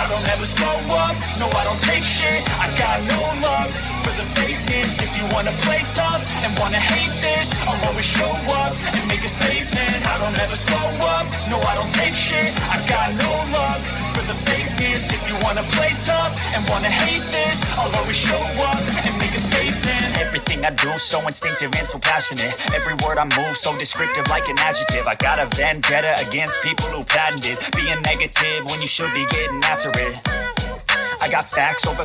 I don't ever slow up, no I don't take shit. I got no love for the fakeness. If you wanna play tough and wanna hate this, I'll always show up and make a statement. I don't ever slow up, no I don't take shit. I got no love for the fakeness. If you wanna play tough and wanna hate this, I'll always show up and make a statement. Everything I do so instinctive and so passionate. Every word I move so descriptive like an adjective. I got a vendetta against people who patented being negative when you should be getting after it. I got facts over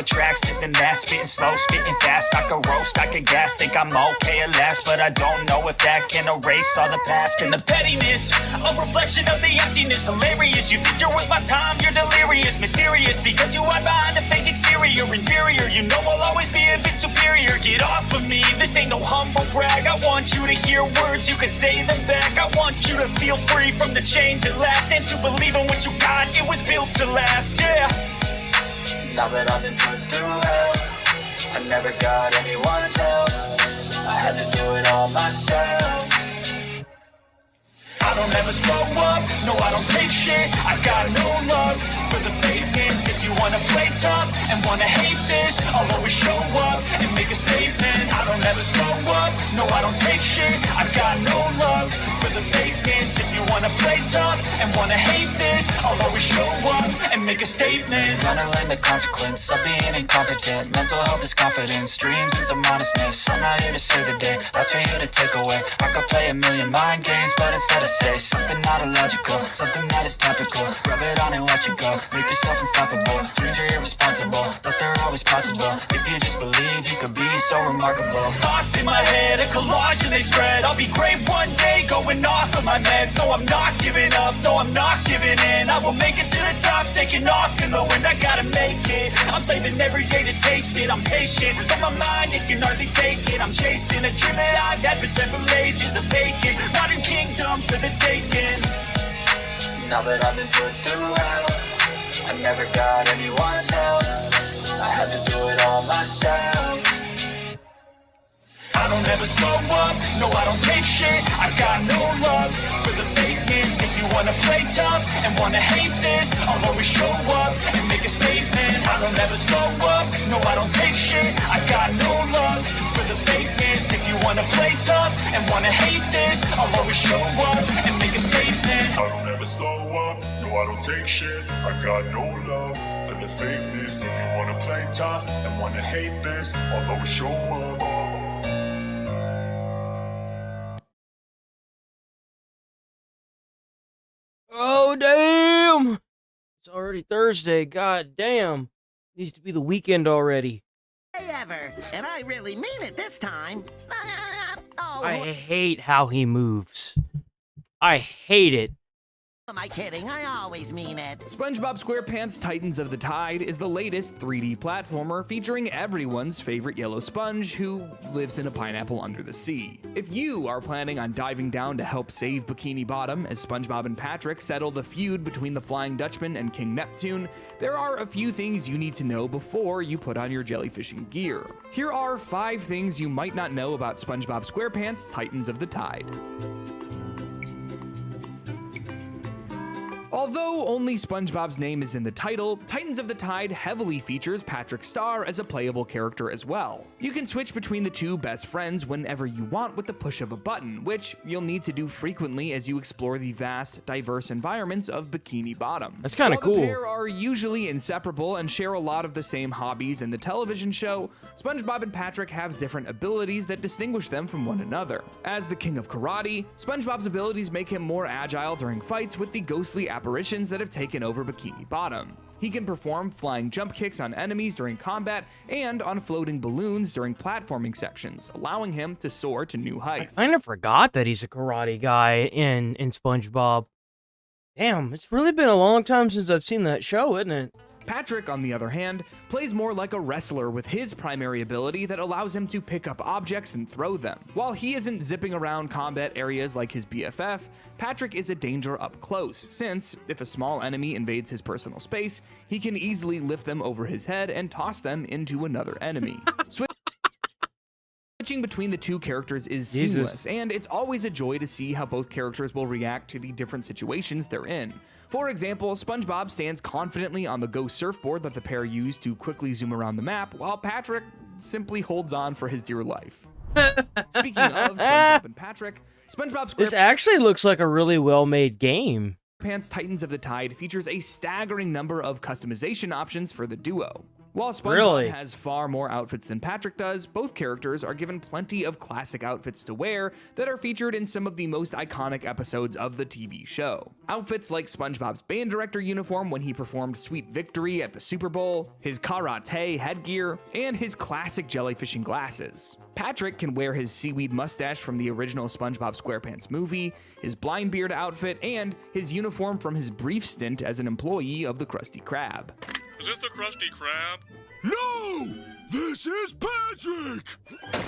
tracks, this and that. Spitting slow, spitting fast, I could roast, I could gas. Think I'm okay at last, but I don't know if that can erase all the past. And the pettiness, a reflection of the emptiness. Hilarious, you think you're worth my time, you're delirious. Mysterious, because you hide behind a fake exterior. Inferior, you know I'll always be a bit superior. Get off of me, this ain't no humble brag. I want you to hear words, you can say them back. I want you to feel free from the chains at last, and to believe in what you got, it was built to last, yeah. Now that I've been put through hell, I never got anyone's help. I had to do it all myself. I don't ever slow up, no I don't take shit. I got no love for the fakeness. If you wanna play tough and wanna hate this, I'll always show up and make a statement. I don't ever slow up, no I don't take shit. I got no love for the fakeness. If you wanna play tough and wanna hate this, I'll always show up and make a statement. Gonna learn the consequence of being incompetent. Mental health is confidence, dreams and some honestness. I'm not here to save the day, that's for you to take away. I could play a million mind games, but instead I say something not illogical, something that is topical. Rub it on and watch it go, make yourself unstoppable. Dreams are irresponsible, but they're always possible. If you just believe, you could be so remarkable. Thoughts in my head, a collage and they spread. I'll be great one day, going off of my meds. No, I'm not giving up, no, I'm not giving in. I will make it to the top, taking off in the wind. I gotta make it, I'm saving every day to taste it. I'm patient, but my mind, it can hardly take it. I'm chasing a dream that I've had for several ages. A vacant, modern kingdom for the taking. Now that I've been put through hell, I never got anyone's help. I had to do it all myself. I don't ever slow up, no I don't take shit. I got no love for the fakeness. If you wanna play tough and wanna hate this, I'll always show up and make a statement. I don't ever slow up, no I don't take shit. I got no love for the fakeness. If you wanna play tough and wanna hate this, I'll always show up and make a statement. I don't ever slow up, no I don't take shit. I got no love for the fakeness. If you wanna play tough and wanna hate this, I'll always show up. Oh, damn! It's already Thursday, god damn. Needs to be the weekend already. Ever, and I really mean it this time. Oh, I hate how he moves. I hate it. am I kidding? I always mean it. SpongeBob SquarePants Titans of the Tide is the latest 3D platformer featuring everyone's favorite yellow sponge who lives in a pineapple under the sea. If you are planning on diving down to help save Bikini Bottom as SpongeBob and Patrick settle the feud between the Flying Dutchman and King Neptune, there are a few things you need to know before you put on your jellyfishing gear. Here are 5 things you might not know about SpongeBob SquarePants Titans of the Tide. Although only SpongeBob's name is in the title, Titans of the Tide heavily features Patrick Star as a playable character as well. You can switch between the two best friends whenever you want with the push of a button, which you'll need to do frequently as you explore the vast, diverse environments of Bikini Bottom. That's kind of cool. The pair are usually inseparable and share a lot of the same hobbies in the television show, SpongeBob and Patrick have different abilities that distinguish them from one another. As the king of karate, SpongeBob's abilities make him more agile during fights with the ghostly apparitions that have taken over Bikini Bottom. He can perform flying jump kicks on enemies during combat and on floating balloons during platforming sections, allowing him to soar to new heights. I kind of forgot that he's a karate guy in SpongeBob. Damn, it's really been a long time since I've seen that show, isn't it? Patrick, on the other hand, plays more like a wrestler with his primary ability that allows him to pick up objects and throw them. While he isn't zipping around combat areas like his BFF, Patrick is a danger up close, since if a small enemy invades his personal space, he can easily lift them over his head and toss them into another enemy. Switching between the two characters is Jesus. seamless, and it's always a joy to see how both characters will react to the different situations they're in. For example, SpongeBob stands confidently on the ghost surfboard that the pair use to quickly zoom around the map, while Patrick simply holds on for his dear life. Speaking of SpongeBob and Patrick, SpongeBob This SquarePants actually looks like a really well-made game. Titans of the Tide features a staggering number of customization options for the duo. While SpongeBob Really? has far more outfits than Patrick does, both characters are given plenty of classic outfits to wear that are featured in some of the most iconic episodes of the TV show. Outfits like SpongeBob's band director uniform when he performed Sweet Victory at the Super Bowl, his karate headgear, and his classic jellyfishing glasses. Patrick can wear his seaweed mustache from the original SpongeBob SquarePants movie, his blind beard outfit, and his uniform from his brief stint as an employee of the Krusty Krab. Is this the Krusty Krab? No! This is Patrick!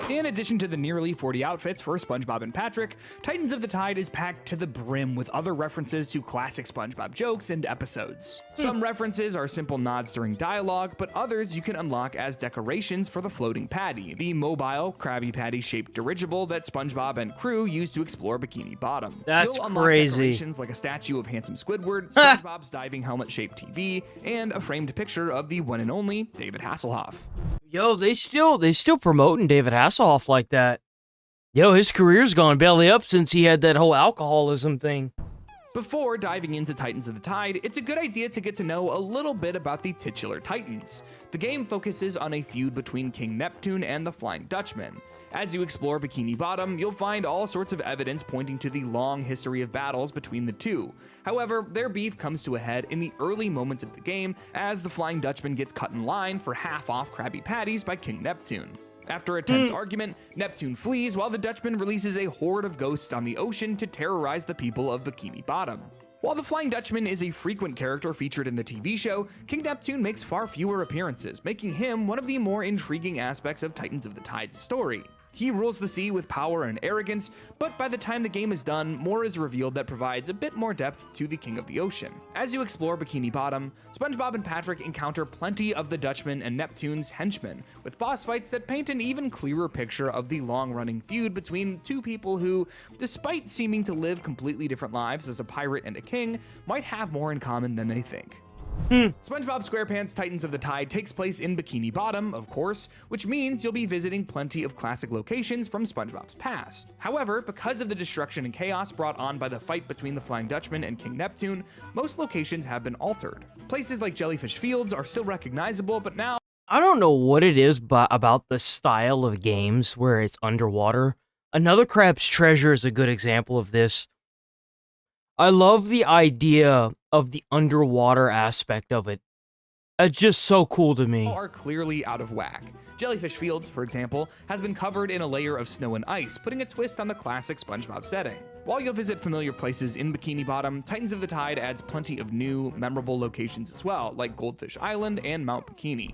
In addition to the nearly 40 outfits for SpongeBob and Patrick, Titans of the Tide is packed to the brim with other references to classic SpongeBob jokes and episodes. Some references are simple nods during dialogue, but others you can unlock as decorations for the floating patty, the mobile, Krabby Patty-shaped dirigible that SpongeBob and crew use to explore Bikini Bottom. That's You'll unlock crazy. decorations like a statue of handsome Squidward, SpongeBob's diving helmet-shaped TV, and a framed picture of the one and only David Hasselhoff. Yo, they still promoting David Hasselhoff like that. Yo, his career's gone belly up since he had that whole alcoholism thing. Before diving into Titans of the Tide, it's a good idea to get to know a little bit about the titular Titans. The game focuses on a feud between King Neptune and the Flying Dutchman. As you explore Bikini Bottom, you'll find all sorts of evidence pointing to the long history of battles between the two. However, their beef comes to a head in the early moments of the game as the Flying Dutchman gets cut in line for half-off Krabby Patties by King Neptune. After a tense argument, Neptune flees while the Dutchman releases a horde of ghosts on the ocean to terrorize the people of Bikini Bottom. While the Flying Dutchman is a frequent character featured in the TV show, King Neptune makes far fewer appearances, making him one of the more intriguing aspects of Titans of the Tide's story. He rules the sea with power and arrogance, but by the time the game is done, more is revealed that provides a bit more depth to the King of the Ocean. As you explore Bikini Bottom, SpongeBob and Patrick encounter plenty of the Dutchman and Neptune's henchmen, with boss fights that paint an even clearer picture of the long-running feud between two people who, despite seeming to live completely different lives as a pirate and a king, might have more in common than they think. SpongeBob SquarePants Titans of the Tide takes place in Bikini Bottom, of course, which means you'll be visiting plenty of classic locations from SpongeBob's past. However, because of the destruction and chaos brought on by the fight between the Flying Dutchman and King Neptune, most locations have been altered. Places like Jellyfish Fields are still recognizable, but now I don't know what it is about the style of games where it's underwater. Another Crab's Treasure is a good example of this. I love the idea of the underwater aspect of it. It's just so cool to me. are clearly out of whack. Jellyfish Fields, for example, has been covered in a layer of snow and ice, putting a twist on the classic SpongeBob setting. While you'll visit familiar places in Bikini Bottom, Titans of the Tide adds plenty of new, memorable locations as well, like Goldfish Island and Mount Bikini.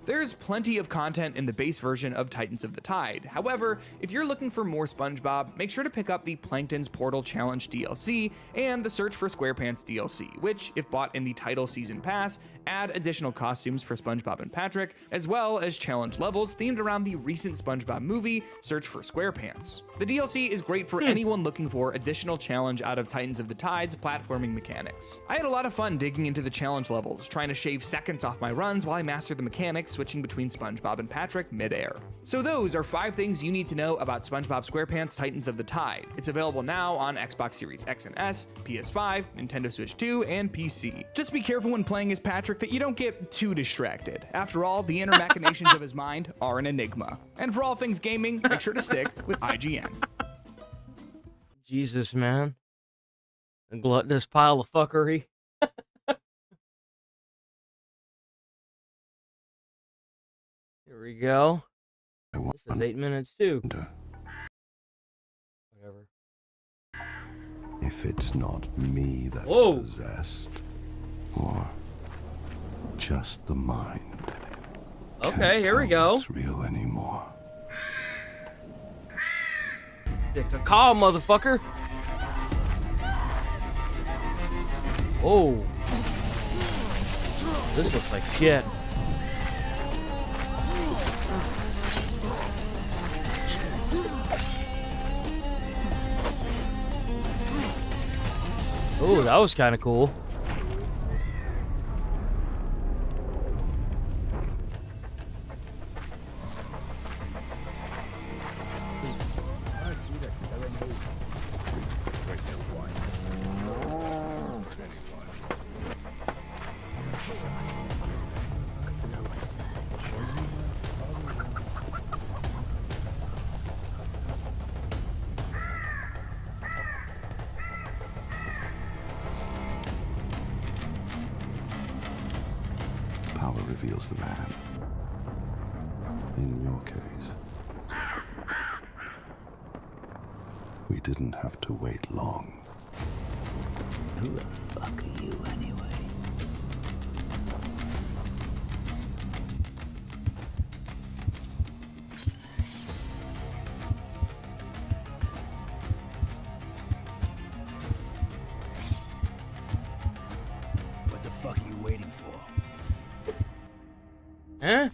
There's plenty of content in the base version of Titans of the Tide. However, if you're looking for more SpongeBob, make sure to pick up the Plankton's Portal Challenge DLC and the Search for SquarePants DLC, which, if bought in the title season pass, add additional costumes for SpongeBob and Patrick, as well as challenge levels themed around the recent SpongeBob movie, Search for SquarePants. The DLC is great for anyone looking for additional challenge out of Titans of the Tide's platforming mechanics. I had a lot of fun digging into the challenge levels, trying to shave seconds off my runs while I mastered the mechanics, switching between SpongeBob and Patrick mid-air. So those are 5 things you need to know about SpongeBob SquarePants Titans of the Tide. It's available now on Xbox Series X and S, PS5, Nintendo Switch 2, and PC. Just be careful when playing as Patrick that you don't get too distracted. After all, the inner machinations of his mind are an enigma. And for all things gaming, make sure to stick with IGN. Jesus, man. A gluttonous pile of fuckery. Here we go. This is 8 minutes too. Whatever. If it's not me that's Whoa. possessed, or just the mind. Okay, here we go. It's real anymore. Stick a call, motherfucker. Oh. This looks like shit. Oh, that was kind of cool. Power reveals the man. In your case, we didn't have to wait long. Who the fuck are you anyway? What the fuck are you waiting for? Huh?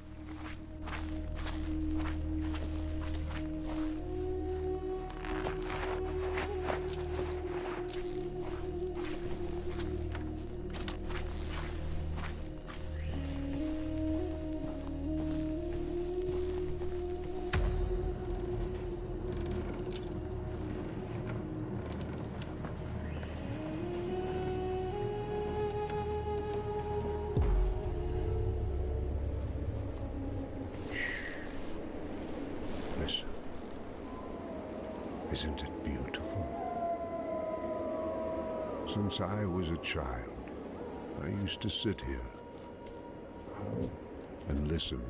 Listen. Isn't it beautiful? Since I was a child, I used to sit here and listen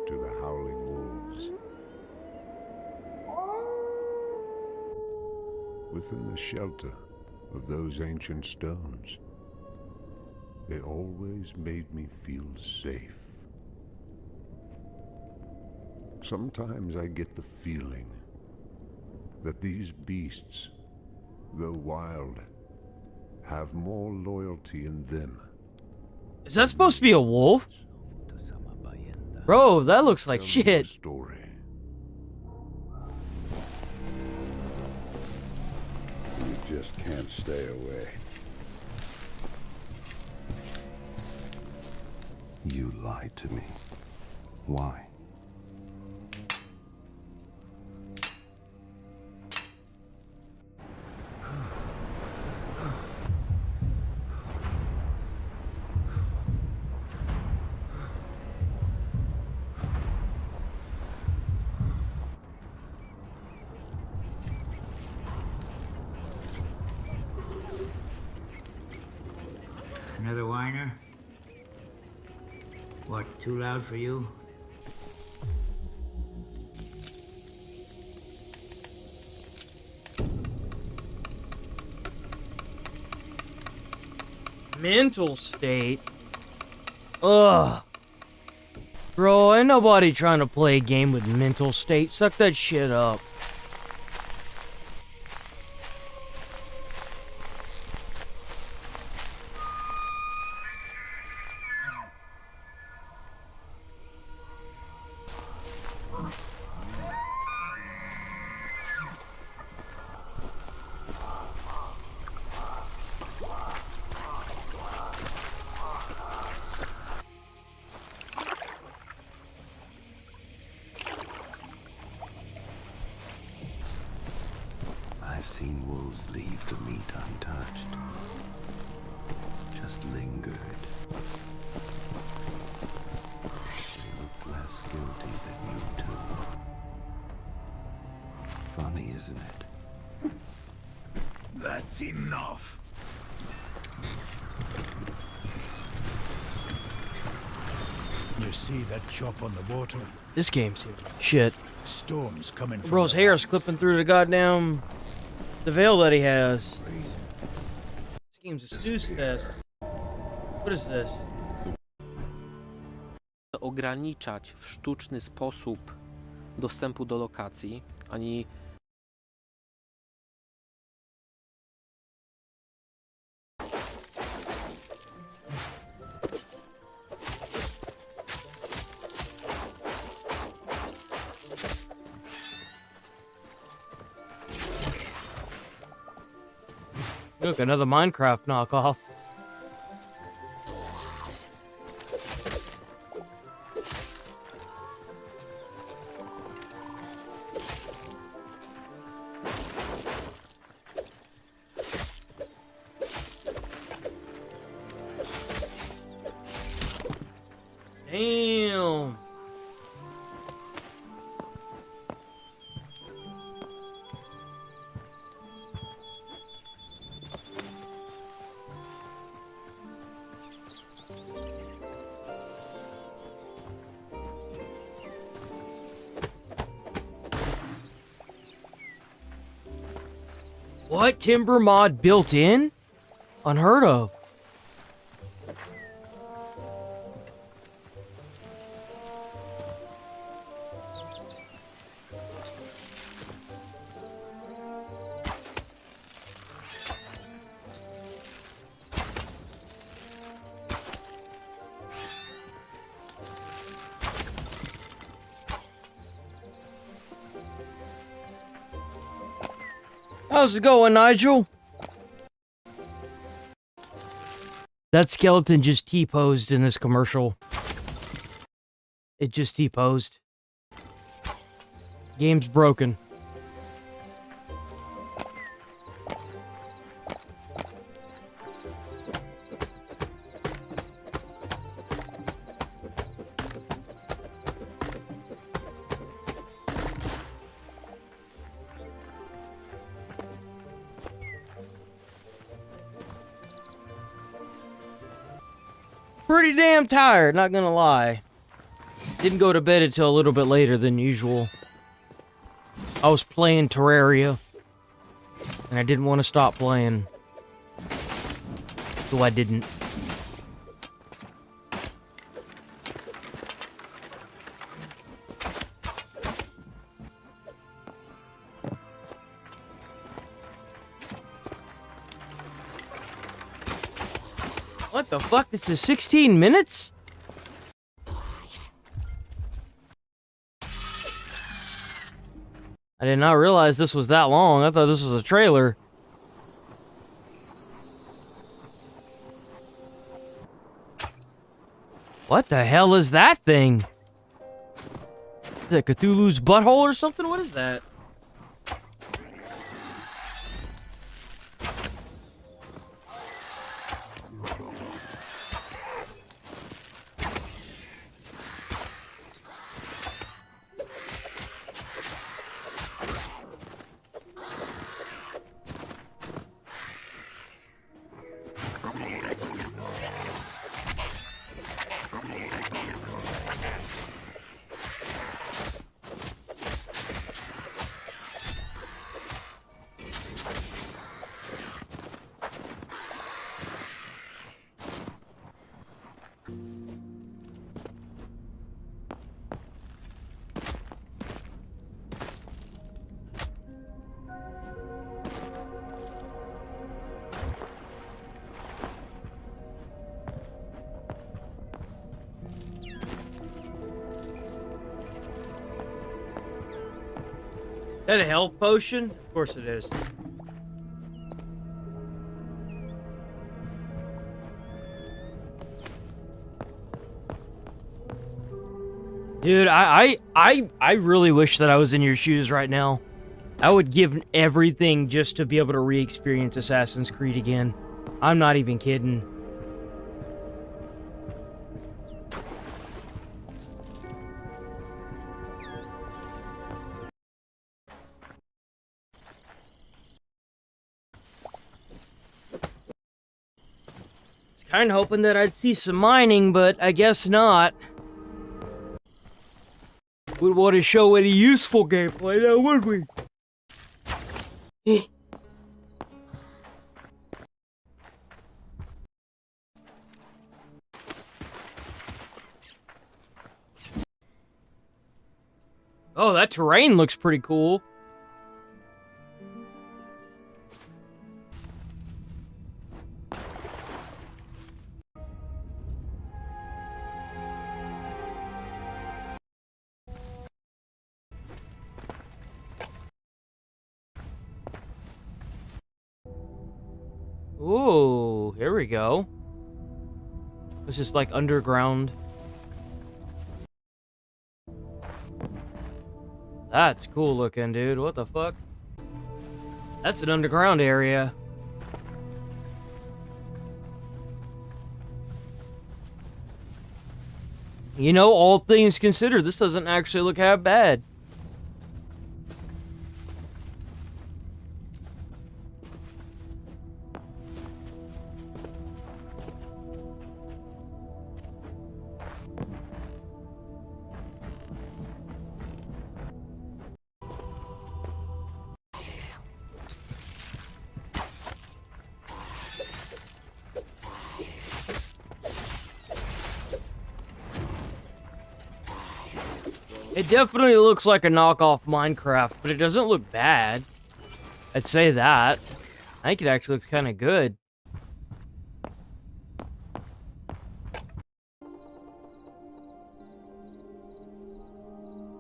to the howling wolves. Within the shelter of those ancient stones, they always made me feel safe. Sometimes I get the feeling that these beasts, though wild, have more loyalty in them. Is that supposed to be a wolf? Bro, that looks like Tell me your shit. story. You just can't stay away. You lied to me. Why? Another whiner? What, too loud for you? Mental state. Ugh. Bro, ain't nobody trying to play a game with mental state. Suck that shit up. I've seen wolves leave the meat untouched. Just lingered. They looked less guilty than you two. Funny, isn't it? That's enough. You see that chop on the water? This game seems like shit. Storm's coming from Bro's the hair is clipping through the goddamn... the veil that he has. This game's a snooze fest. What is this? Ograniczać w sztuczny sposób dostępu do lokacji, ani Look, another Minecraft knockoff. Damn. What? Timber mod built in? Unheard of. How's it going, Nigel? That skeleton just T-posed in this commercial. It just T-posed. Game's broken. Pretty damn tired, not gonna lie. Didn't go to bed until a little bit later than usual. I was playing Terraria, and I didn't want to stop playing, so I didn't. What the fuck? This is 16 minutes? I did not realize this was that long. I thought this was a trailer. What the hell is that thing? Is that Cthulhu's butthole or something? What is that? Is that a health potion? Of course it is. Dude, I really wish that I was in your shoes right now. I would give everything just to be able to re-experience Assassin's Creed again. I'm not even kidding. Kinda hoping that I'd see some mining, but I guess not. Would want to show any useful gameplay now, would we? Oh, that terrain looks pretty cool. Ooh, here we go. This is like underground. That's cool looking, dude. What the fuck? That's an underground area. You know, all things considered, this doesn't actually look half bad. It definitely looks like a knockoff Minecraft, but it doesn't look bad. I'd say that. I think it actually looks kind of good.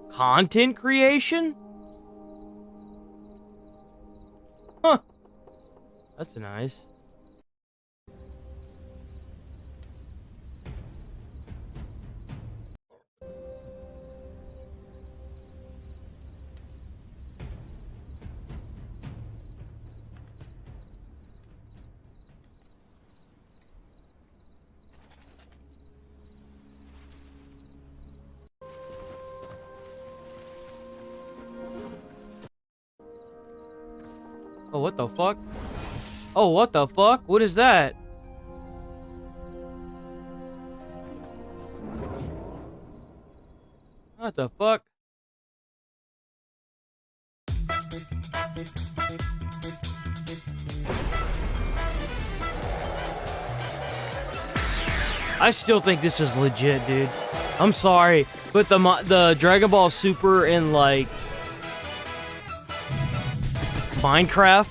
Content creation? Huh. That's nice. Oh, what the fuck? Oh, what the fuck? What is that? What the fuck? I still think this is legit, dude. I'm sorry, but the Dragon Ball Super in like Minecraft,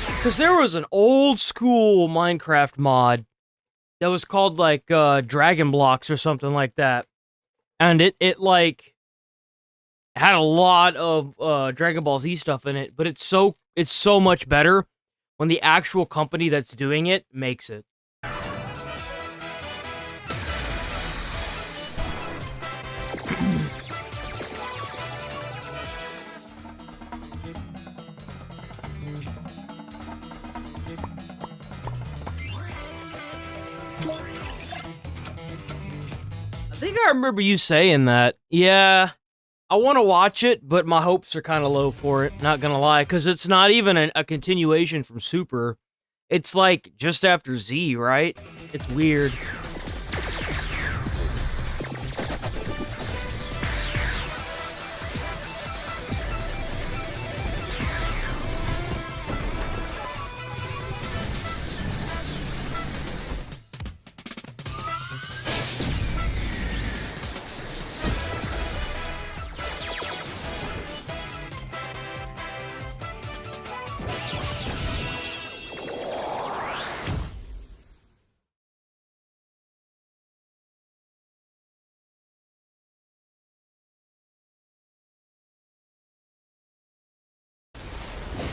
because there was an old school Minecraft mod that was called like Dragon Blocks or something like that, and it like had a lot of Dragon Ball Z stuff in it, but it's so much better when the actual company that's doing it makes it. I think I remember you saying that. Yeah, I want to watch it, but my hopes are kind of low for it, not gonna lie, because it's not even a continuation from Super. It's like just after Z, right? It's weird.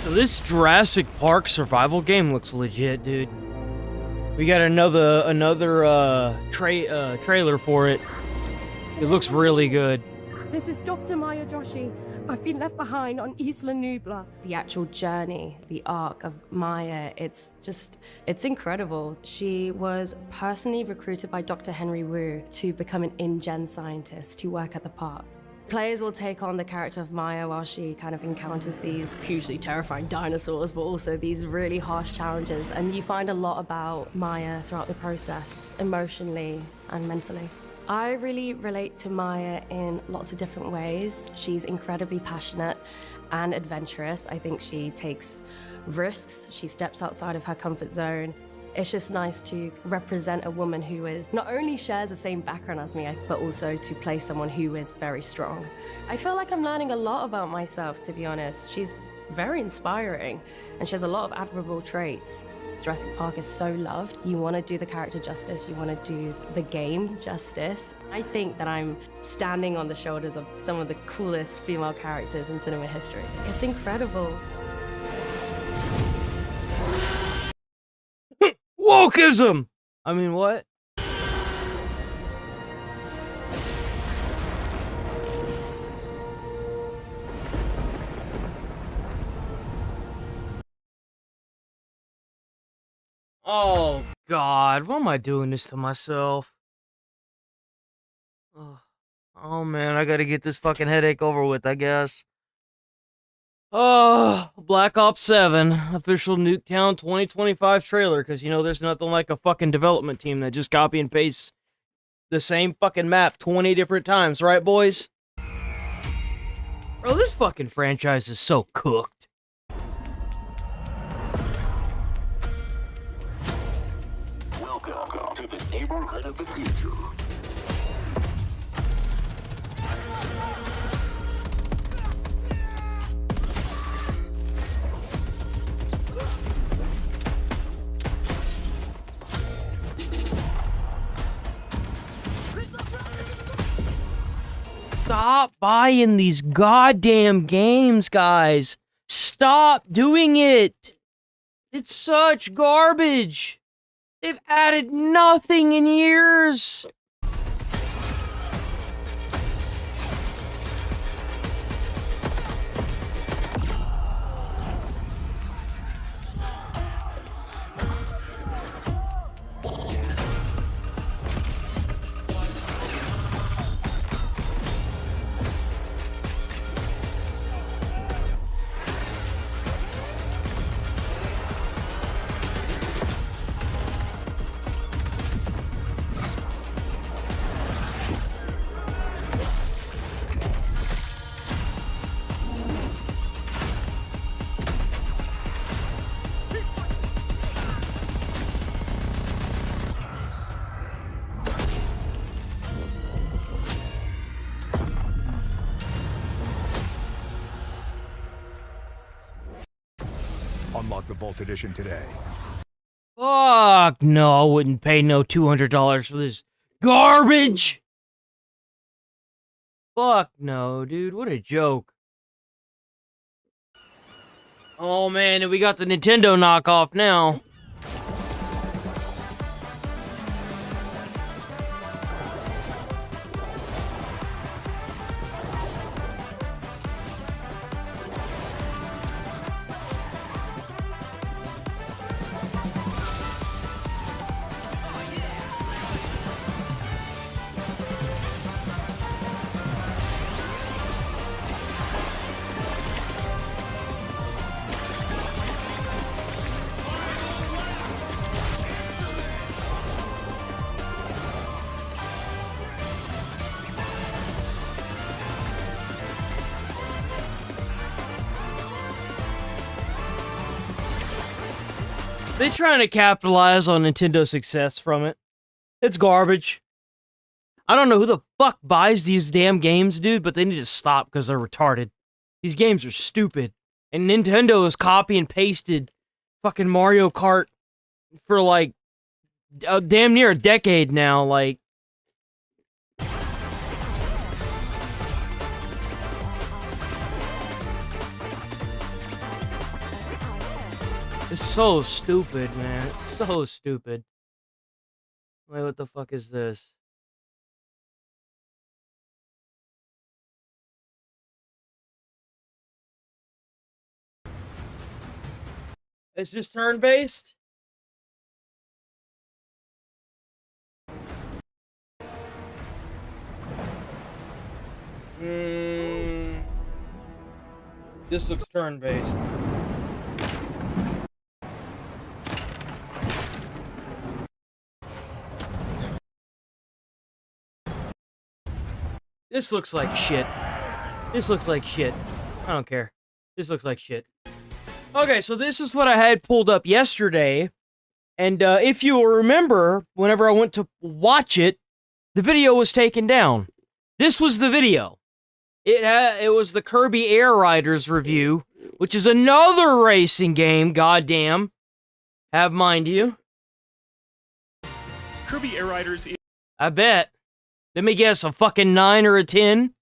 So this Jurassic Park survival game looks legit, dude. We got another trailer for it. It looks really good. This is Dr. Maya Joshi. I've been left behind on Isla Nubla. The actual journey, the arc of Maya, it's incredible. She was personally recruited by Dr. Henry Wu to become an InGen scientist to work at the park. Players will take on the character of Maya while she kind of encounters these hugely terrifying dinosaurs, but also these really harsh challenges. And you find a lot about Maya throughout the process, emotionally and mentally. I really relate to Maya in lots of different ways. She's incredibly passionate and adventurous. I think she takes risks. She steps outside of her comfort zone. It's just nice to represent a woman who is not only shares the same background as me, but also to play someone who is very strong. I feel like I'm learning a lot about myself, to be honest. She's very inspiring, and she has a lot of admirable traits. Jurassic Park is so loved. You want to do the character justice, you want to do the game justice. I think that I'm standing on the shoulders of some of the coolest female characters in cinema history. It's incredible. wokeism! I mean, what? Oh, God. Why am I doing this to myself? Ugh. Oh, man. I gotta get this fucking headache over with, I guess. Oh, Black Ops 7. Official Nuketown 2025 trailer. Because, you know, there's nothing like a fucking development team that just copy and paste the same fucking map 20 different times. Right, boys? Bro, this fucking franchise is so cooked. Welcome to the neighborhood of the future. Stop buying these goddamn games, guys. Stop doing it. It's such garbage. They've added nothing in years. Unlock the Vault Edition today. Fuck no, I wouldn't pay no $200 for this garbage. Fuck no, dude, what a joke. Oh man, and we got the Nintendo knockoff now. They trying to capitalize on Nintendo's success from it. It's garbage. I don't know who the fuck buys these damn games, dude, but they need to stop because they're retarded. These games are stupid. And Nintendo has copy and pasted fucking Mario Kart for like damn near a decade now. Like, it's so stupid, man. It's so stupid. Wait, what the fuck is this? Is this turn-based? This looks turn-based. This looks like shit. This looks like shit. I don't care. This looks like shit. Okay, so this is what I had pulled up yesterday. And if you remember, whenever I went to watch it, the video was taken down. This was the video. It was the Kirby Air Riders review, which is another racing game, goddamn. Have mind you. Kirby Air Riders. I bet. Let me guess, a fucking 9 or a 10?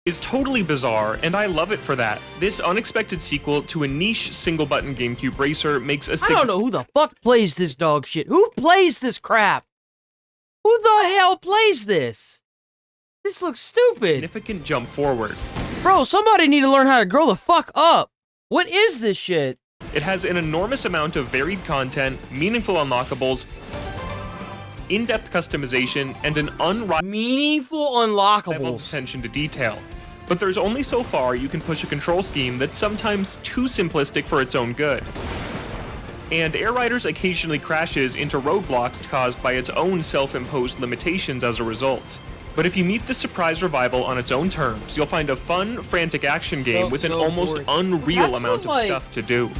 is totally bizarre, and I love it for that. This unexpected sequel to a niche single-button GameCube racer makes a I don't know who the fuck plays this dog shit. Who plays this crap? Who the hell plays this? This looks stupid. significant jump forward. Bro, somebody need to learn how to grow the fuck up. What is this shit? It has an enormous amount of varied content, meaningful unlockables, in-depth customization, and an unrivaled Meaningful unlockables. attention to detail. But there's only so far you can push a control scheme that's sometimes too simplistic for its own good. And Air Riders occasionally crashes into roadblocks caused by its own self-imposed limitations as a result. But if you meet the surprise revival on its own terms, you'll find a fun, frantic action game with an almost unreal amount of stuff to do.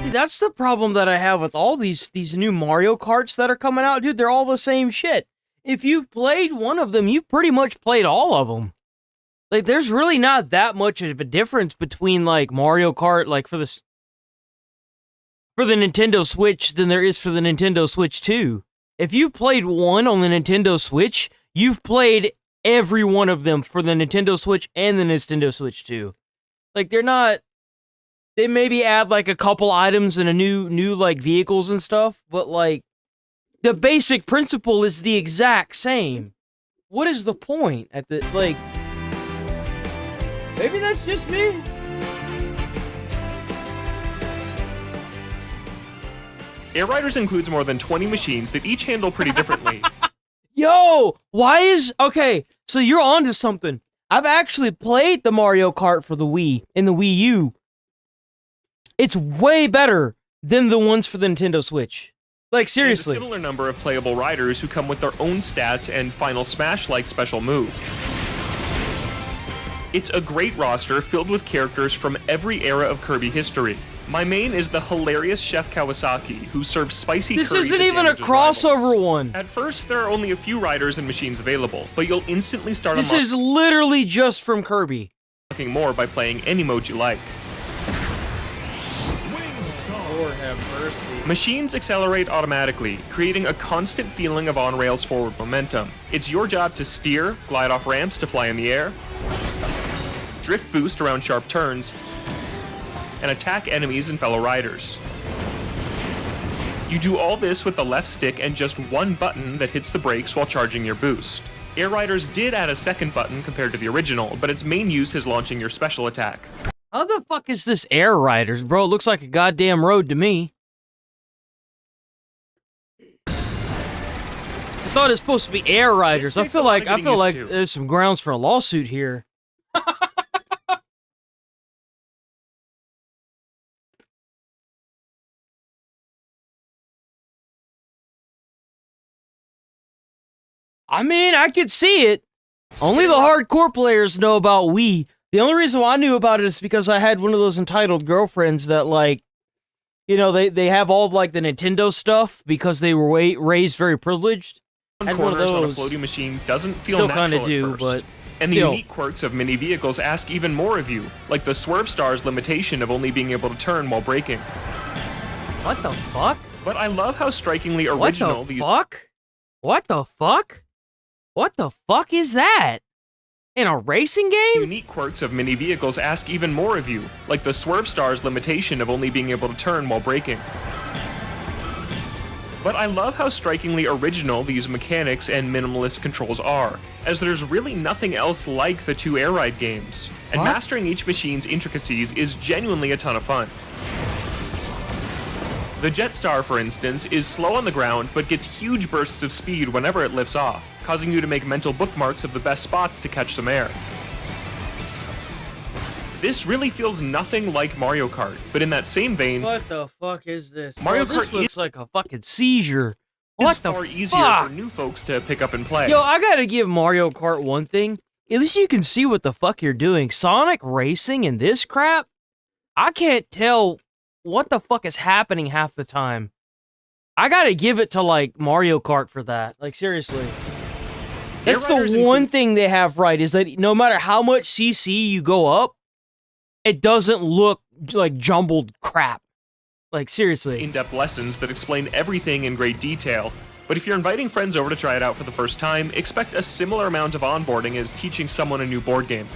That's the problem that I have with all these new Mario Karts that are coming out, dude. They're all the same shit. If you've played one of them, you've pretty much played all of them. Like, there's really not that much of a difference between, like, Mario Kart, like, for the Nintendo Switch than there is for the Nintendo Switch 2. If you've played one on the Nintendo Switch, you've played every one of them for the Nintendo Switch and the Nintendo Switch 2. Like, they're not... They maybe add, like, a couple items and a new like, vehicles and stuff, but, like, the basic principle is the exact same. What is the point at the, like... Maybe that's just me. Air Riders includes more than 20 machines that each handle pretty differently. Yo, why is... Okay, so you're onto something. I've actually played the Mario Kart for the Wii and the Wii U. It's way better than the ones for the Nintendo Switch. Like, seriously. And a similar number of playable riders who come with their own stats and Final Smash-like special move. It's a great roster filled with characters from every era of Kirby history. My main is the hilarious Chef Kawasaki, who serves spicy curry. This isn't that even a damages crossover rivals. one. At first, there are only a few riders and machines available, but you'll instantly start This is literally just from Kirby. unlocking more by playing any mode you like. Lord have mercy. Machines accelerate automatically, creating a constant feeling of on-rails forward momentum. It's your job to steer, glide off ramps to fly in the air, drift boost around sharp turns, and attack enemies and fellow riders. You do all this with the left stick and just one button that hits the brakes while charging your boost. Air Riders did add a second button compared to the original, but its main use is launching your special attack. How the fuck is this Air Riders, bro? It looks like a goddamn road to me. I thought it's supposed to be Air Riders. I feel like there's some grounds for a lawsuit here. I mean, I could see it. Only the hardcore players know about Wii. The only reason why I knew about it is because I had one of those entitled girlfriends that, like, you know, they have all of, like, the Nintendo stuff because they were raised very privileged. Corners one of those. on a floaty machine doesn't feel Still natural kinda do, at first. but and still. the unique quirks of mini vehicles ask even more of you, like the Swerve Star's limitation of only being able to turn while braking. What the fuck? But I love how strikingly original these... Fuck? What the fuck? What the fuck is that? In a racing game? Unique quirks of mini vehicles ask even more of you, like the Swerve Star's limitation of only being able to turn while braking. But I love how strikingly original these mechanics and minimalist controls are, as there's really nothing else like the two Air Ride games, and mastering each machine's intricacies is genuinely a ton of fun. The Jetstar, for instance, is slow on the ground, but gets huge bursts of speed whenever it lifts off, causing you to make mental bookmarks of the best spots to catch some air. This really feels nothing like Mario Kart, but in that same vein... What the fuck is this? Mario Bro, this Kart looks like a fucking seizure. It's What the far easier fuck? for new folks to pick up and play. Yo, I gotta give Mario Kart one thing. At least you can see what the fuck you're doing. Sonic Racing and this crap? I can't tell what the fuck is happening half the time. I gotta give it to, like, Mario Kart for that. Like, seriously. That's the one thing they have right, is that no matter how much CC you go up, it doesn't look like jumbled crap. Like, seriously. In-depth lessons that explain everything in great detail, But if you're inviting friends over to try it out for the first time, expect a similar amount of onboarding as teaching someone a new board game.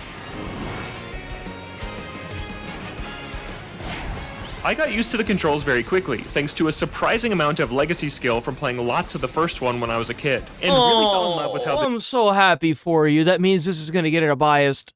I got used to the controls very quickly, thanks to a surprising amount of legacy skill from playing lots of the first one when I was a kid, and really fell in love with how I'm so happy for you. That means this is gonna get a biased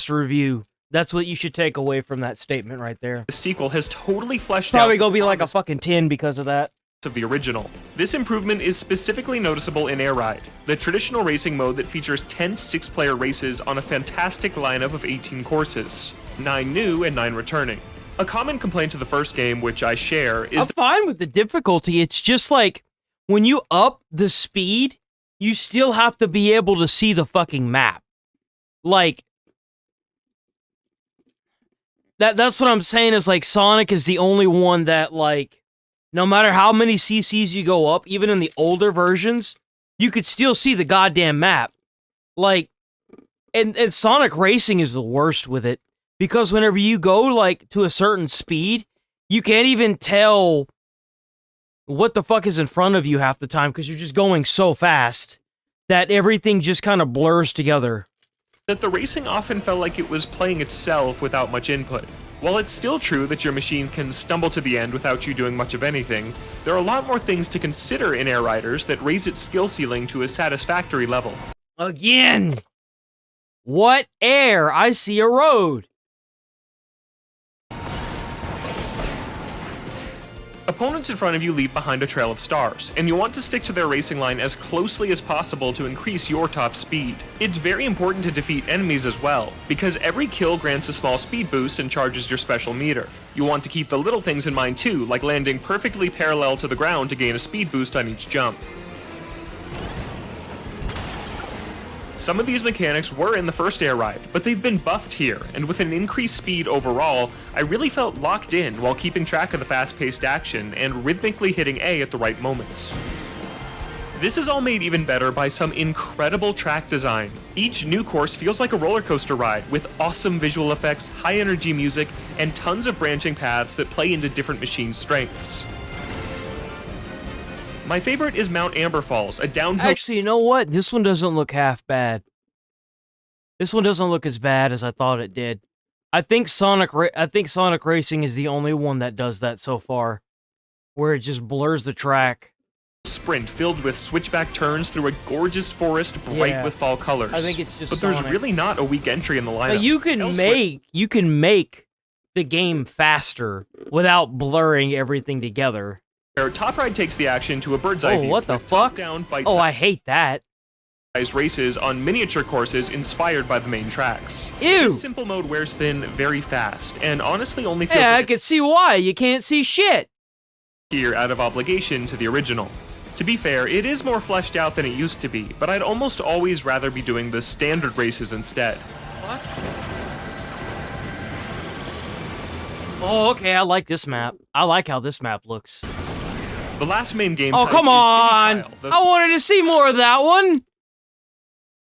review. That's what you should take away from that statement right there. the sequel has totally fleshed out Probably gonna be like a fucking 10 because of that. of the original. This improvement is specifically noticeable in Air Ride, the traditional racing mode that features 10 6-player races on a fantastic lineup of 18 courses, 9 new and 9 returning. A common complaint to the first game, which I share, is I'm fine with the difficulty. It's just like when you up the speed, you still have to be able to see the fucking map. Like that's what I'm saying is like Sonic is the only one that like no matter how many CCs you go up, even in the older versions, you could still see the goddamn map. Like and Sonic Racing is the worst with it. Because whenever you go, like, to a certain speed, you can't even tell what the fuck is in front of you half the time because you're just going so fast that everything just kind of blurs together. that the racing often felt like it was playing itself without much input. While it's still true that your machine can stumble to the end without you doing much of anything, there are a lot more things to consider in Air Riders that raise its skill ceiling to a satisfactory level. Again! What air? I see a road. Opponents in front of you leave behind a trail of stars, and you want to stick to their racing line as closely as possible to increase your top speed. It's very important to defeat enemies as well, because every kill grants a small speed boost and charges your special meter. You want to keep the little things in mind too, like landing perfectly parallel to the ground to gain a speed boost on each jump. Some of these mechanics were in the first Air Ride, but they've been buffed here, and with an increased speed overall, I really felt locked in while keeping track of the fast-paced action and rhythmically hitting A at the right moments. This is all made even better by some incredible track design. Each new course feels like a roller coaster ride, with awesome visual effects, high-energy music, and tons of branching paths that play into different machine strengths. My favorite is Mount Amber Falls, a downhill... Actually, you know what? This one doesn't look half bad. This one doesn't look as bad as I thought it did. I think Sonic Racing is the only one that does that so far, where it just blurs the track. Sprint filled with switchback turns through a gorgeous forest bright with fall colors. I think it's just But there's Sonic. really not a weak entry in the lineup. But you can make the game faster without blurring everything together. Top Ride takes the action to a bird's eye view. Oh, what the with fuck? top-down, Oh, I hate that. bite-sized races on miniature courses inspired by the main tracks. Ew! This simple mode wears thin very fast, and honestly only feels Yeah, I like can see why. You can't see shit. here out of obligation to the original. To be fair, it is more fleshed out than it used to be, but I'd almost always rather be doing the standard races instead. What? Oh, okay, I like this map. I like how this map looks. The last main game Oh, type come is on! City Trial, the I wanted to see more of that one!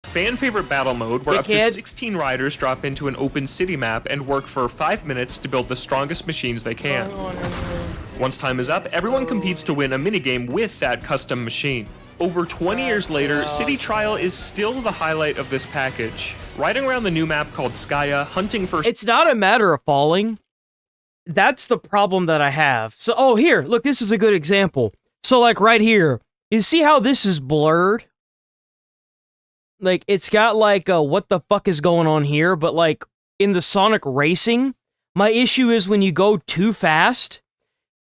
fan favorite battle mode where up to Dickhead. 16 riders drop into an open city map and work for 5 minutes to build the strongest machines they can. Once time is up, everyone competes to win a minigame with that custom machine. Over 20 years later, City Trial is still the highlight of this package. Riding around the new map called Skya, hunting for... It's not a matter of falling. That's the problem that I have. So, oh, here, look, this is a good example. So, like, right here, you see how this is blurred? Like, it's got, like, what the fuck is going on here? But, like, in the Sonic Racing, my issue is when you go too fast,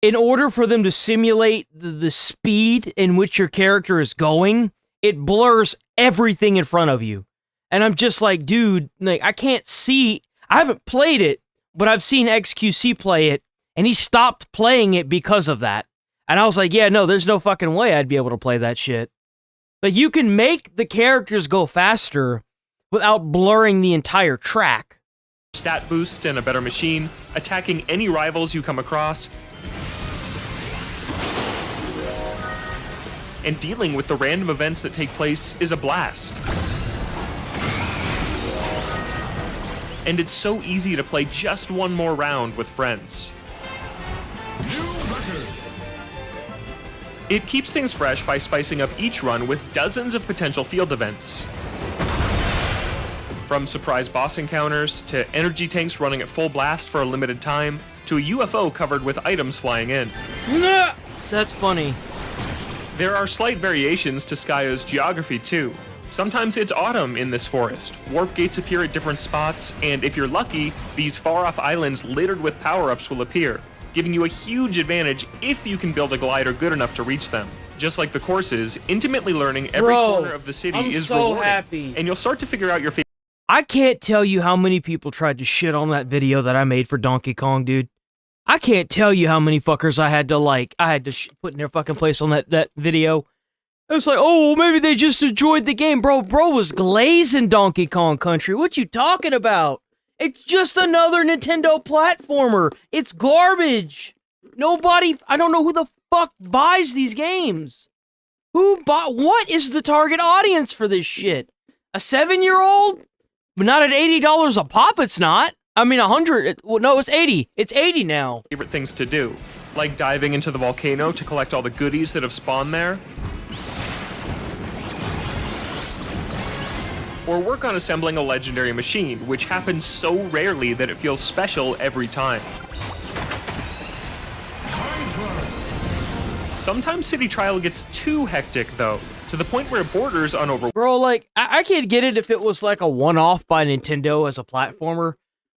in order for them to simulate the speed in which your character is going, it blurs everything in front of you. And I'm just like, dude, like, I can't see. I haven't played it, but I've seen XQC play it, and he stopped playing it because of that. And I was like, yeah, no, there's no fucking way I'd be able to play that shit. Like, you can make the characters go faster without blurring the entire track. Stat boosts and a better machine, attacking any rivals you come across, and dealing with the random events that take place is a blast. And it's so easy to play just one more round with friends. It keeps things fresh by spicing up each run with dozens of potential field events. From surprise boss encounters, to energy tanks running at full blast for a limited time, to a UFO covered with items flying in. That's funny. There are slight variations to Skya's geography too. Sometimes it's autumn in this forest, warp gates appear at different spots, and if you're lucky, these far-off islands littered with power-ups will appear, giving you a huge advantage if you can build a glider good enough to reach them. Just like the courses, intimately learning every corner of the city is rewarding, happy. And you'll start to figure out your favorite. I can't tell you how many people tried to shit on that video that I made for Donkey Kong, dude. I can't tell you how many fuckers I had to put in their fucking place on that video. It was like, oh, maybe they just enjoyed the game. Bro was glazing Donkey Kong Country. What you talking about? It's just another Nintendo platformer. It's garbage. I don't know who the fuck buys these games. What is the target audience for this shit? A 7-year-old? But not at $80 a pop, it's not. I mean, 100, well, no, it's 80. It's 80 now. Favorite things to do, like diving into the volcano to collect all the goodies that have spawned there, or work on assembling a legendary machine, which happens so rarely that it feels special every time. Sometimes City Trial gets too hectic though, to the point where it borders on over. Bro, like, I could get it if it was like a one-off by Nintendo as a platformer,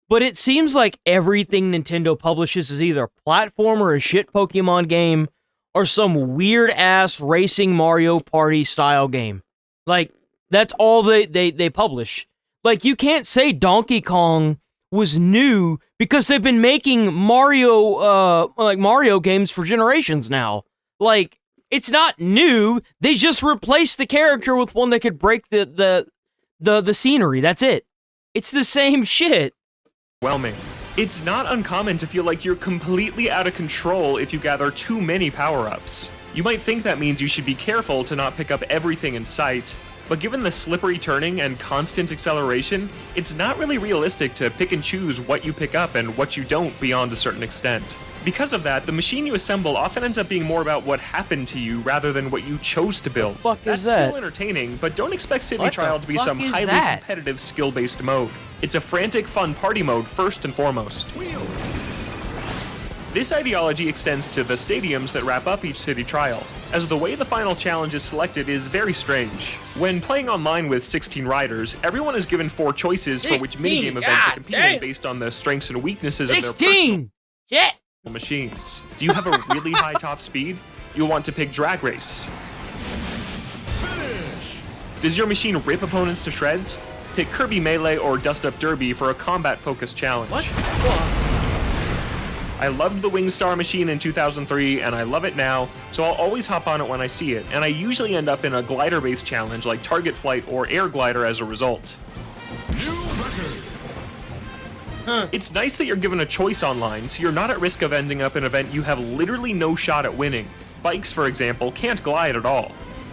but it seems like everything Nintendo publishes is either a platformer, a shit Pokemon game, or some weird-ass racing Mario Party style game. Like, that's all they publish. Like, you can't say Donkey Kong was new because they've been making Mario games for generations now. Like, it's not new. They just replaced the character with one that could break the scenery. That's it. It's the same shit. Overwhelming. It's not uncommon to feel like you're completely out of control if you gather too many power-ups. You might think that means you should be careful to not pick up everything in sight, but given the slippery turning and constant acceleration, it's not really realistic to pick and choose what you pick up and what you don't beyond a certain extent. Because of that, the machine you assemble often ends up being more about what happened to you rather than what you chose to build. That's still entertaining, but don't expect City Trial to be some highly competitive skill-based mode. It's a frantic, fun party mode first and foremost. This ideology extends to the stadiums that wrap up each City Trial, as the way the final challenge is selected is very strange. When playing online with 16 riders, everyone is given 4 choices for which minigame event to compete in based on the strengths and weaknesses of their personal machines. Do you have a really high top speed? You'll want to pick Drag Race. Does your machine rip opponents to shreds? Pick Kirby Melee or Dust Up Derby for a combat-focused challenge. I loved the Wingstar machine in 2003, and I love it now, so I'll always hop on it when I see it, and I usually end up in a glider-based challenge like Target Flight or Air Glider as a result. It's nice that you're given a choice online, so you're not at risk of ending up in an event you have literally no shot at winning. Bikes, for example, can't glide at all.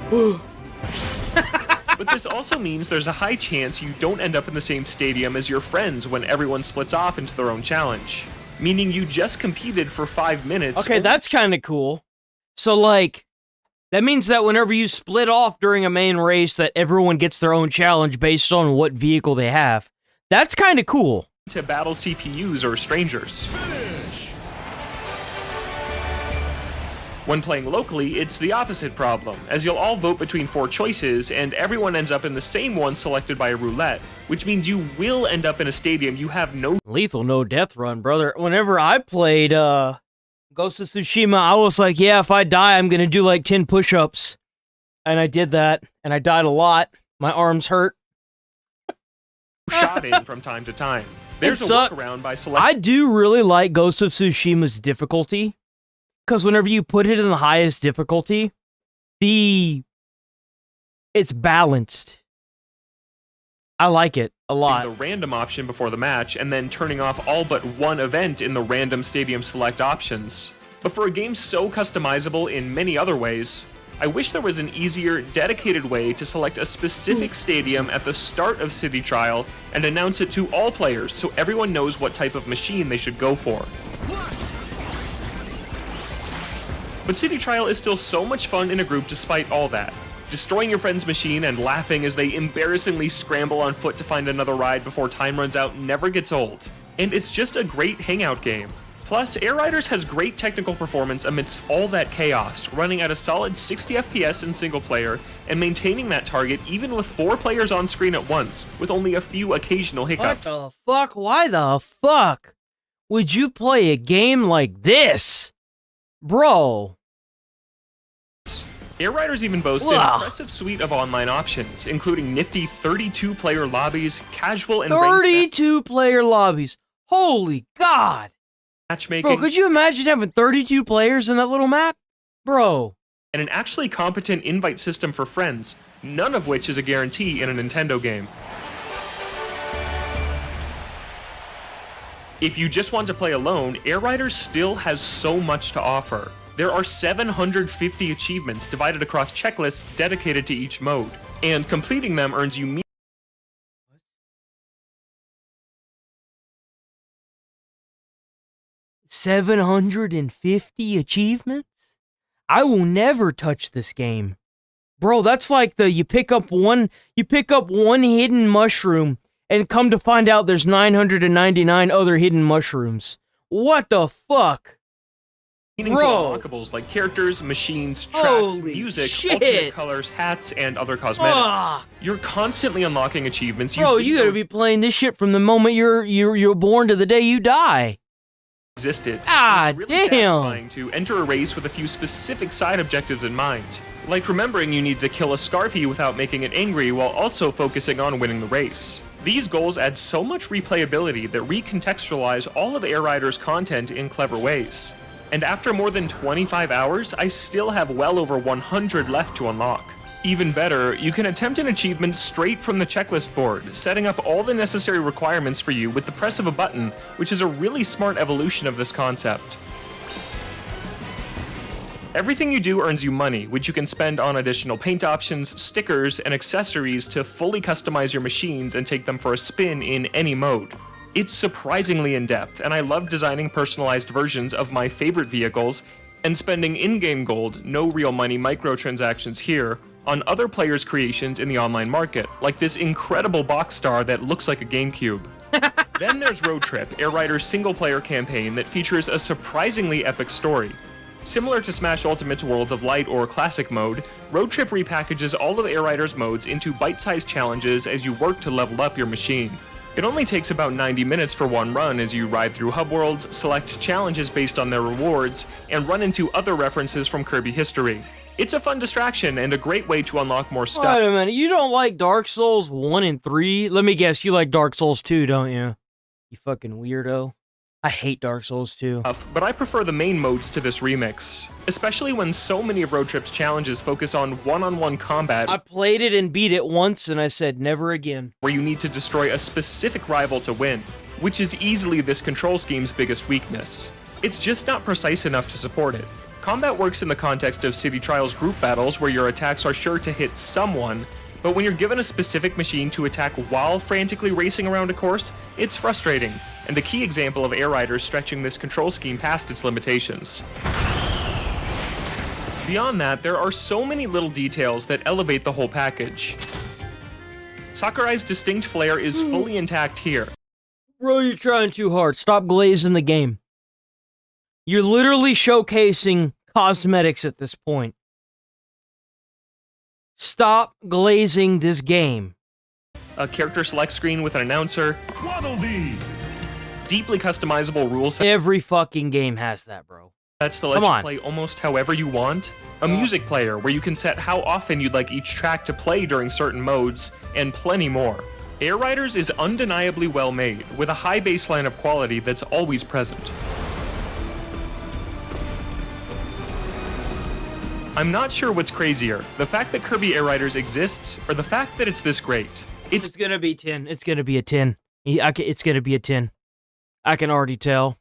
But this also means there's a high chance you don't end up in the same stadium as your friends when everyone splits off into their own challenge. Meaning you just competed for 5 minutes. Okay, that's kind of cool. So, like, that means that whenever you split off during a main race, that everyone gets their own challenge based on what vehicle they have. That's kind of cool. To battle CPUs or strangers. When playing locally, it's the opposite problem, as you'll all vote between 4 choices, and everyone ends up in the same one selected by a roulette, which means you will end up in a stadium you have no— Lethal no death run, brother. Whenever I played Ghost of Tsushima, I was like, yeah, if I die, I'm gonna do like 10 push-ups. And I did that, and I died a lot. My arms hurt. Shot in from time to time. There's a workaround by selecting— I do really like Ghost of Tsushima's difficulty, because whenever you put it in the highest difficulty, it's balanced. I like it a lot. The random option before the match, and then turning off all but one event in the random stadium select options. But for a game so customizable in many other ways, I wish there was an easier, dedicated way to select a specific stadium at the start of City Trial and announce it to all players so everyone knows what type of machine they should go for. But City Trial is still so much fun in a group despite all that. Destroying your friend's machine and laughing as they embarrassingly scramble on foot to find another ride before time runs out never gets old. And it's just a great hangout game. Plus, Air Riders has great technical performance amidst all that chaos, running at a solid 60 FPS in single player, and maintaining that target even with 4 players on screen at once, with only a few occasional hiccups. What the fuck? Why the fuck would you play a game like this? Bro. Air Riders even boasts an impressive suite of online options, including nifty 32-player lobbies, casual and 32-player lobbies. Holy God. Matchmaking. Bro, could you imagine having 32 players in that little map? Bro. And an actually competent invite system for friends, none of which is a guarantee in a Nintendo game. If you just want to play alone, Air Riders still has so much to offer. There are 750 achievements divided across checklists dedicated to each mode, and completing them earns you 750 achievements? I will never touch this game. Bro, that's like you pick up one hidden mushroom and come to find out there's 999 other hidden mushrooms. What the fuck? meaningful unlockables like characters, machines, tracks, Holy music, shit. alternate colors, hats, and other cosmetics. You're constantly unlocking achievements. Bro, you gotta be playing this shit from the moment you're born to the day you die. Existed. Ah, it's really damn. satisfying to enter a race with a few specific side objectives in mind, like remembering you need to kill a Scarfy without making it angry while also focusing on winning the race. These goals add so much replayability that recontextualize all of Air Rider's content in clever ways. And after more than 25 hours, I still have well over 100 left to unlock. Even better, you can attempt an achievement straight from the checklist board, setting up all the necessary requirements for you with the press of a button, which is a really smart evolution of this concept. Everything you do earns you money, which you can spend on additional paint options, stickers, and accessories to fully customize your machines and take them for a spin in any mode. It's surprisingly in-depth, and I love designing personalized versions of my favorite vehicles and spending in-game gold, no real money microtransactions here, on other players' creations in the online market, like this incredible box star that looks like a GameCube. Then there's Road Trip, Air Rider's single-player campaign that features a surprisingly epic story. Similar to Smash Ultimate's World of Light or Classic mode, Road Trip repackages all of Air Rider's modes into bite-sized challenges as you work to level up your machine. It only takes about 90 minutes for one run as you ride through hub worlds, select challenges based on their rewards, and run into other references from Kirby history. It's a fun distraction and a great way to unlock more stuff. Wait a minute, you don't like Dark Souls 1 and 3? Let me guess, you like Dark Souls 2, don't you? You fucking weirdo. I hate Dark Souls 2. But I prefer the main modes to this remix, especially when so many of Road Trip's challenges focus on one-on-one combat. I played it and beat it once and I said never again. Where you need to destroy a specific rival to win, which is easily this control scheme's biggest weakness. It's just not precise enough to support it. Combat works in the context of City Trials group battles where your attacks are sure to hit someone, but when you're given a specific machine to attack while frantically racing around a course, it's frustrating, and a key example of Air Riders stretching this control scheme past its limitations. Beyond that, there are so many little details that elevate the whole package. Sakurai's distinct flair is fully intact here. Bro, you're trying too hard. Stop glazing the game. You're literally showcasing cosmetics at this point. Stop glazing this game. A character select screen with an announcer. Deeply customizable rule set. Every fucking game has that, bro. That's to let you play almost however you want. A music player where you can set how often you'd like each track to play during certain modes, and plenty more. Air Riders is undeniably well made, with a high baseline of quality that's always present. I'm not sure what's crazier, the fact that Kirby Air Riders exists, or the fact that it's this great. It's gonna be 10. It's gonna be a 10. It's gonna be a 10. I can already tell.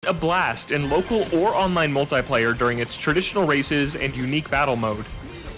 A blast in local or online multiplayer during its traditional races and unique battle mode.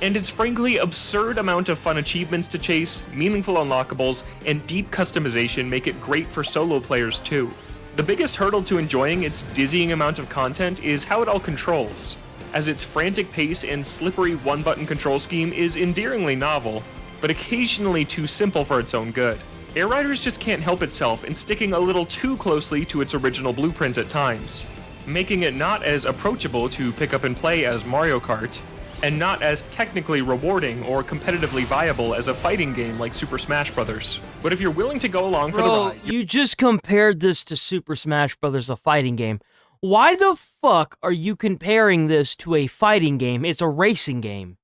And its frankly absurd amount of fun achievements to chase, meaningful unlockables, and deep customization make it great for solo players too. The biggest hurdle to enjoying its dizzying amount of content is how it all controls. as its frantic pace and slippery one-button control scheme is endearingly novel, but occasionally too simple for its own good. Air Riders just can't help itself in sticking a little too closely to its original blueprint at times, making it not as approachable to pick up and play as Mario Kart, and not as technically rewarding or competitively viable as a fighting game like Super Smash Bros. But if you're willing to go along for the ride... you just compared this to Super Smash Bros., a fighting game. Why the fuck are you comparing this to a fighting game? It's a racing game.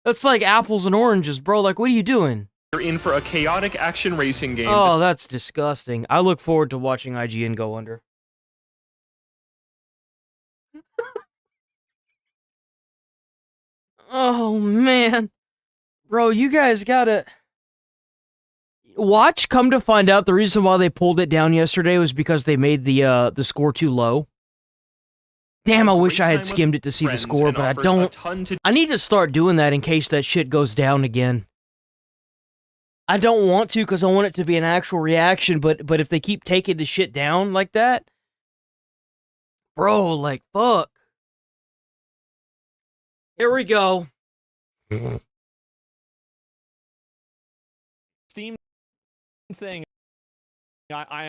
That's like apples and oranges, bro. Like, what are you doing? You're in for a chaotic action racing game. Oh, that's disgusting. I look forward to watching IGN go under. Oh, man. Bro, you guys gotta... Watch, come to find out, the reason why they pulled it down yesterday was because they made the score too low. Damn, I wish I had skimmed it to see the score, but I don't. I need to start doing that in case that shit goes down again. I don't want to because I want it to be an actual reaction, but if they keep taking the shit down like that... Bro, like, fuck. Here we go. Steam thing. I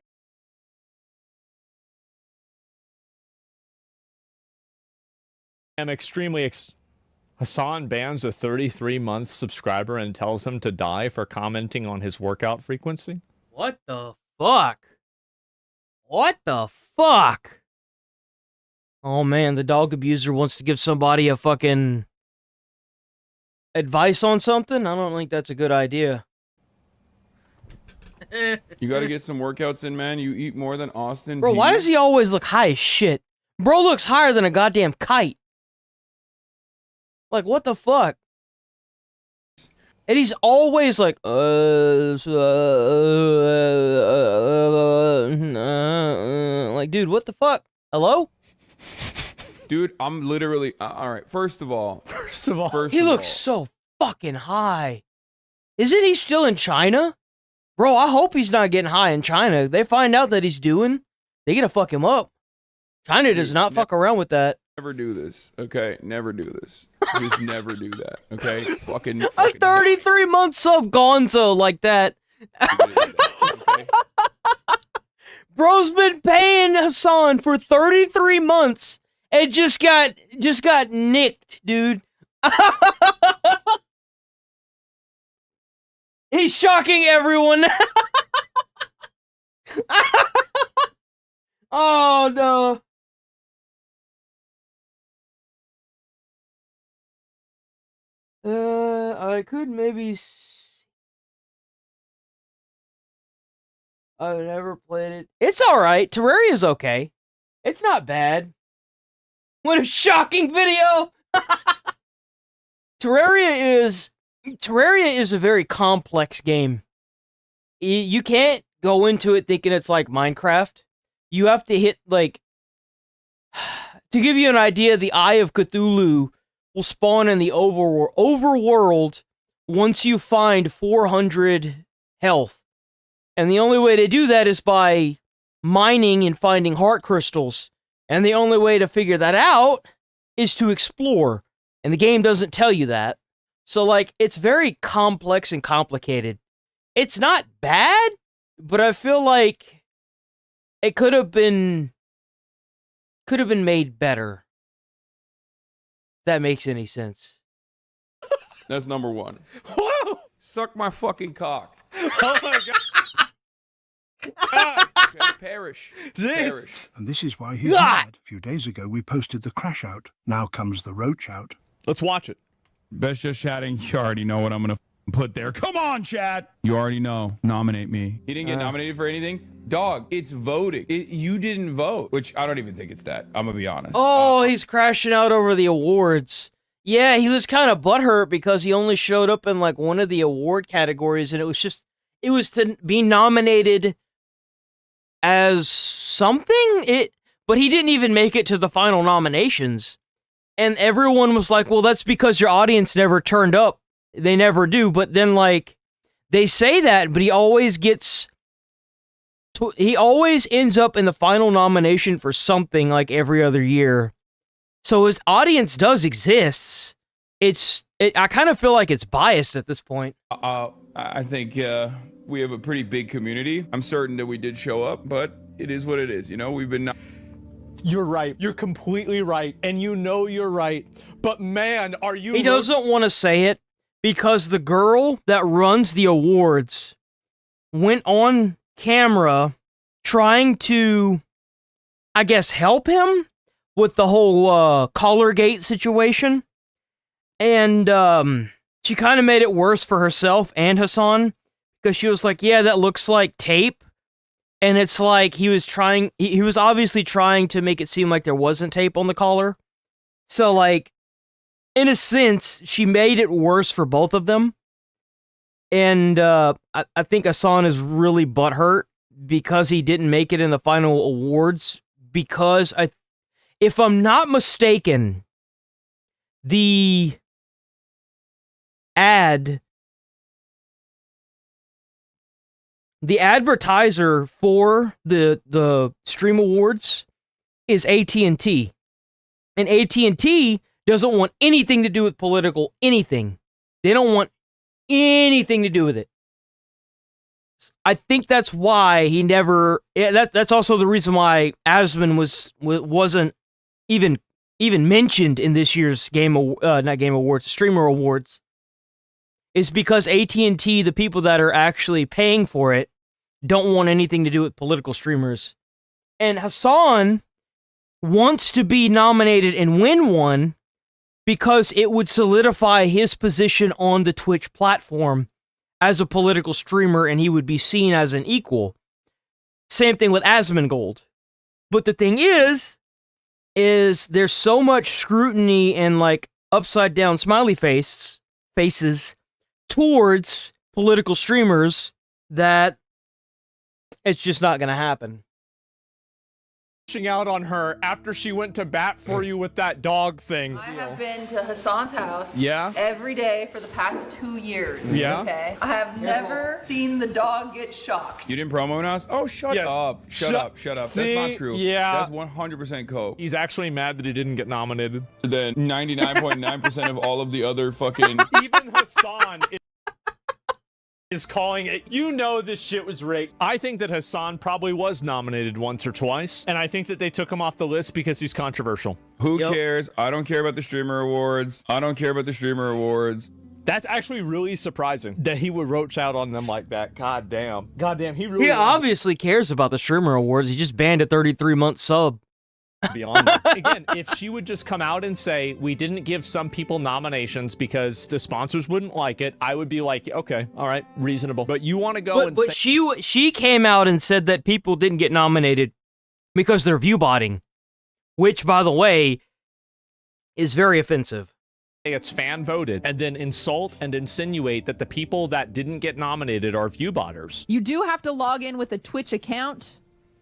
am extremely Hassan bans a 33-month subscriber and tells him to die for commenting on his workout frequency. What the fuck? What the fuck? Oh man, the dog abuser wants to give somebody a fucking advice on something? I don't think that's a good idea. You gotta get some workouts in, man. You eat more than Austin. Bro, why does he always look high as shit? Bro looks higher than a goddamn kite. Like, what the fuck? And he's always like, like, dude, what the fuck? Hello? Dude, I'm literally... all right, first of all... He looks so fucking high. Isn't he still in China? Bro, I hope he's not getting high in China. They find out that he's doing, they gonna fuck him up. China does not fuck around with that. Never do this, okay? Never do this. Just never do that, okay? Fucking a 33-month sub gonzo like that. Okay? Bro's been paying Hassan for 33 months and just got nicked, dude. He's shocking everyone. Oh no. I could maybe I've never played it. It's alright. Terraria's okay. It's not bad. What a shocking video! Terraria is a very complex game. You can't go into it thinking it's like Minecraft. You have to hit, like... To give you an idea, the Eye of Cthulhu will spawn in the overworld once you find 400 health. And the only way to do that is by mining and finding heart crystals. And the only way to figure that out is to explore. And the game doesn't tell you that. So, like, it's very complex and complicated. It's not bad, but I feel like it could have been made better. If that makes any sense. That's number one. Whoa! Suck my fucking cock. Oh my god. Okay, perish. Jeez. And this is why he's mad. A few days ago, we posted the crash out. Now comes the roach out. Let's watch it. Best just chatting. You already know what I'm gonna put there. Come on, chat. You already know. Nominate me. He didn't get nominated for anything? Dog, it's voting. You didn't vote, which I don't even think it's that. I'm gonna be honest. Oh, he's crashing out over the awards. Yeah, he was kind of butthurt because he only showed up in like one of the award categories, and it was to be nominated as something, but he didn't even make it to the final nominations. And everyone was like, well, that's because your audience never turned up. They never do. But then, like, they say that, but he always ends up in the final nomination for something like every other year. So his audience does exist. I kind of feel like it's biased at this point. I think we have a pretty big community. I'm certain that we did show up, but it is what it is. You know, we've been. You're right. You're completely right. And you know you're right. But man, are you... He doesn't want to say it because the girl that runs the awards went on camera trying to, I guess, help him with the whole Collargate situation. And she kind of made it worse for herself and Hassan because she was like, yeah, that looks like tape. And it's like he was obviously trying to make it seem like there wasn't tape on the collar. So, like, in a sense, she made it worse for both of them. And I think Hassan is really butthurt because he didn't make it in the final awards. Because, if I'm not mistaken, the advertiser for the Stream Awards is AT&T. And AT&T doesn't want anything to do with political anything. They don't want anything to do with it. I think that's why he never... That's also the reason why Asmon wasn't even mentioned in this year's Streamer Awards. Is because AT&T, the people that are actually paying for it, don't want anything to do with political streamers. And Hassan wants to be nominated and win one because it would solidify his position on the Twitch platform as a political streamer and he would be seen as an equal. Same thing with asmongold. But the thing is there's so much scrutiny and like upside down smiley faces towards political streamers that it's just not going to happen. Out on her after she went to bat for you with that dog thing. I have been to Hassan's house Yeah? every day for the past 2 years. Yeah? Okay. I have never seen the dog get shocked. You didn't promo us? Oh, shut up. Shut up. See? That's not true. Yeah. That's 100% coke. He's actually mad that he didn't get nominated. Then 99.9% of all of the other fucking... Even Hassan is calling it. You know this shit was rigged. I think that Hassan probably was nominated once or twice, and I think that they took him off the list because he's controversial. Who cares? I don't care about the Streamer Awards. That's actually really surprising that he would roach out on them like that. God damn, he really... He obviously cares about the Streamer Awards. He just banned a 33-month sub. Beyond that. Again, if she would just come out and say, we didn't give some people nominations because the sponsors wouldn't like it, I would be like, okay, all right, reasonable. But you want to go But she came out and said that people didn't get nominated because they're view-botting, which, by the way, is very offensive. It's fan voted, and then insult and insinuate that the people that didn't get nominated are view-botters. You do have to log in with a Twitch account.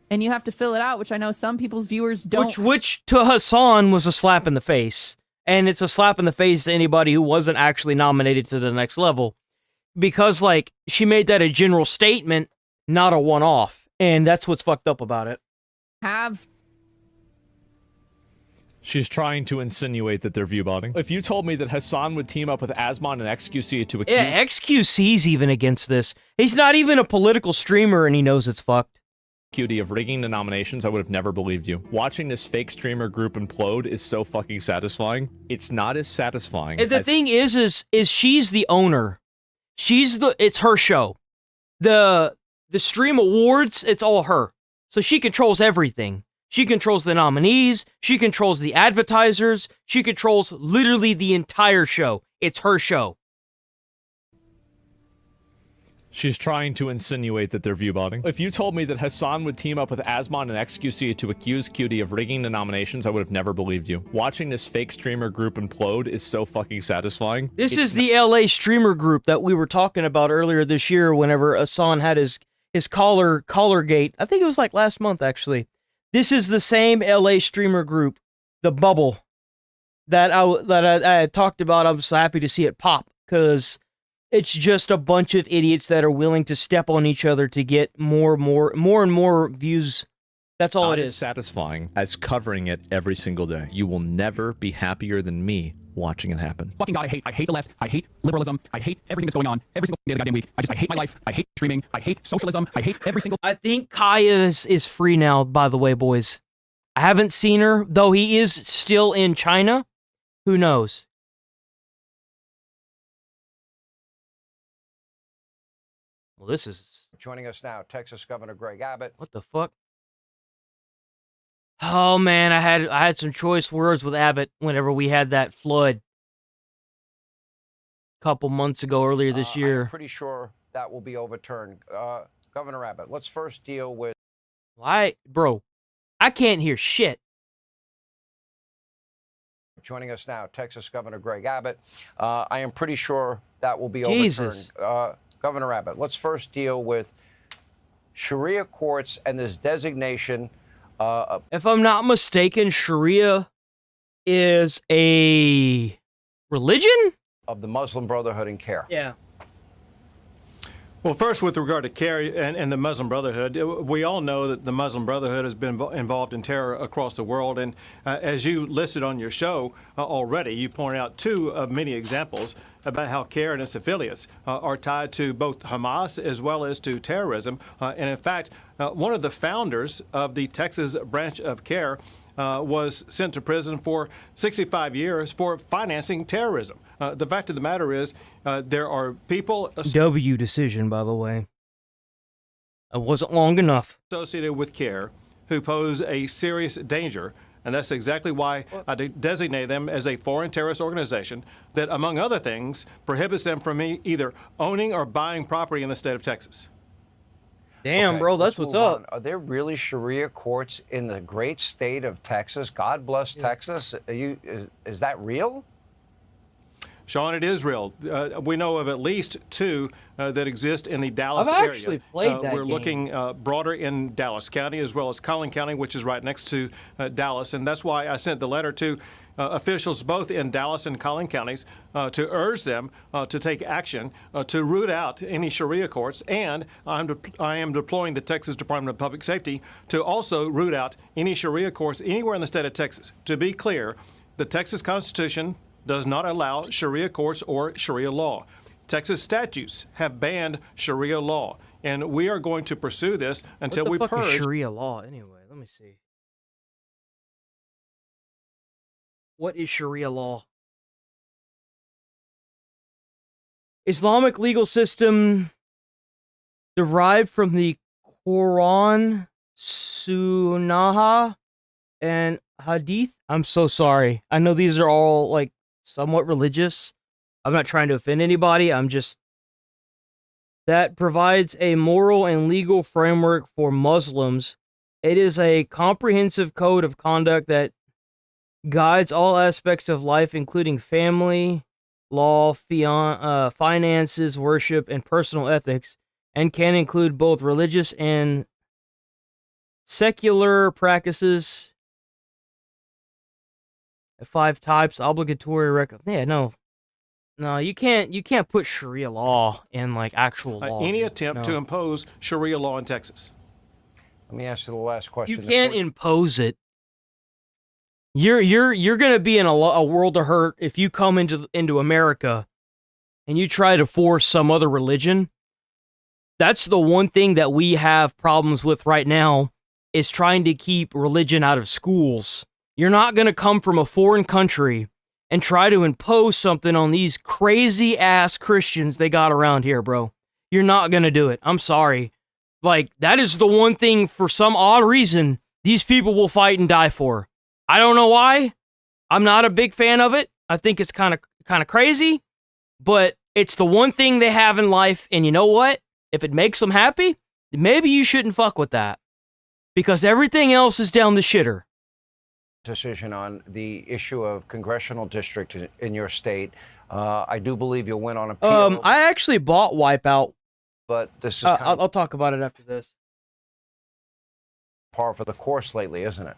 And you have to fill it out, which I know some people's viewers don't. Which to Hassan was a slap in the face. And it's a slap in the face to anybody who wasn't actually nominated to the next level. Because, like, she made that a general statement, not a one-off. And that's what's fucked up about it. She's trying to insinuate that they're view-botting. If you told me that Hassan would team up with Asmon and XQC to accuse... Yeah, XQC's even against this. He's not even a political streamer and he knows it's fucked. Of rigging the nominations, I would have never believed you. Watching this fake streamer group implode is so fucking satisfying. It's not as satisfying. And the thing is she's the owner. It's her show. The Stream Awards, it's all her. So she controls everything. She controls the nominees, she controls the advertisers, she controls literally the entire show. It's her show. She's trying to insinuate that they're view-botting. If you told me that Hassan would team up with Asmon and XQC to accuse Cutie of rigging the nominations, I would have never believed you. Watching this fake streamer group implode is so fucking satisfying. This is the LA streamer group that we were talking about earlier this year whenever Hassan had his Collargate. I think it was like last month, actually. This is the same LA streamer group, the bubble, that I had talked about. I was happy to see it pop, because... it's just a bunch of idiots that are willing to step on each other to get more and more views That's all Not it as is. satisfying as covering it every single day. You will never be happier than me watching it happen. Fucking God, I hate the left. I hate liberalism. I hate everything that's going on every single day of the goddamn week. I hate my life. I hate streaming. I hate socialism. I hate every single. I think Kaya is free now, by the way, boys. I haven't seen her, though he is still in China. Who knows? Well, this is... Joining us now, Texas Governor Greg Abbott. What the fuck? Oh man, I had some choice words with Abbott whenever we had that flood a couple months ago, earlier this year. I'm pretty sure that will be overturned. Governor Abbott, let's first deal with... Bro, I can't hear shit. Joining us now, Texas Governor Greg Abbott. I am pretty sure that will be Jesus. overturned. Governor Abbott, let's first deal with Sharia courts and this designation. If I'm not mistaken, Sharia is a religion? Of the Muslim Brotherhood in CARE. Yeah. Well, first, with regard to CARE and the Muslim Brotherhood, we all know that the Muslim Brotherhood has been involved in terror across the world. And as you listed on your show already, you pointed out two of many examples about how CARE and its affiliates are tied to both Hamas as well as to terrorism. And in fact, one of the founders of the Texas branch of CARE was sent to prison for 65 years for financing terrorism. The fact of the matter is, there are people... W decision, by the way. It wasn't long enough. ...associated with CARE who pose a serious danger, and that's exactly why I designate them as a foreign terrorist organization that, among other things, prohibits them from either owning or buying property in the state of Texas. Damn, Okay, bro, that's let's what's move up. on. Are there really Sharia courts in the great state of Texas? God bless Texas. Is that real? Sean, it is real. We know of at least two that exist in the Dallas area. I've actually played that We're game. looking broader in Dallas County as well as Collin County, which is right next to Dallas. And that's why I sent the letter to officials both in Dallas and Collin counties to urge them to take action to root out any Sharia courts. And I am deploying the Texas Department of Public Safety to also root out any Sharia courts anywhere in the state of Texas. To be clear, the Texas Constitution does not allow Sharia courts or Sharia law. Texas statutes have banned Sharia law, and we are going to pursue this until we What the fuck is purge. Sharia law anyway? Let me see. What is Sharia law? Islamic legal system derived from the Quran, Sunnah, and Hadith. I'm so sorry. I know these are all like somewhat religious. I'm not trying to offend anybody. That provides a moral and legal framework for Muslims. It is a comprehensive code of conduct that guides all aspects of life, including family, law, finances, worship, and personal ethics, and can include both religious and secular practices. 5 types, obligatory No, you can't put Sharia law in like actual law. Any attempt to No. impose Sharia law in Texas. Let me ask you the last question. You can't impose it. You're gonna be in a world of hurt if you come into America and you try to force some other religion. That's the one thing that we have problems with right now, is trying to keep religion out of schools. You're not gonna come from a foreign country and try to impose something on these crazy ass Christians they got around here, bro. You're not gonna do it. I'm sorry. Like, that is the one thing, for some odd reason, these people will fight and die for. I don't know why. I'm not a big fan of it. I think it's kind of crazy, but it's the one thing they have in life, and you know what? If it makes them happy, maybe you shouldn't fuck with that, because everything else is down the shitter. Decision on the issue of congressional district in your state. I do believe you'll win on appeal. I actually bought Wipeout, but this is I'll talk about it after this. par for the course lately, isn't it?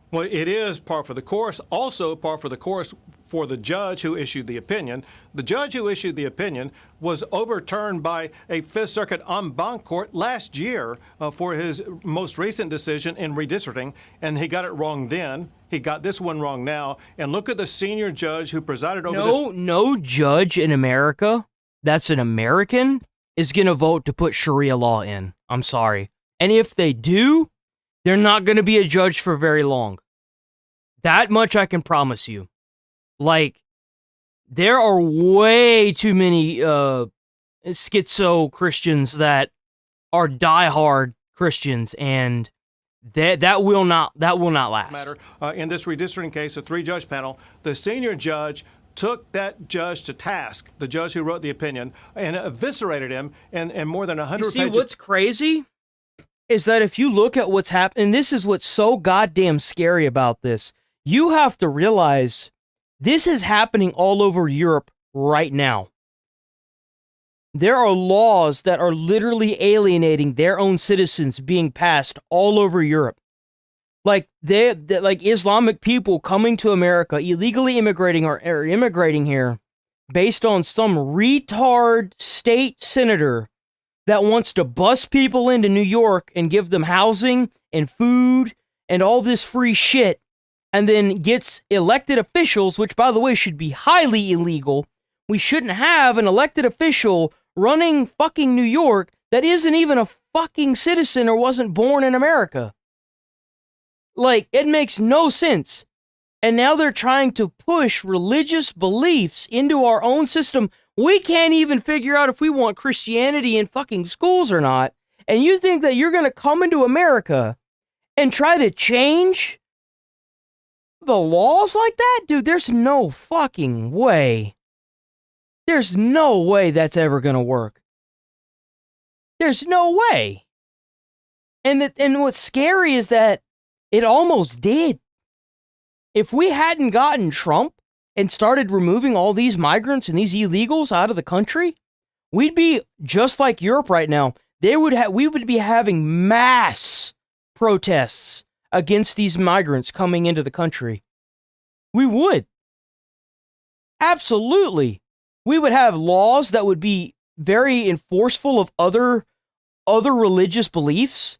Well, it is par for the course. Also par for the course for the judge who issued the opinion. The judge who issued the opinion was overturned by a Fifth Circuit en banc court last year for his most recent decision in redistricting, and he got it wrong then. He got this one wrong now. And look at the senior judge who presided over this. No judge in America that's an American is going to vote to put Sharia law in. I'm sorry. And if they do, they're not going to be a judge for very long. That much I can promise you. Like, there are way too many schizo Christians that are diehard Christians, and that will not last. In this redistricting case, a 3-judge panel, the senior judge took that judge to task, the judge who wrote the opinion, and eviscerated him in more than 100 pages. You see, what's crazy is that if you look at what's happening, and this is what's so goddamn scary about this, you have to realize this is happening all over Europe right now. There are laws that are literally alienating their own citizens being passed all over Europe. Like like Islamic people coming to America, illegally immigrating or immigrating here based on some retard state senator that wants to bus people into New York and give them housing and food and all this free shit, and then gets elected officials, which, by the way, should be highly illegal. We shouldn't have an elected official running fucking New York that isn't even a fucking citizen or wasn't born in America. Like, it makes no sense. And now they're trying to push religious beliefs into our own system. We can't even figure out if we want Christianity in fucking schools or not. And you think that you're going to come into America and try to change the laws like that? Dude, there's no fucking way. There's no way that's ever going to work. There's no way. And what's scary is that it almost did. If we hadn't gotten Trump and started removing all these migrants and these illegals out of the country, we'd be just like Europe right now. We would be having mass protests against these migrants coming into the country. We would. Absolutely. We would have laws that would be very enforceful of other religious beliefs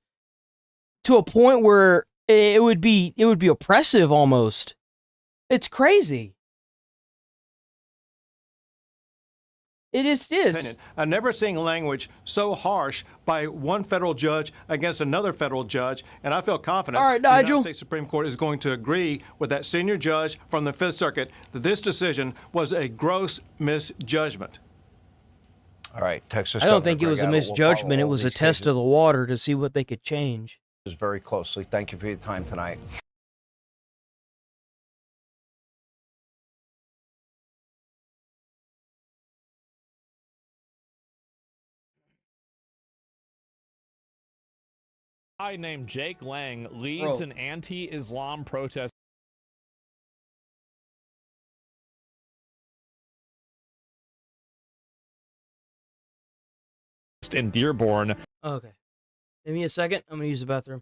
to a point where it would be oppressive almost. It's crazy. It is. I've never seen language so harsh by one federal judge against another federal judge, and I feel confident all right, the Nigel. United States Supreme Court is going to agree with that senior judge from the Fifth Circuit that this decision was a gross misjudgment. All right, Texas. I don't think it was a misjudgment. It was a test of the water to see what they could change. Very closely. Thank you for your time tonight. A guy named Jake Lang leads an anti-Islam protest in Dearborn. Okay. Give me a second. I'm going to use the bathroom.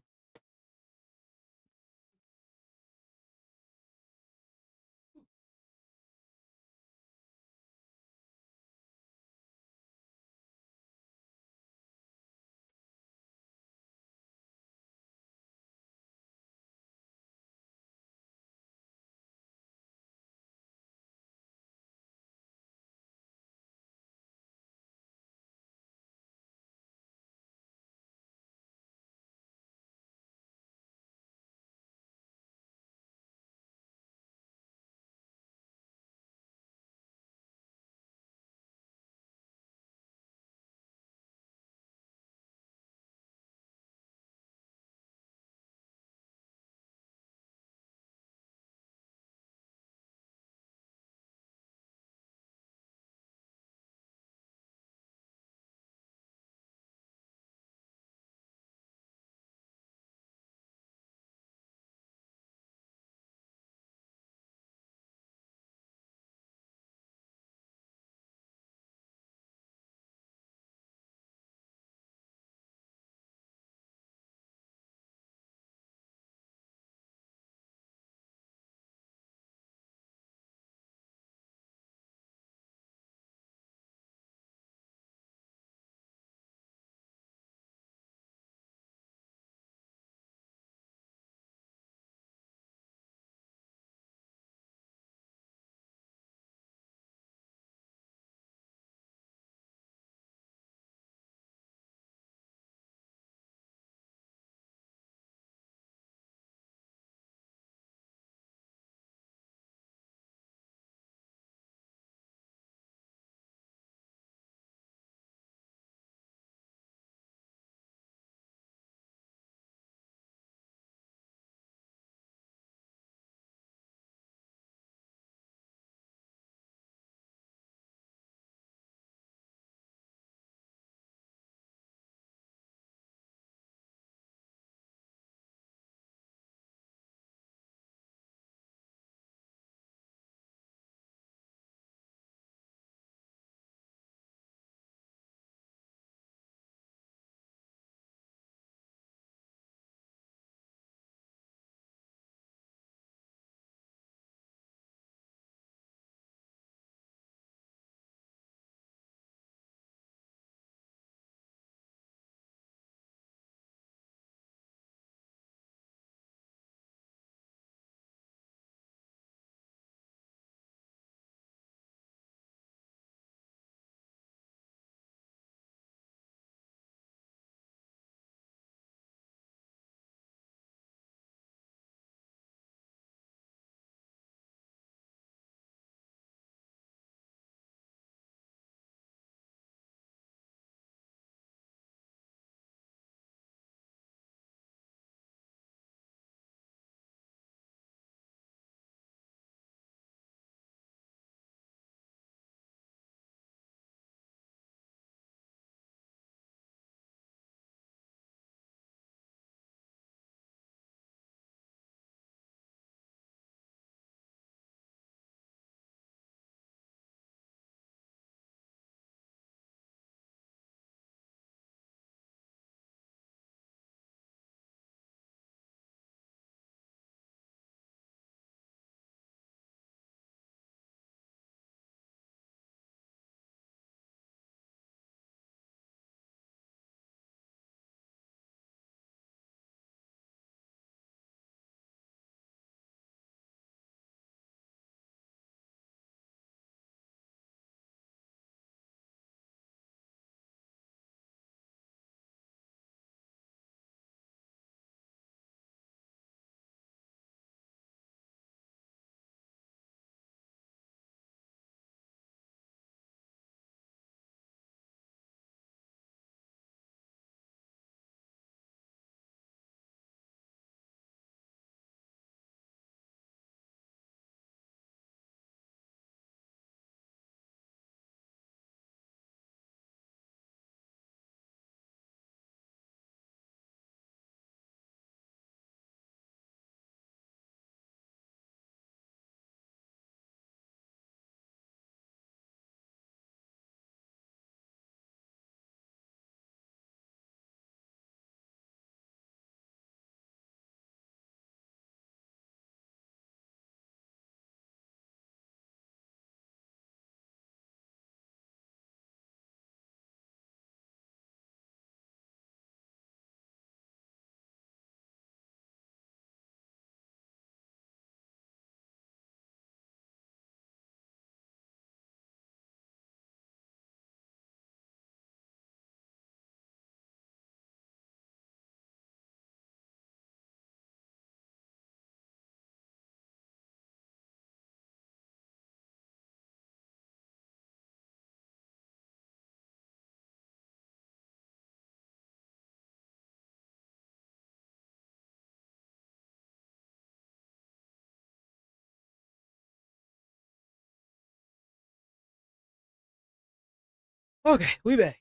Okay, we back.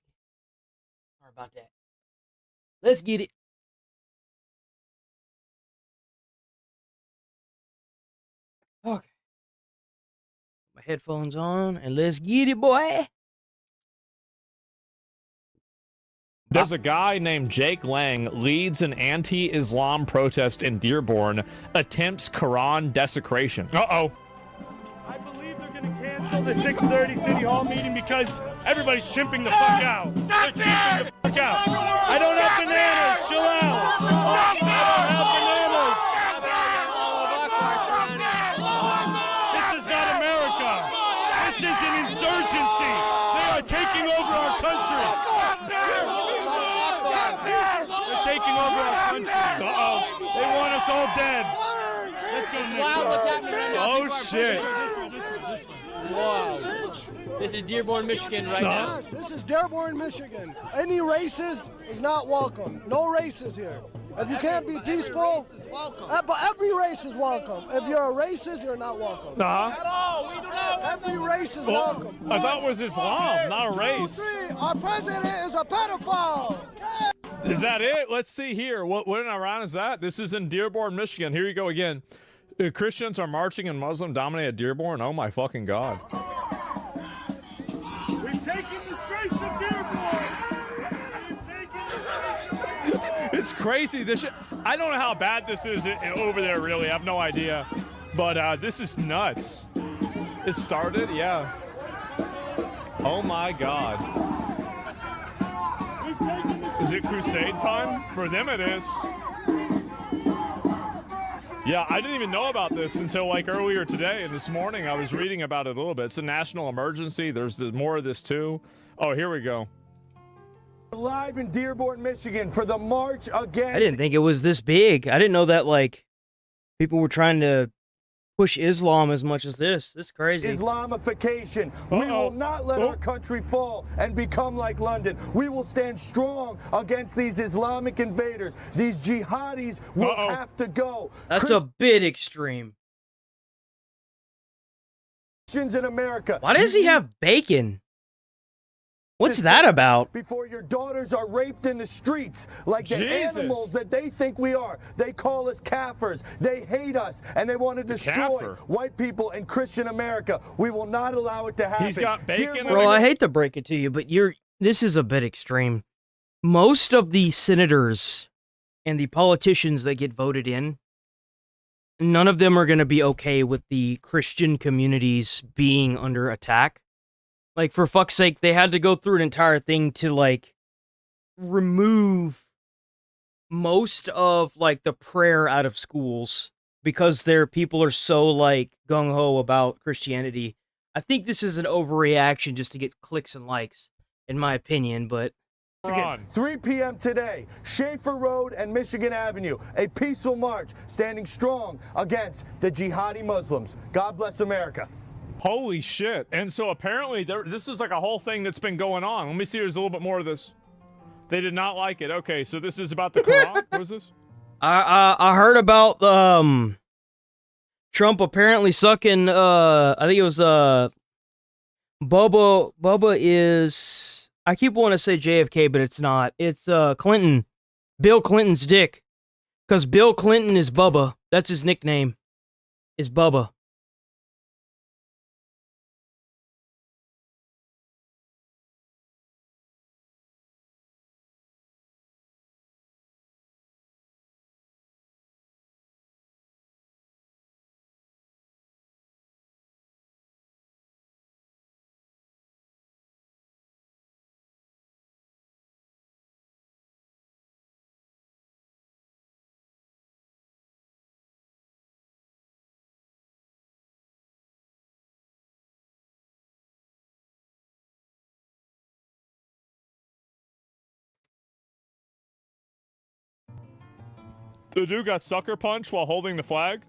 Sorry about that. Let's get it. Okay. My headphones on, and let's get it, boy. There's a guy named Jake Lang, leads an anti-Islam protest in Dearborn, attempts Quran desecration. Uh-oh. I believe they're going to cancel the 6:30 City Hall meeting because everybody's chimping the fuck out. They're chimping the fuck out. I don't have bananas. Chill out. I don't have bananas. This is not America. This is an insurgency. They are taking over our country. They're taking over our country. Uh-oh. They want us all dead. Let's go, Nick. Wow, what's happening right now? Oh, shit. Wow. This is Dearborn, Michigan right now. Yes, this is Dearborn, Michigan. Any racist is not welcome. No races here. If you can't be peaceful, but every race is welcome. If you're a racist, you're not welcome. Uh-huh. At all, we do not. Every race is welcome. I thought it was Islam, not a race. 2, 3. Our president is a pedophile. Is that it? Let's see here. What in Iran is that? This is in Dearborn, Michigan. Here you go again. Christians are marching in Muslim-dominated Dearborn. Oh my fucking God. We've taken the streets of Dearborn. It's crazy. This shit, I don't know how bad this is over there, really. I have no idea. But this is nuts. It started? Yeah. Oh my God. Is it crusade time? For them it is. Yeah, I didn't even know about this until like earlier today, and this morning I was reading about it a little bit. It's a national emergency. There's more of this too. Oh, here we go. Live in Dearborn, Michigan for the march against... I didn't think it was this big. I didn't know that, like, people were trying to push Islam as much as this. This is crazy. Islamification. We will not let our country fall and become like London. We will stand strong against these Islamic invaders. These jihadis will have to go. That's a bit extreme. Christians in America. Why does he have bacon? What's that about? Before your daughters are raped in the streets like the animals that they think we are. They call us kafirs. They hate us, and they want to destroy white people and Christian America. We will not allow it to happen. He's got bacon. Bro, I hate to break it to you, but this is a bit extreme. Most of the senators and the politicians that get voted in, none of them are going to be okay with the Christian communities being under attack. Like, for fuck's sake, they had to go through an entire thing to, like, remove most of, like, the prayer out of schools because their people are so, like, gung-ho about Christianity. I think this is an overreaction just to get clicks and likes, in my opinion, but... 3 p.m. today, Schaefer Road and Michigan Avenue, a peaceful march standing strong against the jihadi Muslims. God bless America. Holy shit. And so apparently this is like a whole thing that's been going on. Let me see, there's a little bit more of this. They did not like it. Okay, so this is about the Quran? What is this? I heard about Trump apparently sucking I think it was Bubba is, I keep wanting to say JFK, but it's not. It's Clinton. Bill Clinton's dick. Because Bill Clinton is Bubba. That's his nickname. Is Bubba. The dude got sucker punched while holding the flag?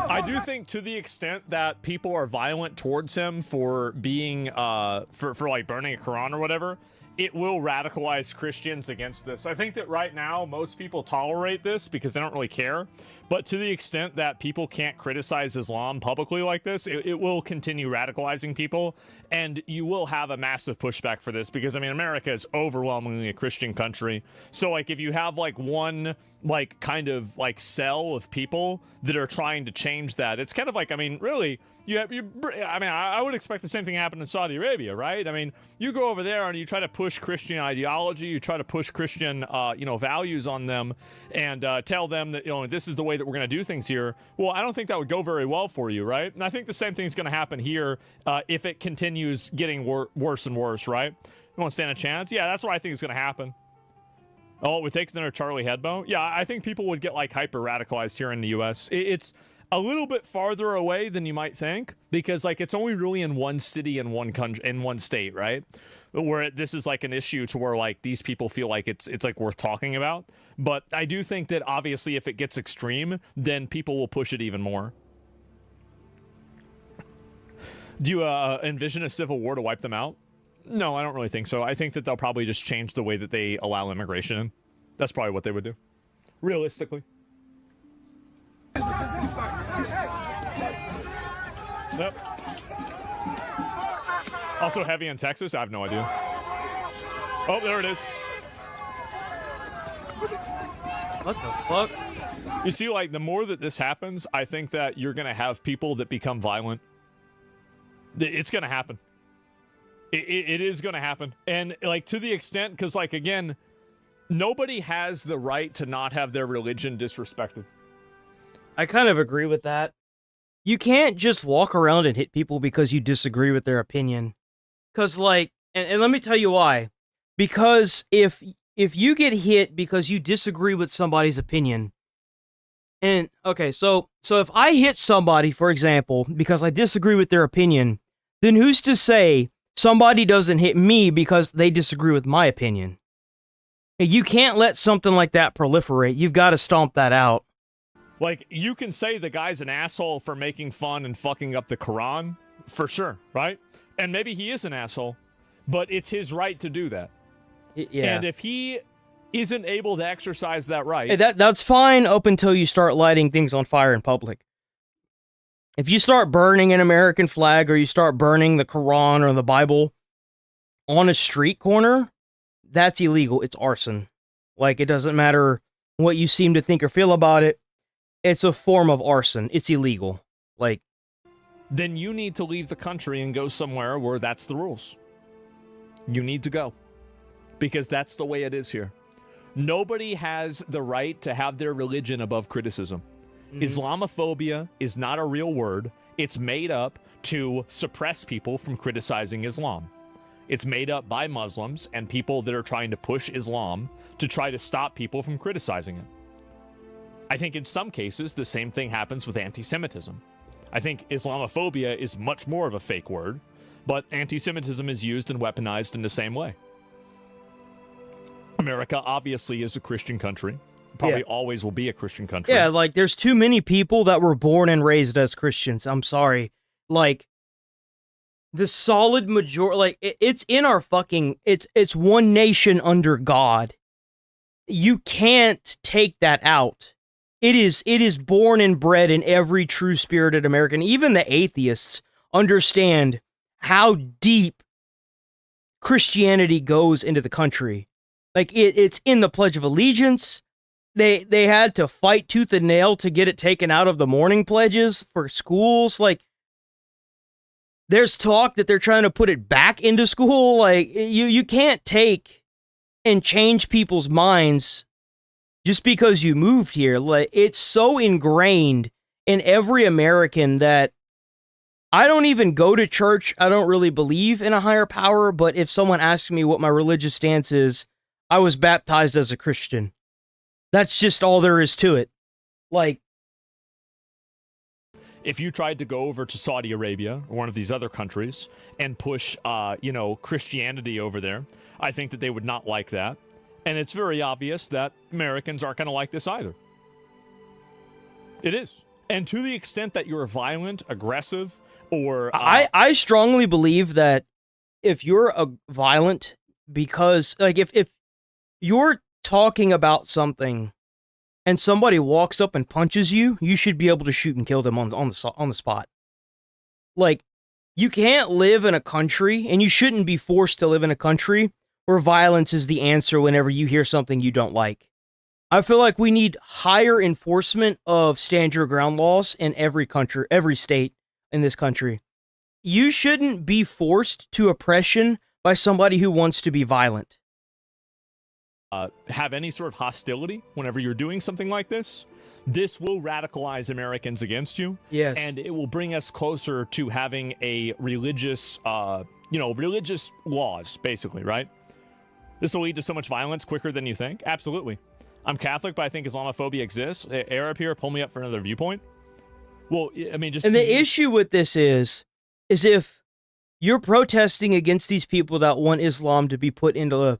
I do think to the extent that people are violent towards him for being, for like burning a Quran or whatever, it will radicalize Christians against this. I think that right now, most people tolerate this because they don't really care. But to the extent that people can't criticize Islam publicly like this, it will continue radicalizing people, and you will have a massive pushback for this because, I mean, America is overwhelmingly a Christian country. So, like, if you have, like, one, like, kind of, like, cell of people that are trying to change that, it's kind of like, I mean, really, I would expect the same thing to happen in Saudi Arabia, right? I mean, you go over there and you try to push Christian ideology, you try to push Christian, values on them, and tell them that, this is the way that we're going to do things here. Well, I don't think that would go very well for you, right? And I think the same thing is going to happen here if it continues getting worse and worse, right? You won't stand a chance? Yeah, that's what I think is going to happen. Oh, it would take another Charlie Hebdo? Yeah, I think people would get, like, hyper-radicalized here in the U.S. It's a little bit farther away than you might think because, like, it's only really in one city and one country, in one state, right? Where this is, like, an issue to where, like, these people feel like it's like worth talking about. But I do think that obviously if it gets extreme, then people will push it even more. Do you envision a civil war to wipe them out? No, I don't really think so. I think that they'll probably just change the way that they allow immigration in. That's probably what they would do, realistically. Yep. Also heavy in Texas? I have no idea. Oh, there it is. What the fuck? You see, like, the more that this happens, I think that you're going to have people that become violent. It's going to happen. It is going to happen. And, like, to the extent, because, like, again, nobody has the right to not have their religion disrespected. I kind of agree with that. You can't just walk around and hit people because you disagree with their opinion. Because, like, and let me tell you why. Because if you get hit because you disagree with somebody's opinion, and, okay, so if I hit somebody, for example, because I disagree with their opinion, then who's to say somebody doesn't hit me because they disagree with my opinion? You can't let something like that proliferate. You've got to stomp that out. Like, you can say the guy's an asshole for making fun and fucking up the Quran, for sure, right? And maybe he is an asshole, but it's his right to do that. Yeah. And if he isn't able to exercise that right... Hey, that's fine up until you start lighting things on fire in public. If you start burning an American flag or you start burning the Quran or the Bible on a street corner, that's illegal. It's arson. Like, it doesn't matter what you seem to think or feel about it. It's a form of arson. It's illegal. Like, then you need to leave the country and go somewhere where that's the rules. You need to go. Because that's the way it is here. Nobody has the right to have their religion above criticism. Islamophobia is not a real word. It's made up to suppress people from criticizing Islam. It's made up by Muslims and people that are trying to push Islam to try to stop people from criticizing it. I think in some cases, the same thing happens with anti-Semitism. I think Islamophobia is much more of a fake word, but anti-Semitism is used and weaponized in the same way. America obviously is a Christian country. Probably always will be a Christian country. Yeah, like, there's too many people that were born and raised as Christians. I'm sorry. Like, the solid majority, like, it's in our fucking, it's one nation under God. You can't take that out. It is born and bred in every true-spirited American. Even the atheists understand how deep Christianity goes into the country. Like, it's in the Pledge of Allegiance. They had to fight tooth and nail to get it taken out of the morning pledges for schools. Like, there's talk that they're trying to put it back into school. Like, you can't take and change people's minds just because you moved here. Like, it's so ingrained in every American that I don't even go to church. I don't really believe in a higher power, but if someone asks me what my religious stance is, I was baptized as a Christian. That's just all there is to it. Like, if you tried to go over to Saudi Arabia or one of these other countries and push, Christianity over there, I think that they would not like that. And it's very obvious that Americans aren't going to like this either. It is. And to the extent that you're violent, aggressive, or... I strongly believe that if you're violent, because, like, if you're talking about something and somebody walks up and punches you, you should be able to shoot and kill them on the spot. Like, you can't live in a country, and you shouldn't be forced to live in a country where violence is the answer whenever you hear something you don't like. I feel like we need higher enforcement of stand your ground laws in every country, every state in this country. You shouldn't be forced to oppression by somebody who wants to be violent. Have any sort of hostility whenever you're doing something like this. This will radicalize Americans against you. Yes. And it will bring us closer to having a religious, religious laws, basically, right? This will lead to so much violence quicker than you think. Absolutely. I'm Catholic, but I think Islamophobia exists. Arab here, pull me up for another viewpoint. Well, I mean, just... And the issue with this is if you're protesting against these people that want Islam to be put into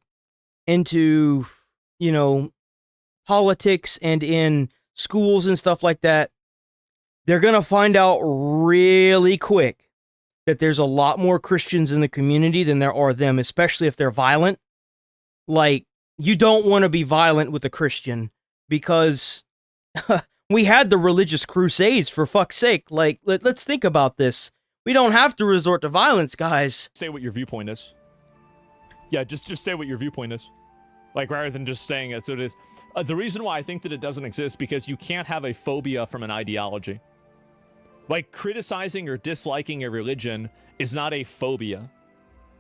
politics and in schools and stuff like that, they're going to find out really quick that there's a lot more Christians in the community than there are them, especially if they're violent. Like, you don't want to be violent with a Christian because we had the religious crusades, for fuck's sake. Like, let's think about this. We don't have to resort to violence, guys. Say what your viewpoint is. Yeah, just say what your viewpoint is. Like, rather than just saying it, so it is. The reason why I think that it doesn't exist, because you can't have a phobia from an ideology. Like, criticizing or disliking a religion is not a phobia.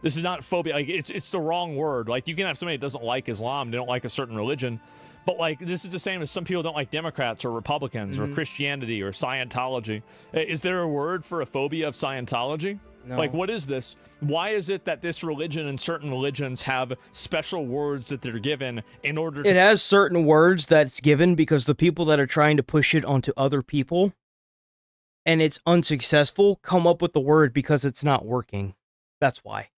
This is not phobia. Like, it's the wrong word. Like, you can have somebody that doesn't like Islam, they don't like a certain religion, but, like, this is the same as some people don't like Democrats or Republicans or Christianity or Scientology. Is there a word for a phobia of Scientology? No. Like, what is this? Why is it that this religion and certain religions have special words that they're given in order to... It has certain words that's given because the people that are trying to push it onto other people, and it's unsuccessful, come up with the word because it's not working. That's why.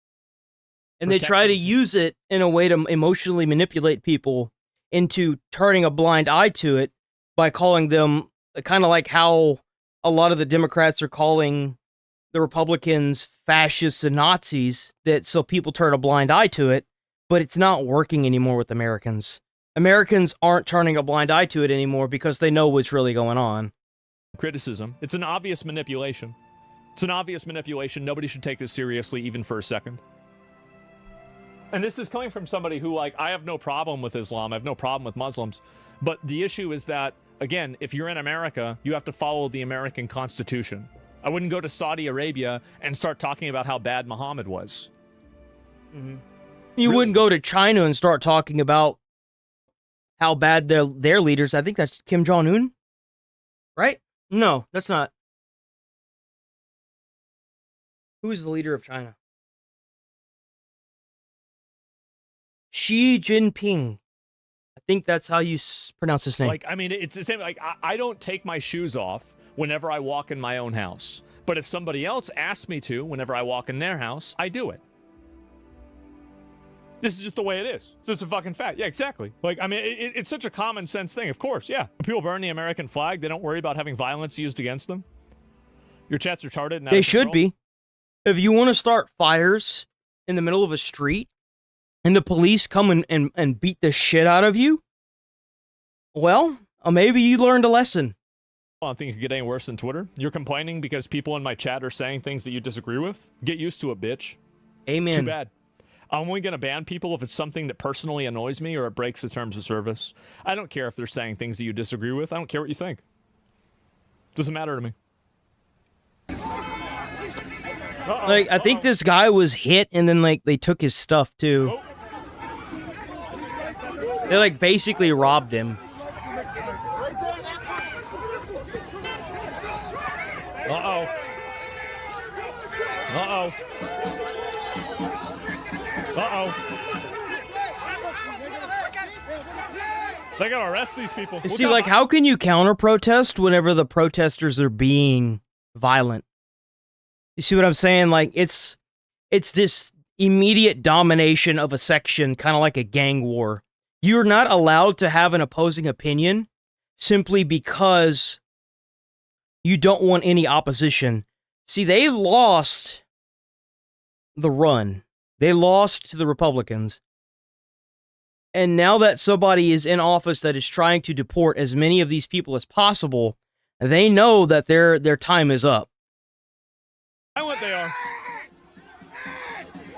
And they try to use it in a way to emotionally manipulate people into turning a blind eye to it by calling them, kind of like how a lot of the Democrats are calling the Republicans fascists and Nazis, that so people turn a blind eye to it, but it's not working anymore with Americans. Americans aren't turning a blind eye to it anymore because they know what's really going on. Criticism. It's an obvious manipulation. It's an obvious manipulation. Nobody should take this seriously even for a second. And this is coming from somebody who, like, I have no problem with Islam. I have no problem with Muslims. But the issue is that, again, if you're in America, you have to follow the American Constitution. I wouldn't go to Saudi Arabia and start talking about how bad Muhammad was. Mm-hmm. You wouldn't go to China and start talking about how bad their leaders. I think that's Kim Jong-un, right? No, that's not. Who is the leader of China? Xi Jinping. I think that's how you pronounce his name. Like, I mean, it's the same. Like, I don't take my shoes off whenever I walk in my own house. But if somebody else asks me to, whenever I walk in their house, I do it. This is just the way it is. It's just a fucking fact. Yeah, exactly. Like, I mean, it's such a common sense thing. Of course, yeah. When people burn the American flag, they don't worry about having violence used against them. Your chat's retarded. And they should be. If you want to start fires in the middle of a street and the police come and beat the shit out of you, well, maybe you learned a lesson. I don't think it could get any worse than Twitter. You're complaining because people in my chat are saying things that you disagree with? Get used to it, bitch. Amen. Too bad. I'm only going to ban people if it's something that personally annoys me or it breaks the terms of service. I don't care if they're saying things that you disagree with. I don't care what you think. Doesn't matter to me. Like, I think this guy was hit and then, like, they took his stuff, too. They, like, basically robbed him. Uh-oh. Uh-oh. Uh-oh. They gotta arrest these people. See, like, how can you counter-protest whenever the protesters are being violent? You see what I'm saying? Like, it's this immediate domination of a section, kind of like a gang war. You're not allowed to have an opposing opinion simply because you don't want any opposition. See, they lost the run. They lost to the Republicans. And now that somebody is in office that is trying to deport as many of these people as possible, they know that their time is up. I know what they are.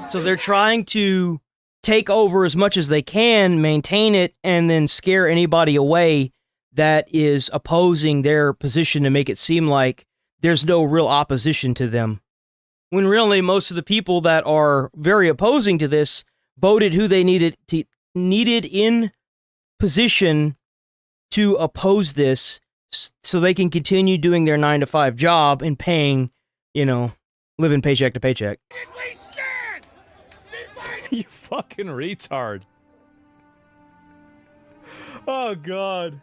So they're trying to take over as much as they can, maintain it, and then scare anybody away that is opposing their position to make it seem like there's no real opposition to them. When really most of the people that are very opposing to this voted who they needed in position to oppose this so they can continue doing their 9-to-5 job and paying, living paycheck to paycheck. You fucking retard. Oh, God.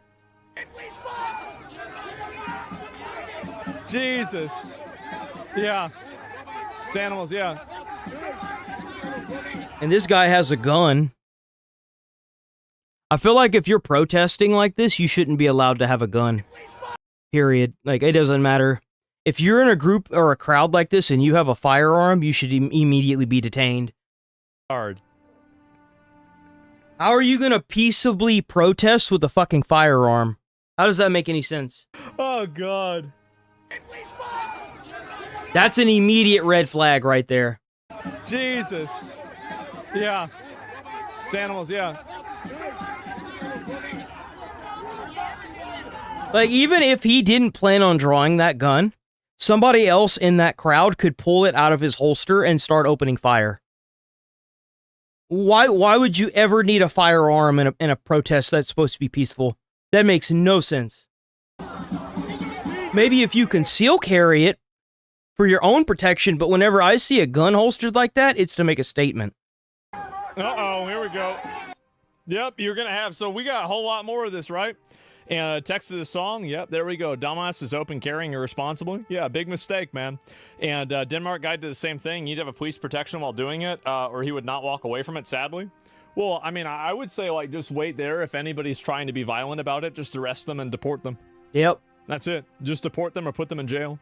Jesus. Yeah. It's animals, yeah. And this guy has a gun. I feel like if you're protesting like this, you shouldn't be allowed to have a gun. Period. Like, it doesn't matter. If you're in a group or a crowd like this and you have a firearm, you should immediately be detained. Hard. How are you gonna peaceably protest with a fucking firearm? How does that make any sense? Oh, God. That's an immediate red flag right there. Jesus. Yeah. It's animals, yeah. Like, even if he didn't plan on drawing that gun, somebody else in that crowd could pull it out of his holster and start opening fire. Why would you ever need a firearm in a protest that's supposed to be peaceful? That makes no sense. Maybe if you conceal carry it for your own protection, but whenever I see a gun holstered like that, it's to make a statement. Uh-oh, here we go. Yep, you're going to have... So we got a whole lot more of this, right? And text to the song, yep, there we go. Dumbass is open carrying irresponsibly. Yeah, big mistake, man. And Denmark guy did the same thing. You'd have a police protection while doing it, or he would not walk away from it, sadly. Well, I mean, I would say, like, just wait there. If anybody's trying to be violent about it, just arrest them and deport them. Yep. That's it. Just deport them or put them in jail.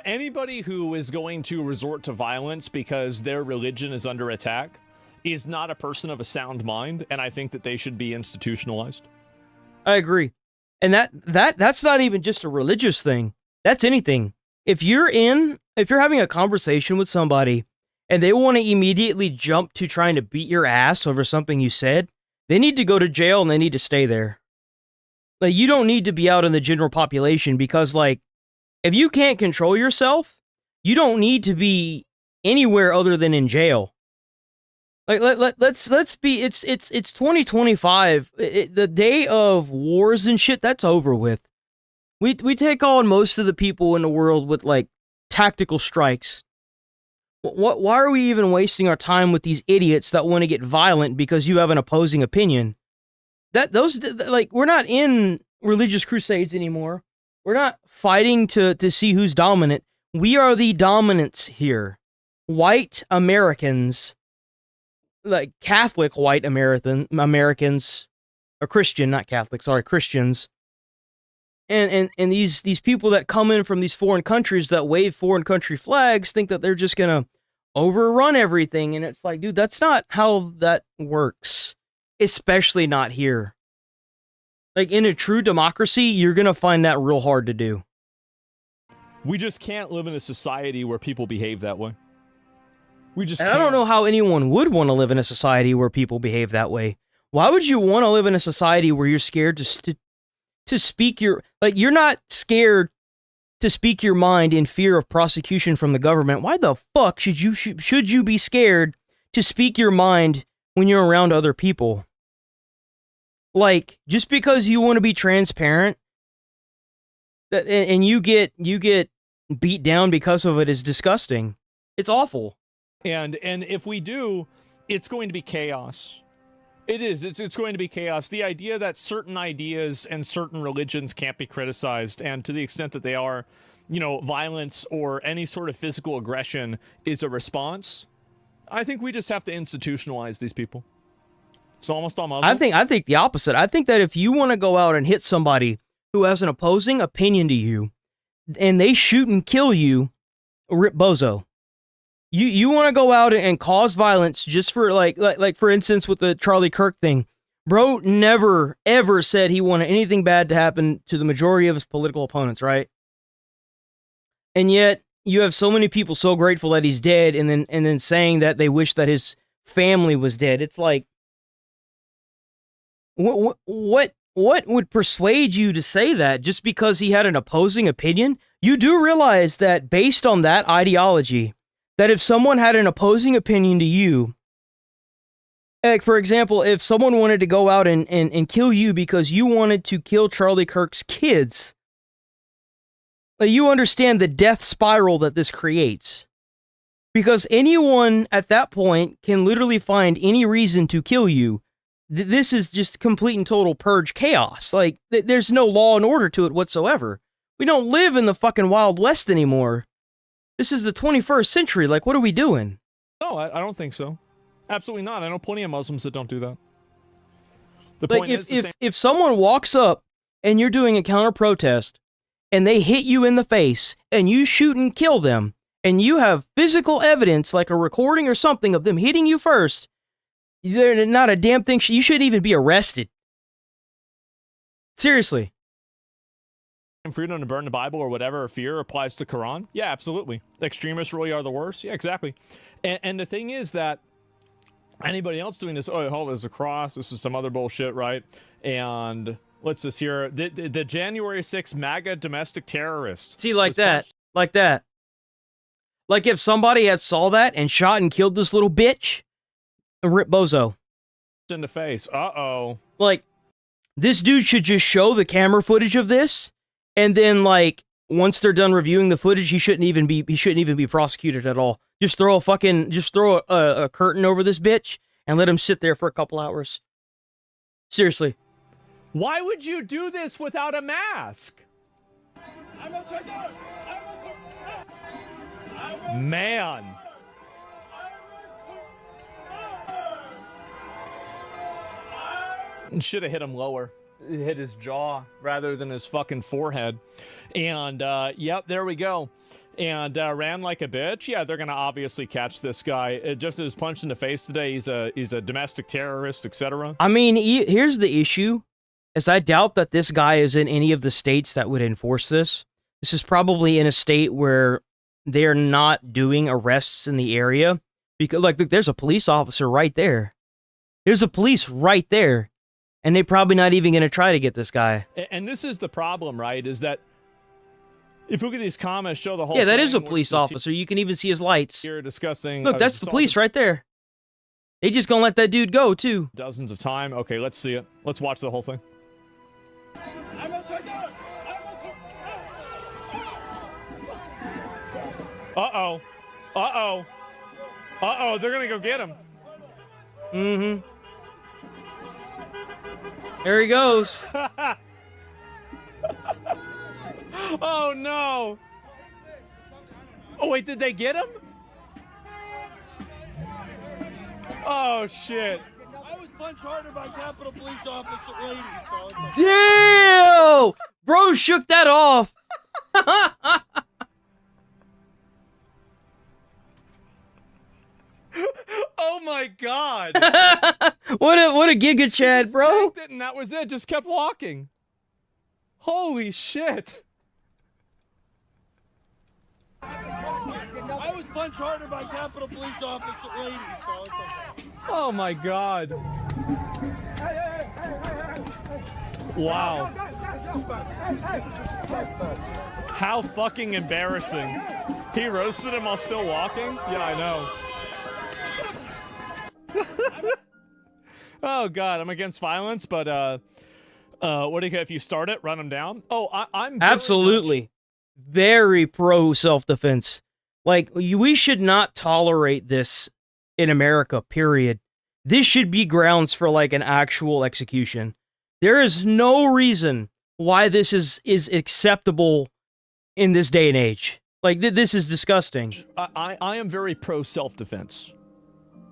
Anybody who is going to resort to violence because their religion is under attack is not a person of a sound mind, and I think that they should be institutionalized. I agree. And that's not even just a religious thing. That's anything. If you're having a conversation with somebody and they want to immediately jump to trying to beat your ass over something you said, they need to go to jail and they need to stay there. Like, you don't need to be out in the general population because, like, if you can't control yourself, you don't need to be anywhere other than in jail. Like, let's be, it's 2025. The day of wars and shit, that's over with. We take on most of the people in the world with, like, tactical strikes. Why are we even wasting our time with these idiots that want to get violent because you have an opposing opinion? We're not in religious crusades anymore. We're not fighting to see who's dominant. We are the dominants here. White Americans, like Catholic white Americans, or Christian, not Catholic, sorry, Christians. And these people that come in from these foreign countries that wave foreign country flags think that they're just gonna overrun everything. And it's like, dude, that's not how that works. Especially not here. Like, in a true democracy, you're gonna find that real hard to do. We just can't live in a society where people behave that way. We just can't. I don't know how anyone would want to live in a society where people behave that way. Why would you want to live in a society where you're scared to speak your... Like, you're not scared to speak your mind in fear of prosecution from the government. Why the fuck should you be scared to speak your mind when you're around other people? Like, just because you want to be transparent and you get beat down because of it is disgusting. It's awful. And if we do, it's going to be chaos. It is. It's going to be chaos. The idea that certain ideas and certain religions can't be criticized, and to the extent that they are, violence or any sort of physical aggression is a response. I think we just have to institutionalize these people. It's almost all Muslim. I think the opposite. I think that if you want to go out and hit somebody who has an opposing opinion to you, and they shoot and kill you, rip bozo. You want to go out and cause violence just for like for instance with the Charlie Kirk thing, Bro never, ever said he wanted anything bad to happen to the majority of his political opponents, right? And yet, you have so many people so grateful that he's dead, and then saying that they wish that his family was dead. It's like, what would persuade you to say that just because he had an opposing opinion? You do realize that based on that ideology, that if someone had an opposing opinion to you, like, for example, if someone wanted to go out and kill you because you wanted to kill Charlie Kirk's kids, you understand the death spiral that this creates. Because anyone at that point can literally find any reason to kill you. This is just complete and total purge chaos. Like, there's no law and order to it whatsoever. We don't live in the fucking Wild West anymore. This is the 21st century. Like, what are we doing? No, I don't think so. Absolutely not. I know plenty of Muslims that don't do that. The Like, point is if someone walks up and you're doing a counter protest and they hit you in the face and you shoot and kill them and you have physical evidence like a recording or something of them hitting you first, there's not a damn thing. You shouldn't even be arrested. Seriously. freedom to burn the Bible or whatever, or fear applies to Quran. Yeah, absolutely. The extremists really are the worst. Yeah, exactly. And the thing is that anybody else doing this, oh, hold, there's a cross, this is some other bullshit, right? And what's this here? The January 6th MAGA domestic terrorist. See, like that. Like that. Like if somebody had saw that and shot and killed this little bitch, rip bozo. In the face. Uh-oh. Like, this dude should just show the camera footage of this, and then, like, once they're done reviewing the footage, he shouldn't even be prosecuted at all. Just throw a curtain over this bitch and let him sit there for a couple hours. Seriously. Why would you do this without a mask? Man. Should have hit him lower. Hit his jaw rather than his fucking forehead. And, yep, there we go. And ran like a bitch. Yeah, they're gonna obviously catch this guy. Just as punched in the face today, he's a domestic terrorist, etc. I mean, here's the issue, is I doubt that this guy is in any of the states that would enforce this. This is probably in a state where they're not doing arrests in the area. Because, like, look, there's a police officer right there. There's a police right there. And they're probably not even going to try to get this guy. And this is the problem, right? Is that if you look at these comments, show the whole Yeah, that thing, is a police officer. You can even see his lights. You're discussing. Look, that's the police right there. They just gonna let that dude go, too. Dozens of time. Okay, let's see it. Let's watch the whole thing. Uh-oh. Uh-oh. Uh-oh, they're going to go get him. Mm-hmm. There he goes. Oh, no. Oh, wait, did they get him? Oh, shit. I was punched harder by Capitol Police Officer lady, so it's like... Damn! Bro shook that off. Oh, my God. What a Giga Chad, bro. And that was it. Just kept walking. Holy shit. I was punched harder by Capitol Police Officer lady, so it's like... Oh, my God. Wow. How fucking embarrassing. He roasted him while still walking? Yeah, I know. Oh, God, I'm against violence, but, what do you, if you start it, run them down? Oh, I'm absolutely very pro self-defense. Like, we should not tolerate this in America, period. This should be grounds for, like, an actual execution. There is no reason why this is acceptable in this day and age. Like, this is disgusting. I am very pro self-defense.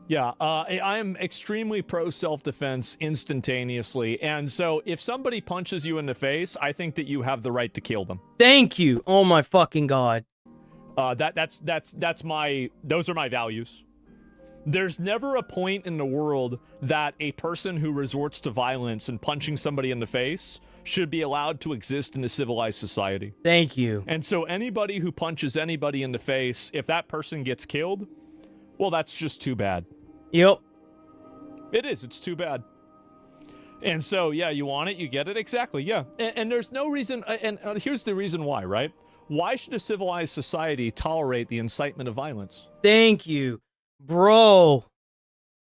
Yeah, I am extremely pro self-defense instantaneously, and so if somebody punches you in the face, I think that you have the right to kill them. Thank you. Oh my fucking God. Those are my values. There's never a point in the world that a person who resorts to violence and punching somebody in the face should be allowed to exist in a civilized society. Thank you. And so anybody who punches anybody in the face, if that person gets killed, well, that's just too bad. Yep. It is. It's too bad. And so, yeah, you want it, you get it. Exactly, yeah. And there's no reason, and here's the reason why, right? Why should a civilized society tolerate the incitement of violence? Thank you, bro.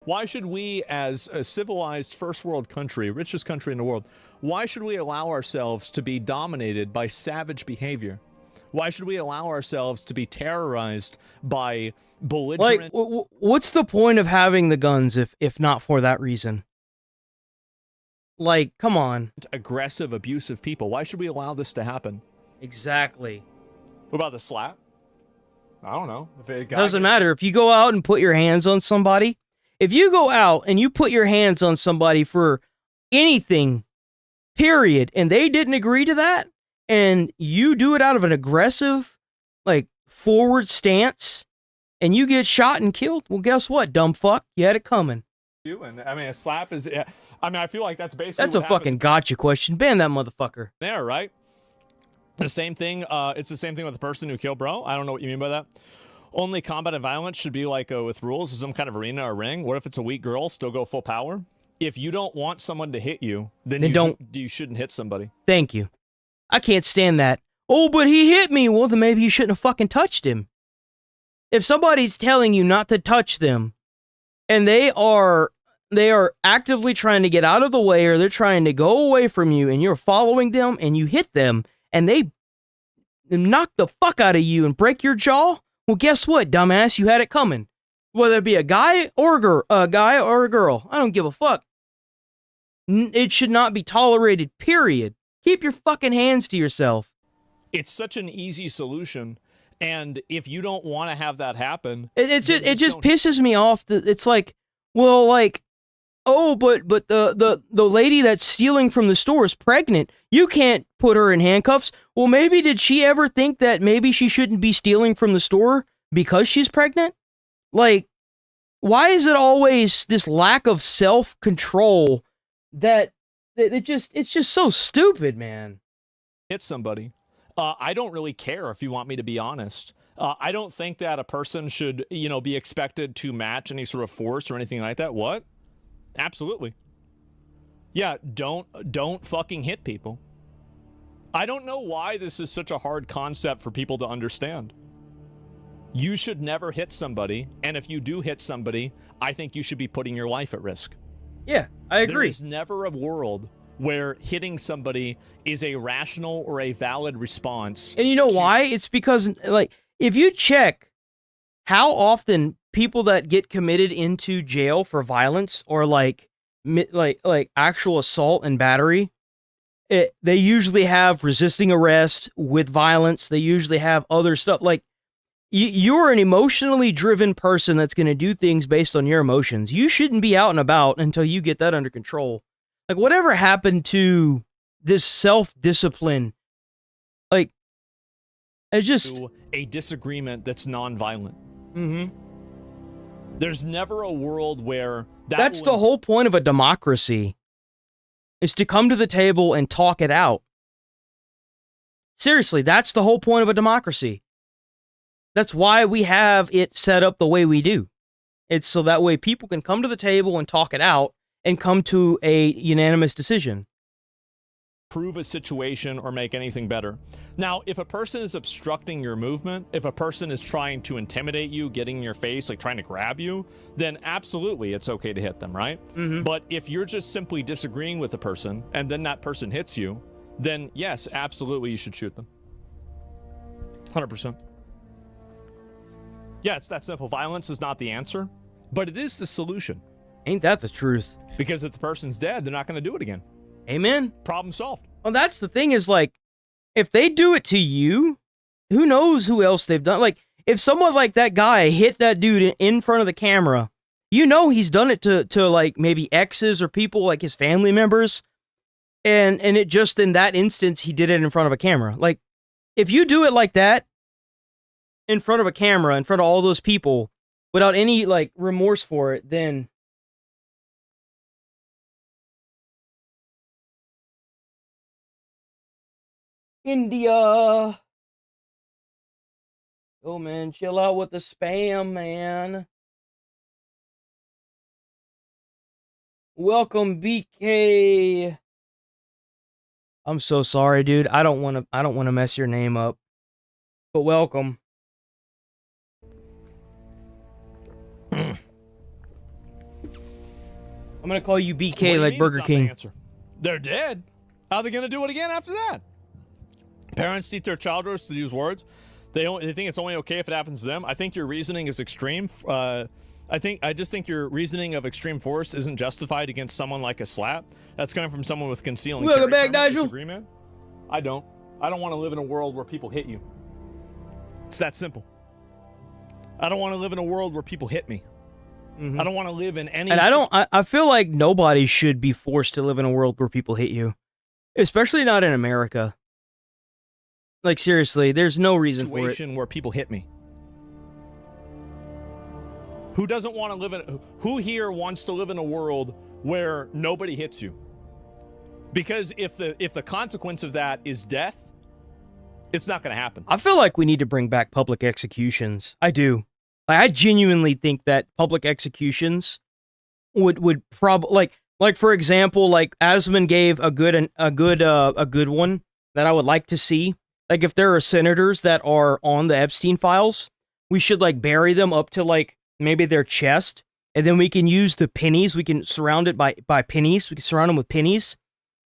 Why should we, as a civilized first world country, richest country in the world, why should we allow ourselves to be dominated by savage behavior? Why should we allow ourselves to be terrorized by belligerent... Like, what's the point of having the guns if not for that reason? Like, come on. Aggressive, abusive people. Why should we allow this to happen? Exactly. What about the slap? I don't know. If it Doesn't matter. If you go out and put your hands on somebody, if you go out and you put your hands on somebody for anything, period, and they didn't agree to that, and you do it out of an aggressive, like, forward stance, and you get shot and killed, well, guess what, dumb fuck? You had it coming. And I mean, a slap is... I mean, I feel like that's basically That's a fucking gotcha question. Ban that motherfucker. There, right? The same thing, it's the same thing with the person who killed bro. I don't know what you mean by that. Only combat and violence should be like with rules, some kind of arena or ring. What if it's a weak girl, still go full power? If you don't want someone to hit you, then you shouldn't hit somebody. Thank you. I can't stand that. Oh, but he hit me. Well, then maybe you shouldn't have fucking touched him. If somebody's telling you not to touch them, and they are actively trying to get out of the way, or they're trying to go away from you, and you're following them, and you hit them, and they knock the fuck out of you and break your jaw, well, guess what, dumbass? You had it coming. Whether it be a guy or a girl, I don't give a fuck. It should not be tolerated, period. Keep your fucking hands to yourself. It's such an easy solution, and if you don't want to have that happen... It just pisses me off. It's like, well, like, oh, but the lady that's stealing from the store is pregnant. You can't put her in handcuffs. Well, maybe did she ever think that maybe she shouldn't be stealing from the store because she's pregnant? Like, why is it always this lack of self-control that it's just so stupid, man? Hit somebody. I don't really care, if you want me to be honest. I don't think that a person should, be expected to match any sort of force or anything like that. What? Absolutely. Yeah, don't fucking hit people. I don't know why this is such a hard concept for people to understand. You should never hit somebody, and if you do hit somebody, I think you should be putting your life at risk. Yeah, I agree. There is never a world where hitting somebody is a rational or a valid response. And you know why? It's because, like, if you check how often people that get committed into jail for violence or like actual assault and battery, they usually have resisting arrest with violence. They usually have other stuff. Like, you're an emotionally driven person that's going to do things based on your emotions. You shouldn't be out and about until you get that under control. Like, whatever happened to this self-discipline? Like, it's just... a disagreement that's non-violent. Mm-hmm. There's never a world where... That's the whole point of a democracy, is to come to the table and talk it out. Seriously, that's the whole point of a democracy. That's why we have it set up the way we do. It's so that way people can come to the table and talk it out and come to a unanimous decision. Prove a situation or make anything better. Now, if a person is obstructing your movement, if a person is trying to intimidate you, getting in your face, like trying to grab you, then absolutely it's okay to hit them, right? Mm-hmm. But if you're just simply disagreeing with a person and then that person hits you, then yes, absolutely you should shoot them. 100%. Yeah, it's that simple. Violence is not the answer, but it is the solution. Ain't that the truth? Because if the person's dead, they're not going to do it again. Amen. Problem solved. Well, that's the thing is, like, if they do it to you, who knows who else they've done? Like, if someone like that guy hit that dude in front of the camera, you know he's done it to like, maybe exes or people, like his family members. And it just, in that instance, he did it in front of a camera. Like, if you do it like that, in front of a camera, in front of all those people, without any like remorse for it, then India. Oh man, chill out with the spam, man. Welcome, BK. I'm so sorry, dude. I don't want to mess your name up. But welcome. I'm gonna call you BK like Burger King. They're dead. How are they gonna do it again after that? Parents teach their children to use words. They think it's only okay if it happens to them. I think your reasoning is extreme. I just think your reasoning of extreme force isn't justified against someone like a slap. That's coming from someone with concealing. Welcome back, Nigel. Disagree, man? I don't want to live in a world where people hit you. It's that simple. I don't want to live in a world where people hit me. I don't want to live in any. And I feel like nobody should be forced to live in a world where people hit you, especially not in America. Like seriously, there's no reason for it. Situation where people hit me. Who doesn't want to live in? Who here wants to live in a world where nobody hits you? Because if the consequence of that is death, it's not going to happen. I feel like we need to bring back public executions. I do. Like, I genuinely think that public executions would probably like for example, like Asmon gave a good one that I would like to see. Like if there are senators that are on the Epstein files, we should like bury them up to like maybe their chest, and then we can use the pennies. We can surround it by pennies. We can surround them with pennies,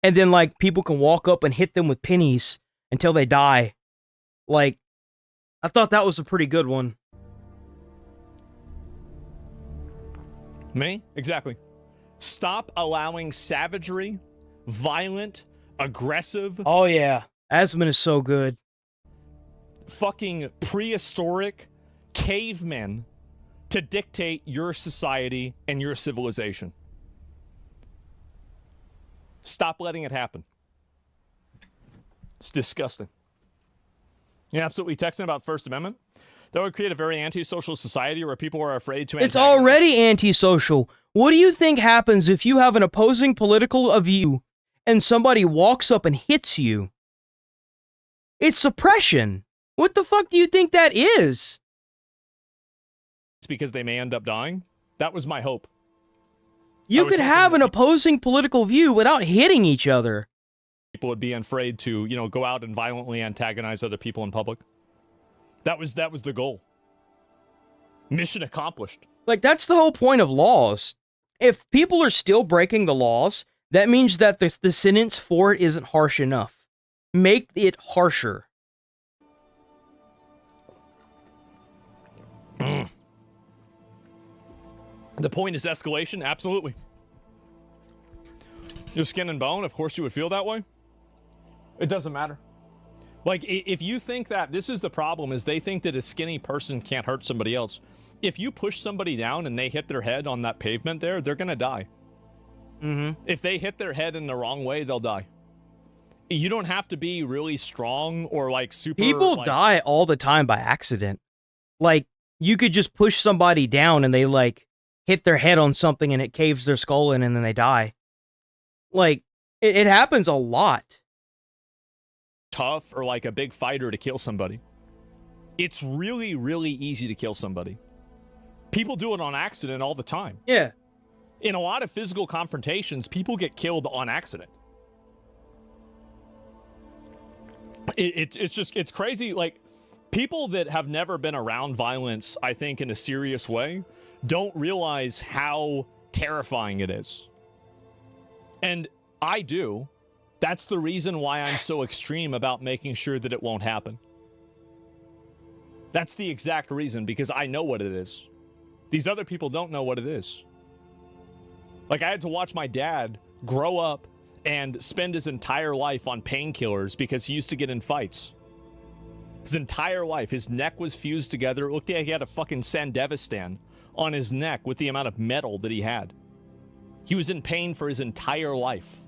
and then like people can walk up and hit them with pennies until they die. Like, I thought that was a pretty good one. Me? Exactly. Stop allowing savagery, violent, aggressive. Oh yeah, Asmon is so good. Fucking prehistoric cavemen to dictate your society and your civilization. Stop letting it happen. It's disgusting. You're absolutely texting about First Amendment? That would create a very antisocial society where people are afraid to... It's already antisocial. What do you think happens if you have an opposing political view and somebody walks up and hits you? It's suppression. What the fuck do you think that is? It's because they may end up dying. That was my hope. You could have an opposing political view without hitting each other. People would be afraid to, go out and violently antagonize other people in public. That was the goal. Mission accomplished. Like, that's the whole point of laws. If people are still breaking the laws, that means that the sentence for it isn't harsh enough. Make it harsher. The point is escalation? Absolutely. Your skin and bone, of course you would feel that way. It doesn't matter. Like, if you think that, this is the problem, is they think that a skinny person can't hurt somebody else. If you push somebody down and they hit their head on that pavement there, they're gonna die. If they hit their head in the wrong way, they'll die. You don't have to be really strong or, like, super... People die all the time by accident. Like, you could just push somebody down and they, like, hit their head on something and it caves their skull in and then they die. Like, it happens a lot. Tough or like a big fighter to kill somebody. It's really, really easy to kill somebody. People do it on accident all the time. Yeah. In a lot of physical confrontations, people get killed on accident. It's crazy. Like, people that have never been around violence, I think, in a serious way, don't realize how terrifying it is. And I do. That's the reason why I'm so extreme about making sure that it won't happen. That's the exact reason, because I know what it is. These other people don't know what it is. Like, I had to watch my dad grow up and spend his entire life on painkillers because he used to get in fights. His entire life, his neck was fused together. It looked like he had a fucking Sandevistan on his neck with the amount of metal that he had. He was in pain for his entire life.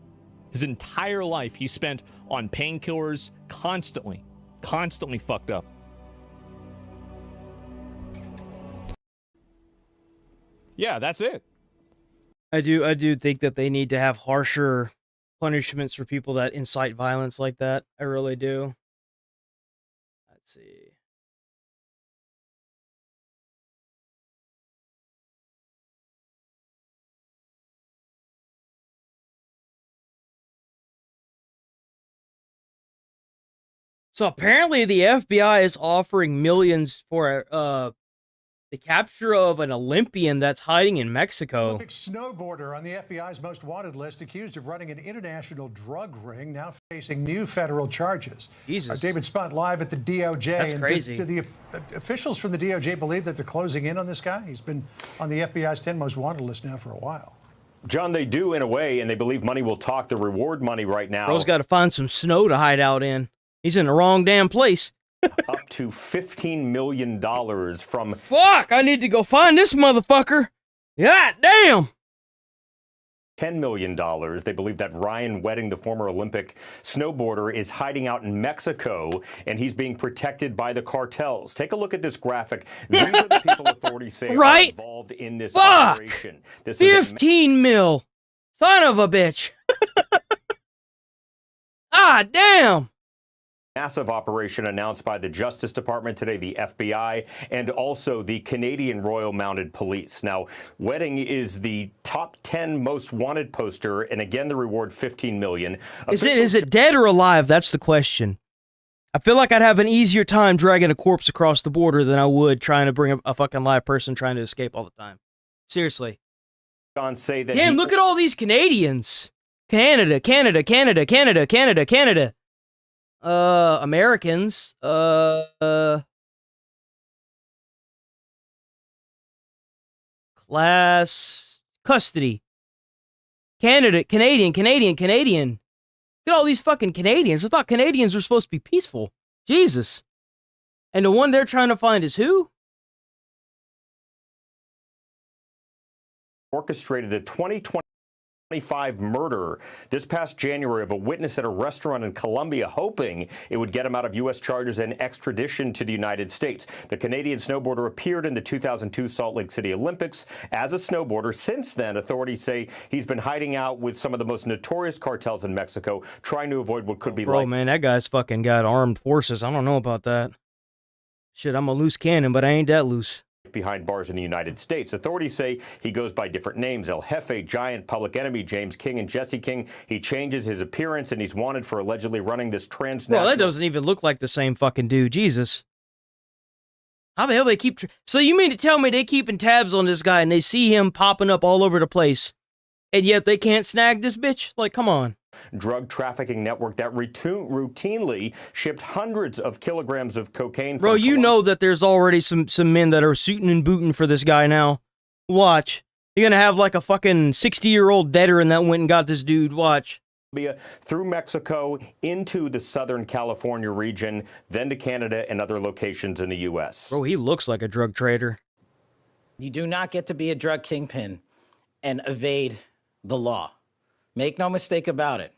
His entire life he spent on painkillers, constantly fucked up. Yeah, that's it. I do think that they need to have harsher punishments for people that incite violence like that. I really do. Let's see. So apparently the FBI is offering millions for the capture of an Olympian that's hiding in Mexico. Olympic snowboarder on the FBI's most wanted list, accused of running an international drug ring, now facing new federal charges. Jesus. David Spunt live at the DOJ. That's And crazy. Do the officials from the DOJ believe that they're closing in on this guy? He's been on the FBI's 10 most wanted list now for a while. John, they do in a way, and they believe money will talk. The reward money right now. Bro's got to find some snow to hide out in. He's in the wrong damn place. Up to $15 million from... Fuck! I need to go find this motherfucker. God damn! $10 million. They believe that Ryan Wedding, the former Olympic snowboarder, is hiding out in Mexico, and he's being protected by the cartels. Take a look at this graphic. These are the people authorities say are involved in this operation. This is 15 mil. Son of a bitch. Ah, damn. massive operation announced by the Justice Department today, the FBI, and also the Canadian Royal Mounted Police. Now, Wedding is the top 10 most wanted poster, and again, the reward $15 million. Is it dead or alive? That's the question. I feel like I'd have an easier time dragging a corpse across the border than I would trying to bring a fucking live person trying to escape all the time. Seriously. Say that damn, look at all these Canadians. Canada, Canada, Canada, Canada, Canada, Canada. Americans. Class custody. Canada, Canadian, Canadian, Canadian. Look at all these fucking Canadians. I thought Canadians were supposed to be peaceful. Jesus. And the one they're trying to find is who? Orchestrated the 2025 murder this past January of a witness at a restaurant in Colombia, hoping it would get him out of U.S. charges and extradition to the United States. The Canadian snowboarder appeared in the 2002 Salt Lake City Olympics as a snowboarder. Since then, authorities say he's been hiding out with some of the most notorious cartels in Mexico, trying to avoid what could be Bro, man, that guy's fucking got armed forces. I don't know about that. Shit, I'm a loose cannon, but I ain't that loose. Behind bars in the United States. Authorities say he goes by different names: El Jefe, Giant, Public Enemy, James King, and Jesse King. He changes his appearance, and he's wanted for allegedly running this transnational... Well, that doesn't even look like the same fucking dude. Jesus. How the hell they keep... So you mean to tell me they keeping tabs on this guy, and they see him popping up all over the place, and yet they can't snag this bitch? Like, come on. Drug trafficking network that routinely shipped hundreds of kilograms of cocaine. Bro, you know that there's already some men that are suiting and booting for this guy now. Watch. You're gonna have like a fucking 60-year-old veteran that went and got this dude. Watch. Through Mexico into the Southern California region, then to Canada and other locations in the U.S. Bro, he looks like a drug trader. You do not get to be a drug kingpin and evade the law. Make no mistake about it.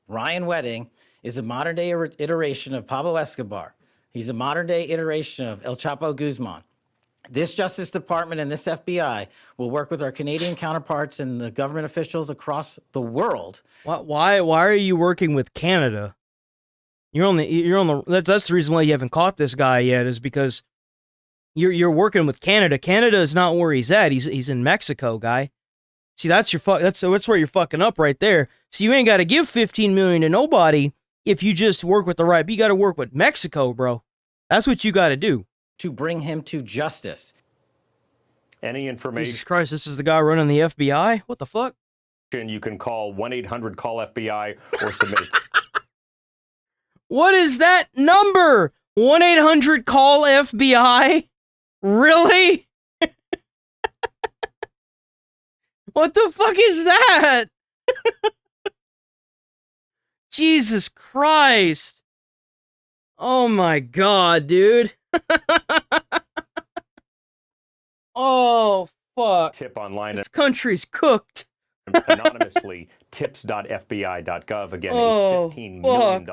Ryan Wedding is a modern-day iteration of Pablo Escobar. He's a modern-day iteration of El Chapo Guzman. This Justice Department and this FBI will work with our Canadian counterparts and the government officials across the world. Why are you working with Canada? That's the reason why you haven't caught this guy yet, is because you're working with Canada. Canada is not where he's at. He's in Mexico, guy. See, that's where you're fucking up right there. So you ain't got to give $15 million to nobody if you just work with the right. You got to work with Mexico, bro. That's what you got to do. To bring him to justice. Any information? Jesus Christ, this is the guy running the FBI? What the fuck? You can call 1-800-CALL-FBI or submit it. What is that number? 1-800-CALL-FBI? Really? What the fuck is that? Jesus Christ. Oh my God, dude. Oh, fuck. Tip online. This country's cooked. Anonymously, tips.fbi.gov. Again, a $15 million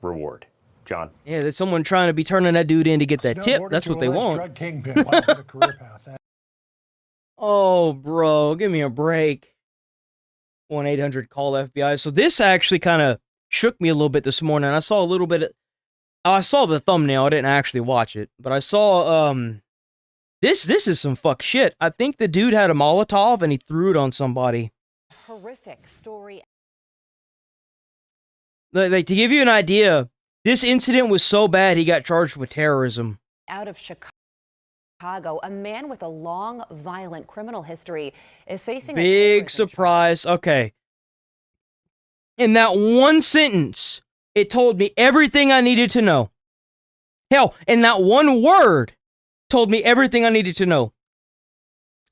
reward. John? Yeah, there's someone trying to be turning that dude in to get that tip. That's what they want. Drug kingpin. Wow, what a career path. Oh, bro, give me a break. 1-800-CALL-FBI. So this actually kind of shook me a little bit this morning. I saw a little bit. I saw the thumbnail. I didn't actually watch it, but I saw this is some fuck shit. I think the dude had a Molotov and he threw it on somebody. Horrific story. Like, to give you an idea, this incident was so bad he got charged with terrorism. Out of Chicago, a man with a long, violent criminal history is facing Big surprise. Okay. In that one sentence, it told me everything I needed to know. Hell, in that one word, told me everything I needed to know.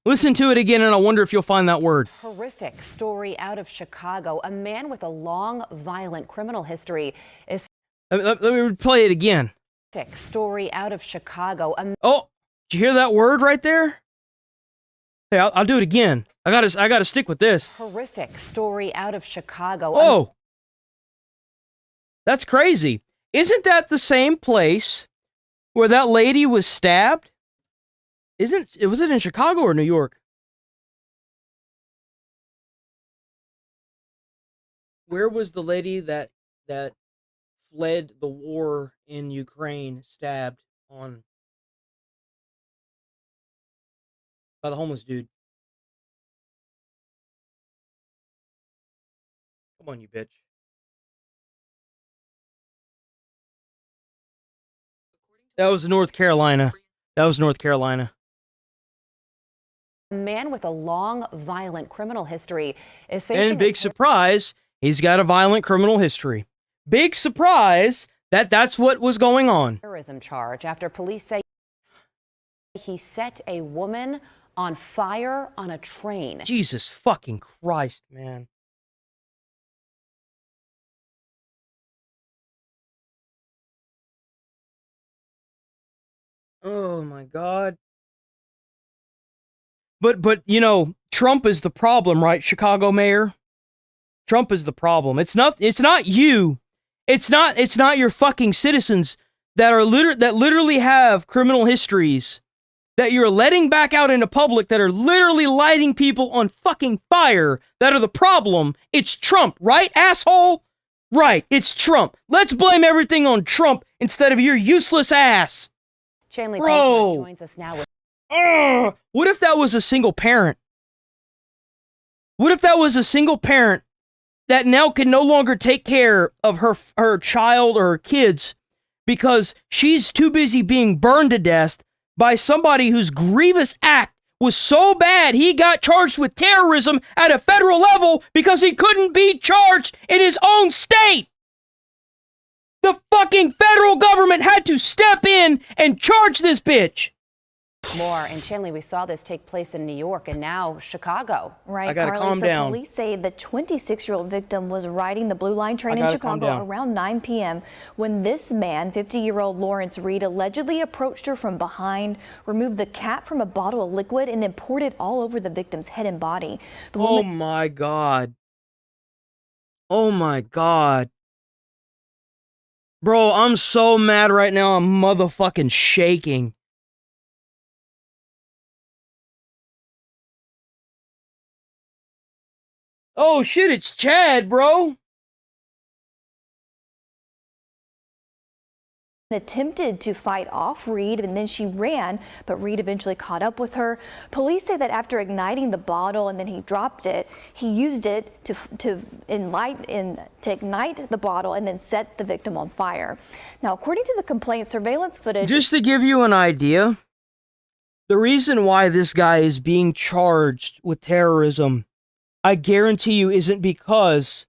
Listen to it again, and I wonder if you'll find that word. Horrific story out of Chicago. A man with a long, violent criminal history is. Let me play it again. Horrific story out of Chicago. Oh, did you hear that word right there? Hey, I'll do it again. I gotta stick with this. Horrific story out of Chicago. Oh, that's crazy. Isn't that the same place where that lady was stabbed? Was it in Chicago or New York? Where was the lady that fled the war in Ukraine stabbed on by the homeless dude? Come on, you bitch. That was North Carolina. That was North Carolina. A man with a long, violent criminal history is facing. And big surprise, he's got a violent criminal history. Big surprise that's what was going on. Terrorism charge after police say he set a woman on fire on a train. Jesus fucking Christ, man. Oh my God. But you know, Trump is the problem, right? Chicago mayor. Trump is the problem. It's not you. It's not your fucking citizens that literally have criminal histories that you're letting back out into public that are literally lighting people on fucking fire that are the problem. It's Trump, right, asshole? Right, it's Trump. Let's blame everything on Trump instead of your useless ass. Chanley Bro. joins us now with. What if that was a single parent? What if that was a single parent that now can no longer take care of her child or her kids because she's too busy being burned to death by somebody whose grievous act was so bad he got charged with terrorism at a federal level because he couldn't be charged in his own state? The fucking federal government had to step in and charge this bitch. More. And Chanley, we saw this take place in New York and now Chicago. Right, I gotta Carly, calm down. Police say the 26-year-old victim was riding the Blue Line train in Chicago around 9 p.m. when this man, 50-year-old Lawrence Reed, allegedly approached her from behind, removed the cap from a bottle of liquid, and then poured it all over the victim's head and body. Oh my God. Oh my God. Bro, I'm so mad right now. I'm motherfucking shaking. Oh shit, it's Chad, bro. Attempted to fight off Reed, and then she ran, but Reed eventually caught up with her. Police say that after igniting the bottle and then he dropped it, he used it to ignite the bottle and then set the victim on fire. Now, according to the complaint, surveillance footage. Just to give you an idea, the reason why this guy is being charged with terrorism, I guarantee you, isn't because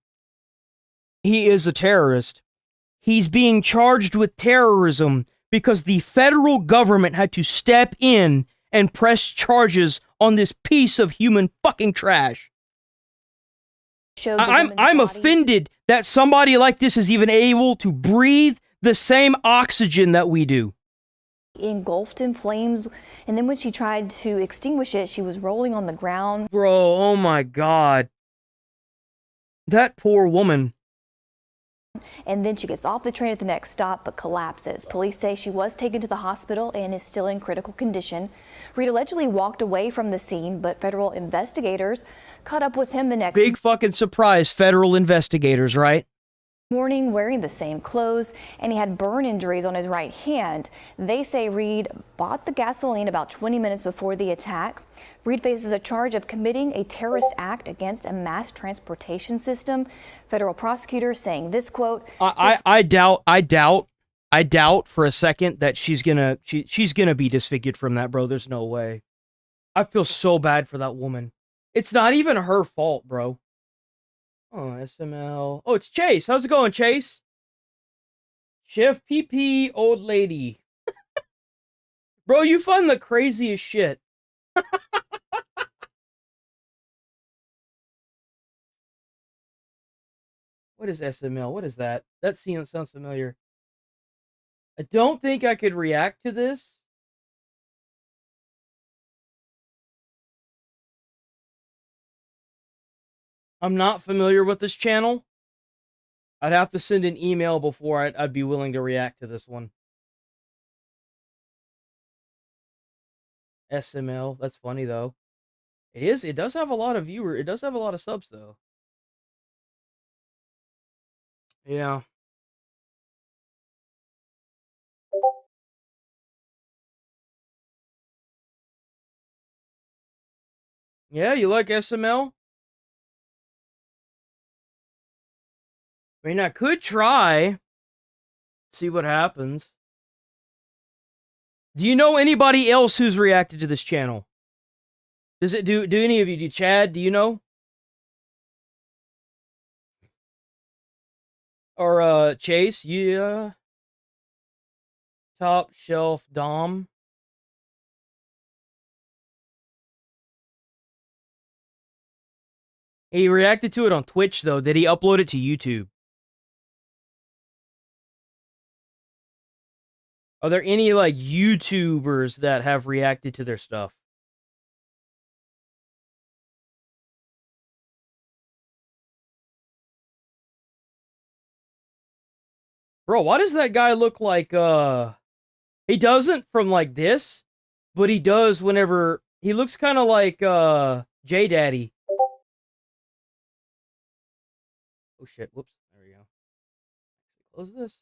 he is a terrorist. He's being charged with terrorism because the federal government had to step in and press charges on this piece of human fucking trash. I'm offended that somebody like this is even able to breathe the same oxygen that we do. Engulfed in flames, and then when she tried to extinguish it, she was rolling on the ground. Bro, oh my God. That poor woman. and then she gets off the train at the next stop but collapses. Police say she was taken to the hospital and is still in critical condition. Reed allegedly walked away from the scene, but federal investigators caught up with him the next Big fucking surprise, federal investigators, right? morning wearing the same clothes, and he had burn injuries on his right hand. They say Reed bought the gasoline about 20 minutes before the attack. Reed faces a charge of committing a terrorist act against a mass transportation system. Federal prosecutors saying this quote, I doubt for a second that she's gonna be disfigured from that, bro. There's no way. I feel so bad for that woman. It's not even her fault, bro. Oh, SML. Oh, it's Chase. How's it going, Chase? Chef PP, old lady. Bro, you find the craziest shit. What is SML? What is that? That scene sounds familiar. I don't think I could react to this. I'm not familiar with this channel. I'd have to send an email before I'd be willing to react to this one. SML. That's funny, though. It is. It does have a lot of viewers. It does have a lot of subs, though. Yeah. Yeah, you like SML? I mean, I could try. See what happens. Do you know anybody else who's reacted to this channel? Does it do any of you? Chad, do you know? Or Chase, yeah. Top Shelf Dom. He reacted to it on Twitch, though. Did he upload it to YouTube? Are there any, like, YouTubers that have reacted to their stuff? Bro, why does that guy look like, he doesn't from, like, this, but he does whenever, he looks kind of like, J-Daddy. Oh, shit, whoops, there we go. Close this.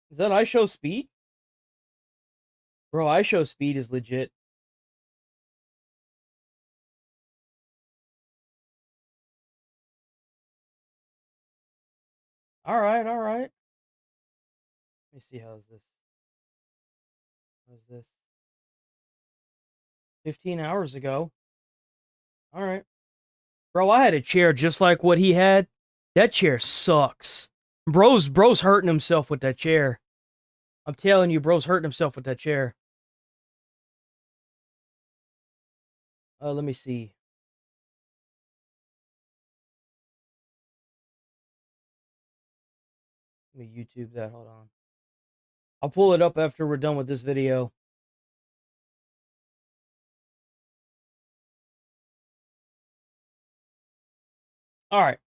Is that I Show Speed? Bro, I Show Speed is legit. Alright, alright. Let me see, how's this? How's this? 15 hours ago. Alright. Bro, I had a chair just like what he had. That chair sucks. Bro's hurting himself with that chair. I'm telling you, bro's hurting himself with that chair. Let me see. Let me YouTube that, hold on. I'll pull it up after we're done with this video. Alright.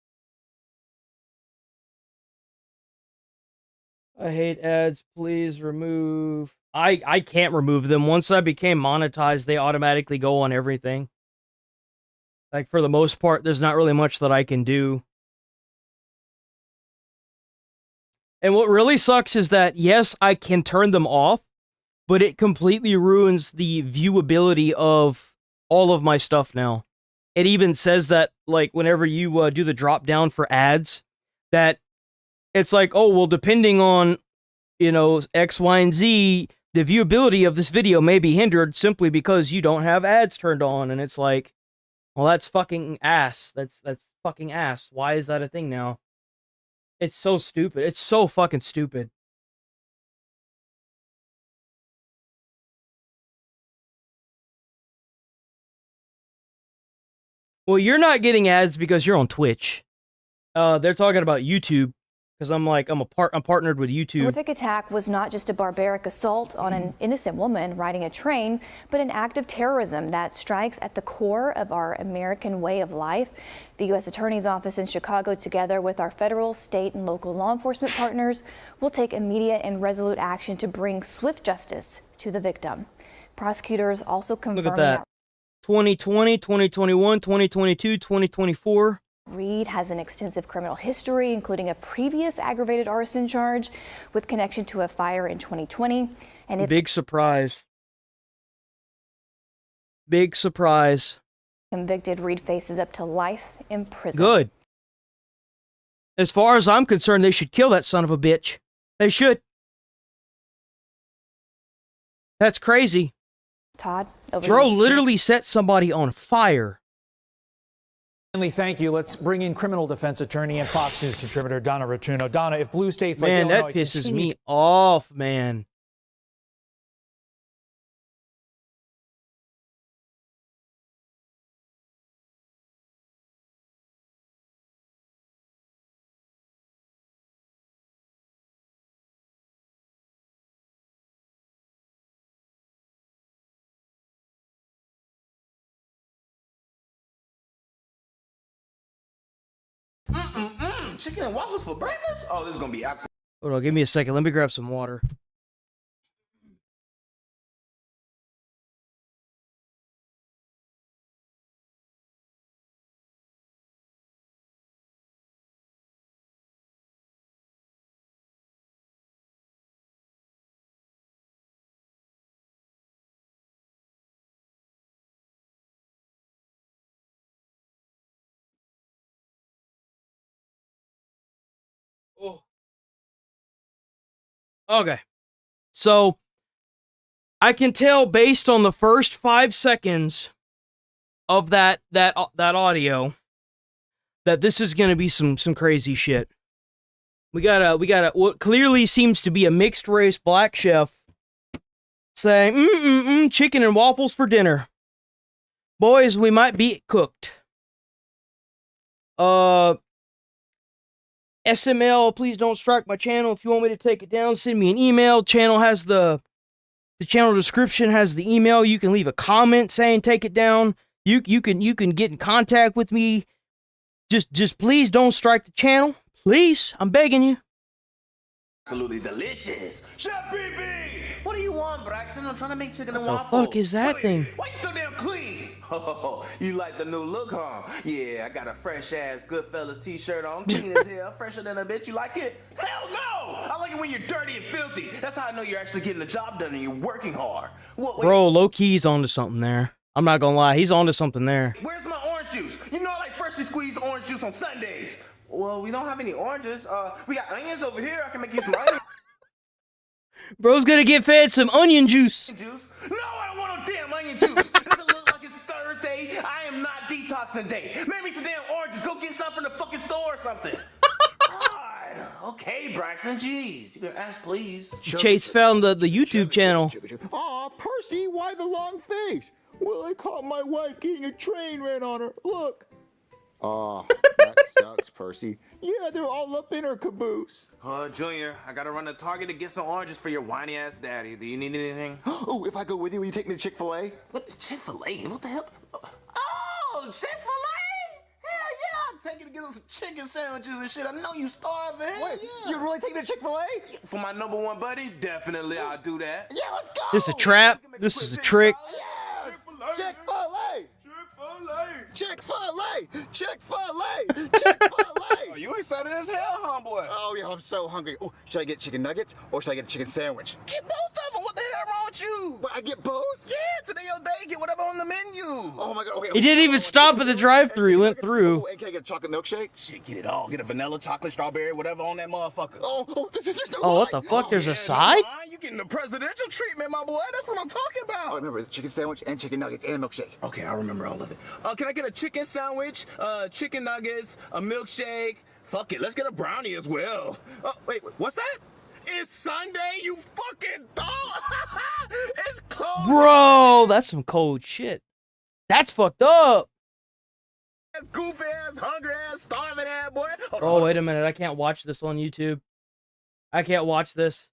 I hate ads, please remove. I can't remove them. Once I became monetized, they automatically go on everything. Like, for the most part, there's not really much that I can do. And what really sucks is that, yes, I can turn them off, but it completely ruins the viewability of all of my stuff now. It even says that, like, whenever you do the drop down for ads, that it's like, oh, well, depending on, you know, X, Y, and Z, the viewability of this video may be hindered simply because you don't have ads turned on. And it's like, well, that's fucking ass. That's fucking ass. Why is that a thing now? It's so stupid. It's so fucking stupid. Well, you're not getting ads because you're on Twitch. They're talking about YouTube. because I'm partnered with The YouTube. horrific attack was not just a barbaric assault on an innocent woman riding a train, but an act of terrorism that strikes at the core of our American way of life. The U.S. Attorney's Office in Chicago, together with our federal, state, and local law enforcement partners, will take immediate and resolute action to bring swift justice to the victim. Prosecutors also confirming Look at that. 2020, 2021, 2022, 2024. Reed has an extensive criminal history, including a previous aggravated arson charge with connection to a fire in 2020. And if Big surprise. Big surprise. convicted, Reed faces up to life in prison. Good. As far as I'm concerned, they should kill that son of a bitch. They should. That's crazy. Todd, over Dro to you. literally set somebody on fire. Thank you. Let's bring in criminal defense attorney and Fox News contributor Donna Rotuno. Donna, if blue states like Man, that Illinois pisses continue me off, man. Chicken and waffles for breakfast? Oh, this is gonna be absolutely. Hold on, give me a second. Let me grab some water. Oh. Okay. So I can tell based on the first 5 seconds of that audio that this is going to be some crazy shit. We got what clearly seems to be a mixed race black chef saying, chicken and waffles for dinner. Boys, we might be cooked. SML, please don't strike my channel. If you want me to take it down, send me an email. Channel has the channel description has the email. You can leave a comment saying take it down. You can get in contact with me. Just please don't strike the channel. Please, I'm begging you. Absolutely delicious. Chef BB! What do you want, Braxton? I'm trying to make chicken and What the waffles. fuck is that thing? Why you so damn clean? Oh, you like the new look, huh? Yeah, I got a fresh-ass Goodfellas t-shirt on. Clean as hell, fresher than a bitch. You like it? Hell no! I like it when you're dirty and filthy. That's how I know you're actually getting the job done and you're working hard. What, Bro, low-key's onto something there. I'm not gonna lie, he's onto something there. Where's my orange juice? You know I like freshly squeezed orange juice on Sundays. Well, we don't have any oranges. We got onions over here. I can make you some onion Bro's gonna get fed some onion juice. juice. No, I don't want no damn onion juice. Does it look like it's Thursday? I am not detoxing today. Make me some damn oranges. Go get some from the fucking store or something. God. Okay, Braxton. Jeez. You can ask, please. Chase found the YouTube channel. Aw, Percy, why the long face? Well, I caught my wife getting a train ran on her. Look. Aw, that sucks, Percy. Yeah, they're all up in her caboose. Junior, I gotta run to Target to get some oranges for your whiny ass daddy. Do you need anything? Oh, if I go with you, will you take me to Chick-fil-A? What the Chick-fil-A? What the hell? Oh, Chick-fil-A? Hell yeah, I'll take you to get some chicken sandwiches and shit. I know you starving. Wait, yeah. you really take me to Chick-fil-A? Yeah, for my number one buddy, definitely I'll do that. Yeah, let's go. This is a trap. This is a trick. Yes! Chick-fil-A! Chick-fil-A! Chick-fil-A! Chick-fil-A! Oh, you excited as hell, homeboy? Oh, yeah, I'm so hungry. Oh, should I get chicken nuggets or should I get a chicken sandwich? Get both of them. What the hell wrong with you? What, I get both? Yeah, today your day. Get whatever on the menu. Oh, my God. Okay, He didn't even stop at the drive-thru. He went through. Oh, and can I get a chocolate milkshake? Shit, get it all. Get a vanilla, chocolate, strawberry, whatever on that motherfucker. There's no Oh, what line. the fuck? There's yeah, a side? no line. You getting the presidential treatment, my boy. That's what I'm talking about. Oh, remember, the chicken sandwich and chicken nuggets and a milkshake. Okay, I remember all of it. Can I get a chicken sandwich, chicken nuggets, a milkshake? Fuck it, let's get a brownie as well. Wait, what's that? It's Sunday, you fucking dog. It's cold. Bro, that's some cold shit. That's fucked up. Goofy ass, hungry ass, starving ass boy. Hold Oh, wait a minute. I can't watch this on YouTube. I can't watch this.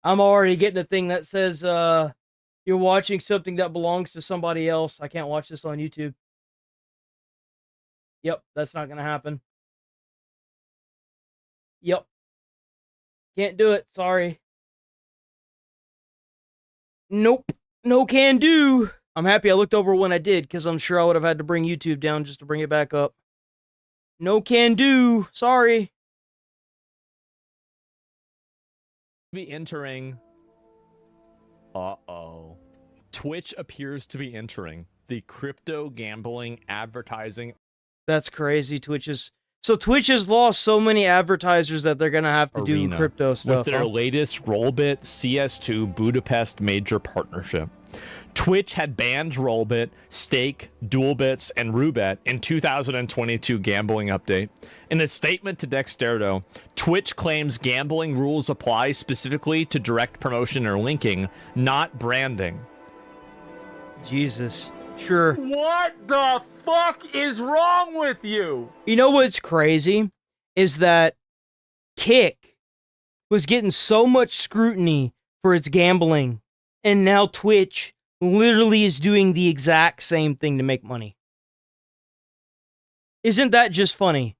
I'm already getting a thing that says, you're watching something that belongs to somebody else. I can't watch this on YouTube. Yep, that's not gonna happen. Yep. Can't do it. Sorry. Nope. No can do. I'm happy I looked over when I did, because I'm sure I would have had to bring YouTube down just to bring it back up. No can do. Sorry. Be entering. Uh-oh. Twitch appears to be entering the crypto gambling advertising. That's crazy. Twitch has lost so many advertisers that they're gonna have to do arena crypto stuff. with their latest Rollbit CS2 Budapest major partnership. Twitch had banned Rollbit, Stake, Duelbits, and Roobet in 2022 gambling update. In a statement to Dexerto, Twitch claims gambling rules apply specifically to direct promotion or linking, not branding. Jesus. Sure. What the fuck is wrong with you? You know what's crazy? Is that Kick was getting so much scrutiny for its gambling, and now Twitch literally is doing the exact same thing to make money. Isn't that just funny?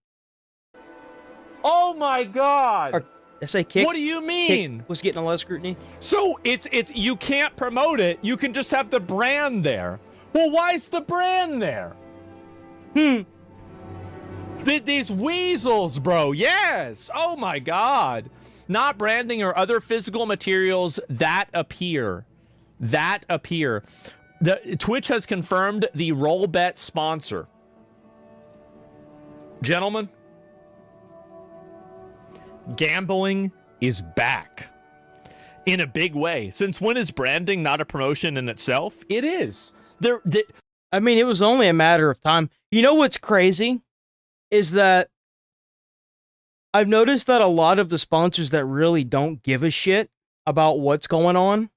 Oh my god! Or, I say Kick. What do you mean? Kick was getting a lot of scrutiny. So it's you can't promote it. You can just have the brand there. Well, why is the brand there? These weasels, bro. Yes. Oh my god. Not branding or other physical materials that appear. Twitch has confirmed the Rollbet sponsor. Gentlemen, gambling is back in a big way. Since when is branding not a promotion in itself? It is. I mean, it was only a matter of time. You know what's crazy? Is that I've noticed that a lot of the sponsors that really don't give a shit about what's going on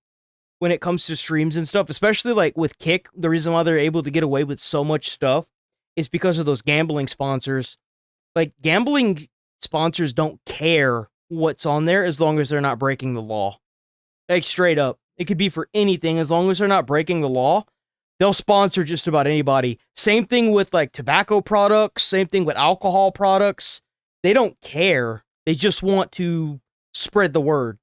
when it comes to streams and stuff, especially like with Kick, the reason why they're able to get away with so much stuff is because of those gambling sponsors. Like, gambling sponsors don't care what's on there as long as they're not breaking the law. Like, straight up. It could be for anything. As long as they're not breaking the law, they'll sponsor just about anybody. Same thing with, like, tobacco products. Same thing with alcohol products. They don't care. They just want to spread the word.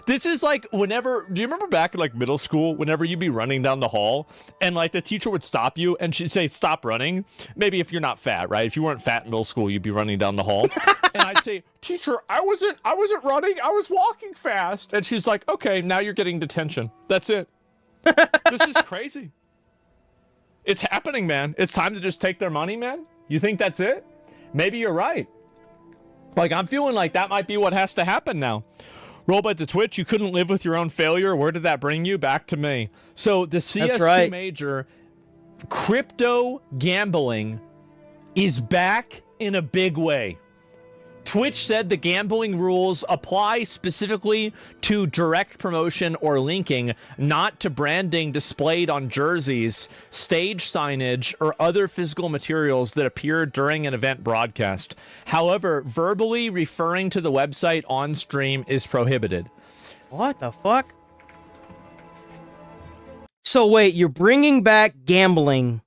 This is like whenever, do you remember back in like middle school, whenever you'd be running down the hall and like the teacher would stop you and she'd say, stop running. Maybe if you're not fat, right? If you weren't fat in middle school, you'd be running down the hall. And I'd say, teacher, I wasn't running. I was walking fast. And she's like, okay, now you're getting detention. That's it. This is crazy. It's happening, man. It's time to just take their money, man. You think that's it? Maybe you're right. Like, I'm feeling like that might be what has to happen now. Rollbet to Twitch, you couldn't live with your own failure. Where did that bring you? Back to me. So the CS2 major, crypto gambling is back in a big way. Twitch said the gambling rules apply specifically to direct promotion or linking, not to branding displayed on jerseys, stage signage, or other physical materials that appear during an event broadcast. However, verbally referring to the website on stream is prohibited. What the fuck? So wait, you're bringing back gambling.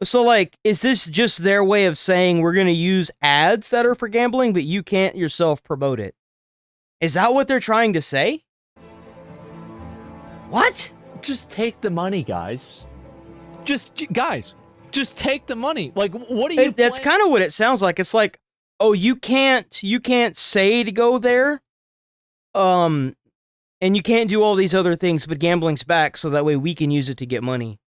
So, like, is this just their way of saying we're going to use ads that are for gambling, but you can't yourself promote it? Is that what they're trying to say? What? Just take the money, guys. Just take the money. Like, what are you That's kind of what it sounds like. It's like, oh, you can't say to go there. And you can't do all these other things, but gambling's back, so that way we can use it to get money.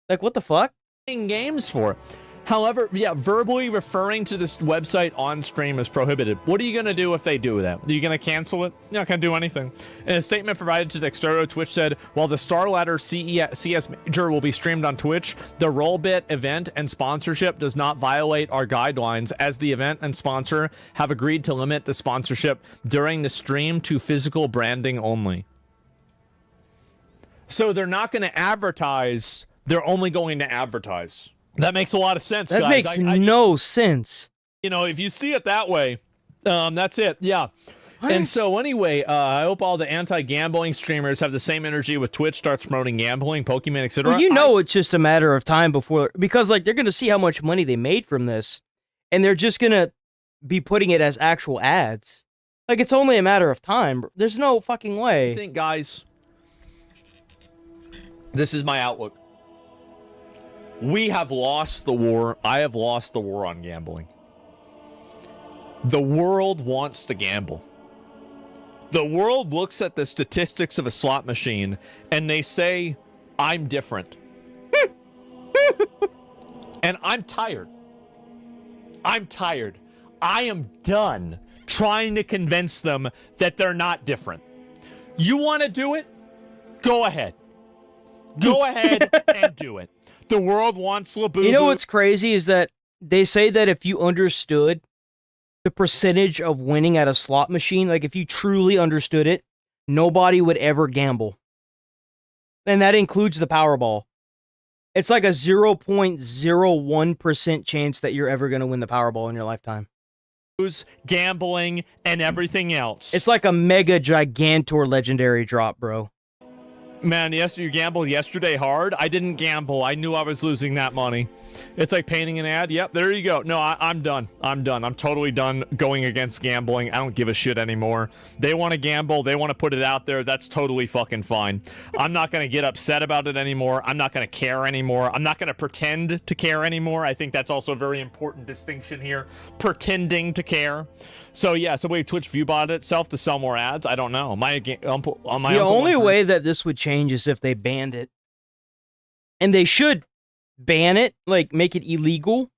Like, what the fuck? Games for. However, yeah, verbally referring to this website on stream is prohibited. What are you going to do if they do that? Are you going to cancel it? You're not going to do anything. In a statement provided to Dexerto, Twitch said, while the Star Ladder CS Major will be streamed on Twitch, the Rollbit event and sponsorship does not violate our guidelines, as the event and sponsor have agreed to limit the sponsorship during the stream to physical branding only. So they're not going to advertise. They're only going to advertise. That makes a lot of sense, That guys. makes no sense. You know, if you see it that way, that's it. Yeah. And so anyway, I hope all the anti-gambling streamers have the same energy with Twitch starts promoting gambling, Pokemon, etc. Well, you know it's just a matter of time before, because like they're going to see how much money they made from this, and they're just going to be putting it as actual ads. Like, it's only a matter of time. There's no fucking way. I think, guys, this is my outlook. We have lost the war. I have lost the war on gambling. The world wants to gamble. The world looks at the statistics of a slot machine and they say, I'm different. And I'm tired. I'm tired. I am done trying to convince them that they're not different. You want to do it? Go ahead. Go ahead and do it. The world wants Labubu. You know what's crazy is that they say that if you understood the percentage of winning at a slot machine, like if you truly understood it, nobody would ever gamble. And that includes the Powerball. It's like a 0.01% chance that you're ever going to win the Powerball in your lifetime. Gambling and everything else. It's like a mega gigantor legendary drop, bro. Man, yes, you gambled yesterday hard. I didn't gamble. I knew I was losing that money. It's like painting an ad. Yep, there you go. No, I'm done. I'm done. I'm totally done going against gambling. I don't give a shit anymore. They want to gamble. They want to put it out there. That's totally fucking fine. I'm not going to get upset about it anymore. I'm not going to care anymore. I'm not going to pretend to care anymore. I think that's also a very important distinction here. Pretending to care. So yeah, somebody Twitch viewbot itself to sell more ads. I don't know. The only way that this would change is if they banned it, and they should ban it, like make it illegal,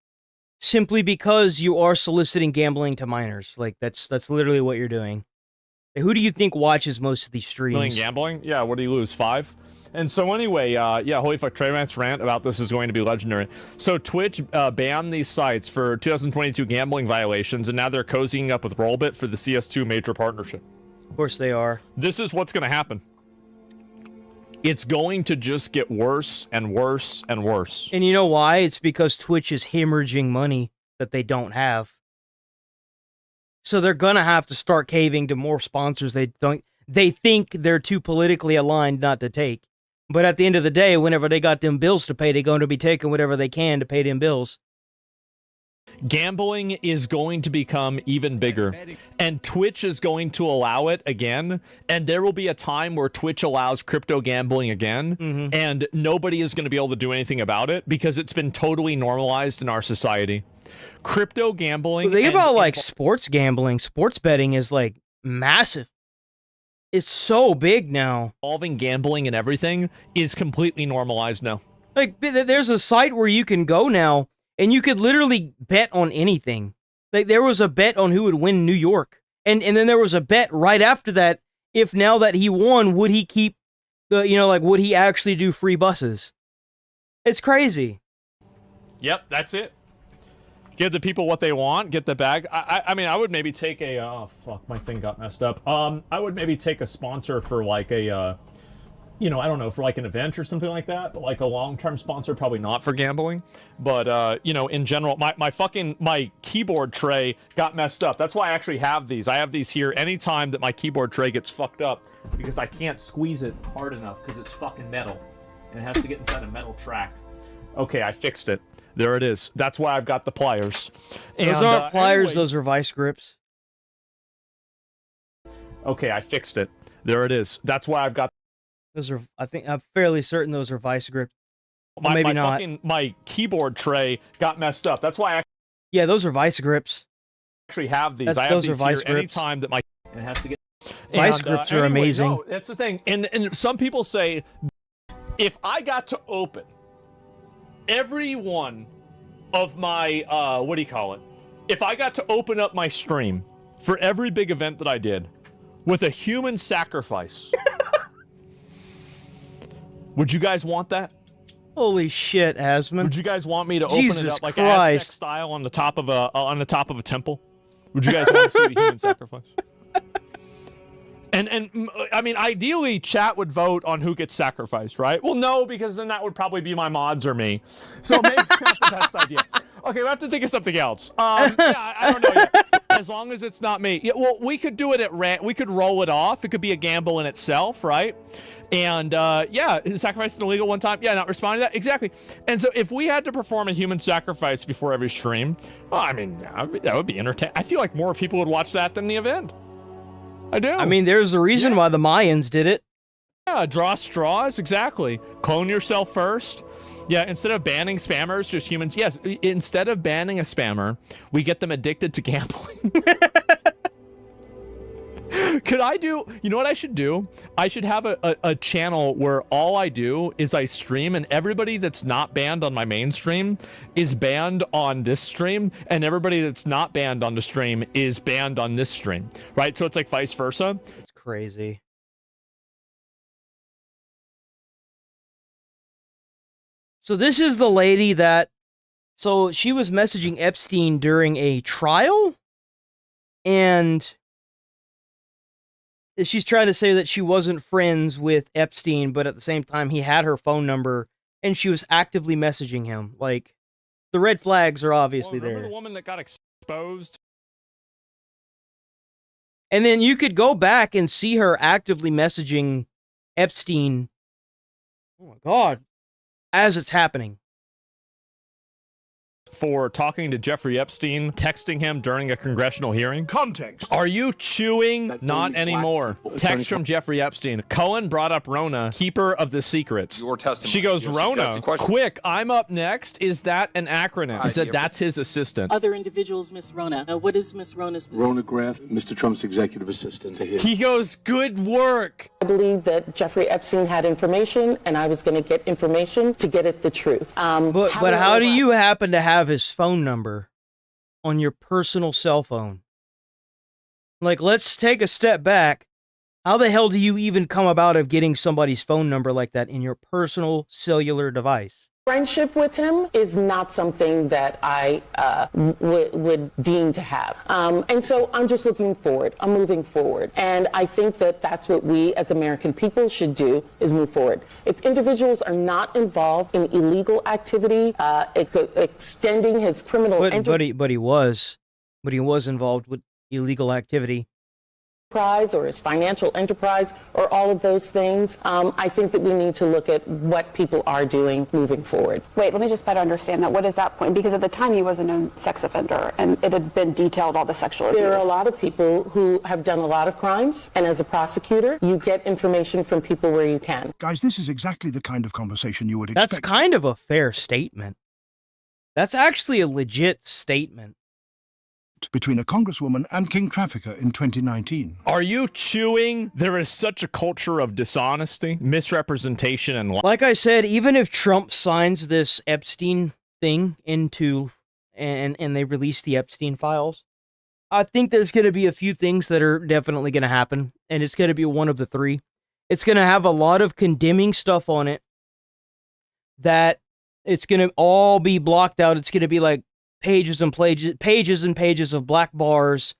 simply because you are soliciting gambling to minors. Like that's literally what you're doing. Who do you think watches most of these streams? Gambling? Yeah. What do you lose? 5. And so anyway, yeah, holy fuck, Trayvon's rant about this is going to be legendary. So Twitch banned these sites for 2022 gambling violations, and now they're cozying up with Rollbit for the CS2 major partnership. Of course they are. This is what's going to happen. It's going to just get worse and worse and worse. And you know why? It's because Twitch is hemorrhaging money that they don't have. So they're going to have to start caving to more sponsors they think they're too politically aligned not to take. But at the end of the day, whenever they got them bills to pay, they're going to be taking whatever they can to pay them bills. Gambling is going to become even bigger, and Twitch is going to allow it again, and there will be a time where Twitch allows crypto gambling again, and nobody is going to be able to do anything about it because it's been totally normalized in our society. Crypto gambling... Well, think about, like, sports gambling. Sports betting is, like, massive. It's so big now. Involving gambling and everything is completely normalized now. Like, there's a site where you can go now, and you could literally bet on anything. Like, there was a bet on who would win New York. And then there was a bet right after that, if now that he won, would he keep the, you know, like, would he actually do free buses? It's crazy. Yep, that's it. Give the people what they want, get the bag. I mean, I would maybe take a, oh, fuck, my thing got messed up. I would maybe take a sponsor for, like, a, you know, I don't know, for, like, an event or something like that. But, like, a long-term sponsor, probably not for gambling. But, you know, in general, my keyboard tray got messed up. That's why I actually have these. I have these here anytime that my keyboard tray gets fucked up. Because I can't squeeze it hard enough because it's fucking metal. And it has to get inside a metal track. Okay, I fixed it. There it is. That's why I've got the pliers. Those aren't pliers, anyway, those are vice grips. Okay, I fixed it. There it is. That's why I've got... Those are, I'm fairly certain those are vice grips. Maybe not. My keyboard tray got messed up. That's why I... Yeah, those are vice grips. Actually have these. I have these here anytime that my... It has to get... Vice grips are amazing. No, that's the thing. And some people say, if I got to open every one of my, what do you call it? If I got to open up my stream for every big event that I did with a human sacrifice, would you guys want that? Holy shit, Asmon. Would you guys want me to open it up like Aztec style on the top of a temple? Would you guys want to see the human sacrifice? And I mean, ideally, chat would vote on who gets sacrificed, right? Well, no, because then that would probably be my mods or me. So maybe it's not the best idea. Okay, we have to think of something else. Yeah, I don't know yet. As long as it's not me. Yeah, well, we could do it at we could roll it off. It could be a gamble in itself, right? And yeah, sacrifice is illegal one time. Yeah, not responding to that. Exactly. And so if we had to perform a human sacrifice before every stream, well, I mean, that would be entertaining. I feel like more people would watch that than the event. I do. I mean, there's a reason why the Mayans did it. Yeah, draw straws, exactly. Clone yourself first. Yeah, instead of banning spammers, just humans. Yes, instead of banning a spammer, we get them addicted to gambling. Could I do, you know what I should do? I should have a channel where all I do is I stream, and everybody that's not banned on my main stream is banned on this stream, and everybody that's not banned on the stream is banned on this stream, right? So it's like vice versa. It's crazy. So this is the lady that, so she was messaging Epstein during a trial, and she's trying to say that she wasn't friends with Epstein, but at the same time, he had her phone number, and she was actively messaging him. Like, the red flags are obviously remember there. The woman that got exposed? And then you could go back and see her actively messaging Epstein. Oh my God. As it's happening. For talking to Jeffrey Epstein, texting him during a congressional hearing. Context. Are you chewing? Not anymore. Text from JeffreyEpstein. Cohen brought up Rona, keeper of the secrets. Your testimony. She goes, Your Rona, suggested question. quick, I'm up next. Is that an acronym? He said that's his assistant. Other individuals, Miss Rona. What is Miss Rona's position? Rona Graff, Mr. Trump's executive assistant. He goes, good work. I believe that Jeffrey Epstein had information, and I was going to get information to get at the truth. But how do you happen to have his phone number on your personal cell phone? Like, let's take a step back. How the hell do you even come about of getting somebody's phone number like that in your personal cellular device? Friendship with him is not something that I would deem to have. And so I'm just looking forward. I'm moving forward. And I think that that's what we as American people should do, is move forward. If individuals are not involved in illegal activity, extending his criminal But he was involved with illegal activity. or his financial enterprise or all of those things, I think that we need to look at what people are doing moving forward. Wait, let me just better understand that. What is that point? Because at the time he was a known sex offender and it had been detailed all the sexual abuse. There are a lot of people who have done a lot of crimes, and as a prosecutor, you get information from people where you can. Guys, this is exactly the kind of conversation you would expect. That's kind of a fair statement. That's actually a legit statement. Between a congresswoman and king trafficker in 2019. Are you chewing? There is such a culture of dishonesty, misrepresentation, and like I said, even if Trump signs this Epstein thing into and they release the Epstein files, I think there's going to be a few things that are definitely going to happen, and it's going to be one of the three. It's going to have a lot of condemning stuff on it that it's going to all be blocked out. It's going to be like pages and pages of black bars,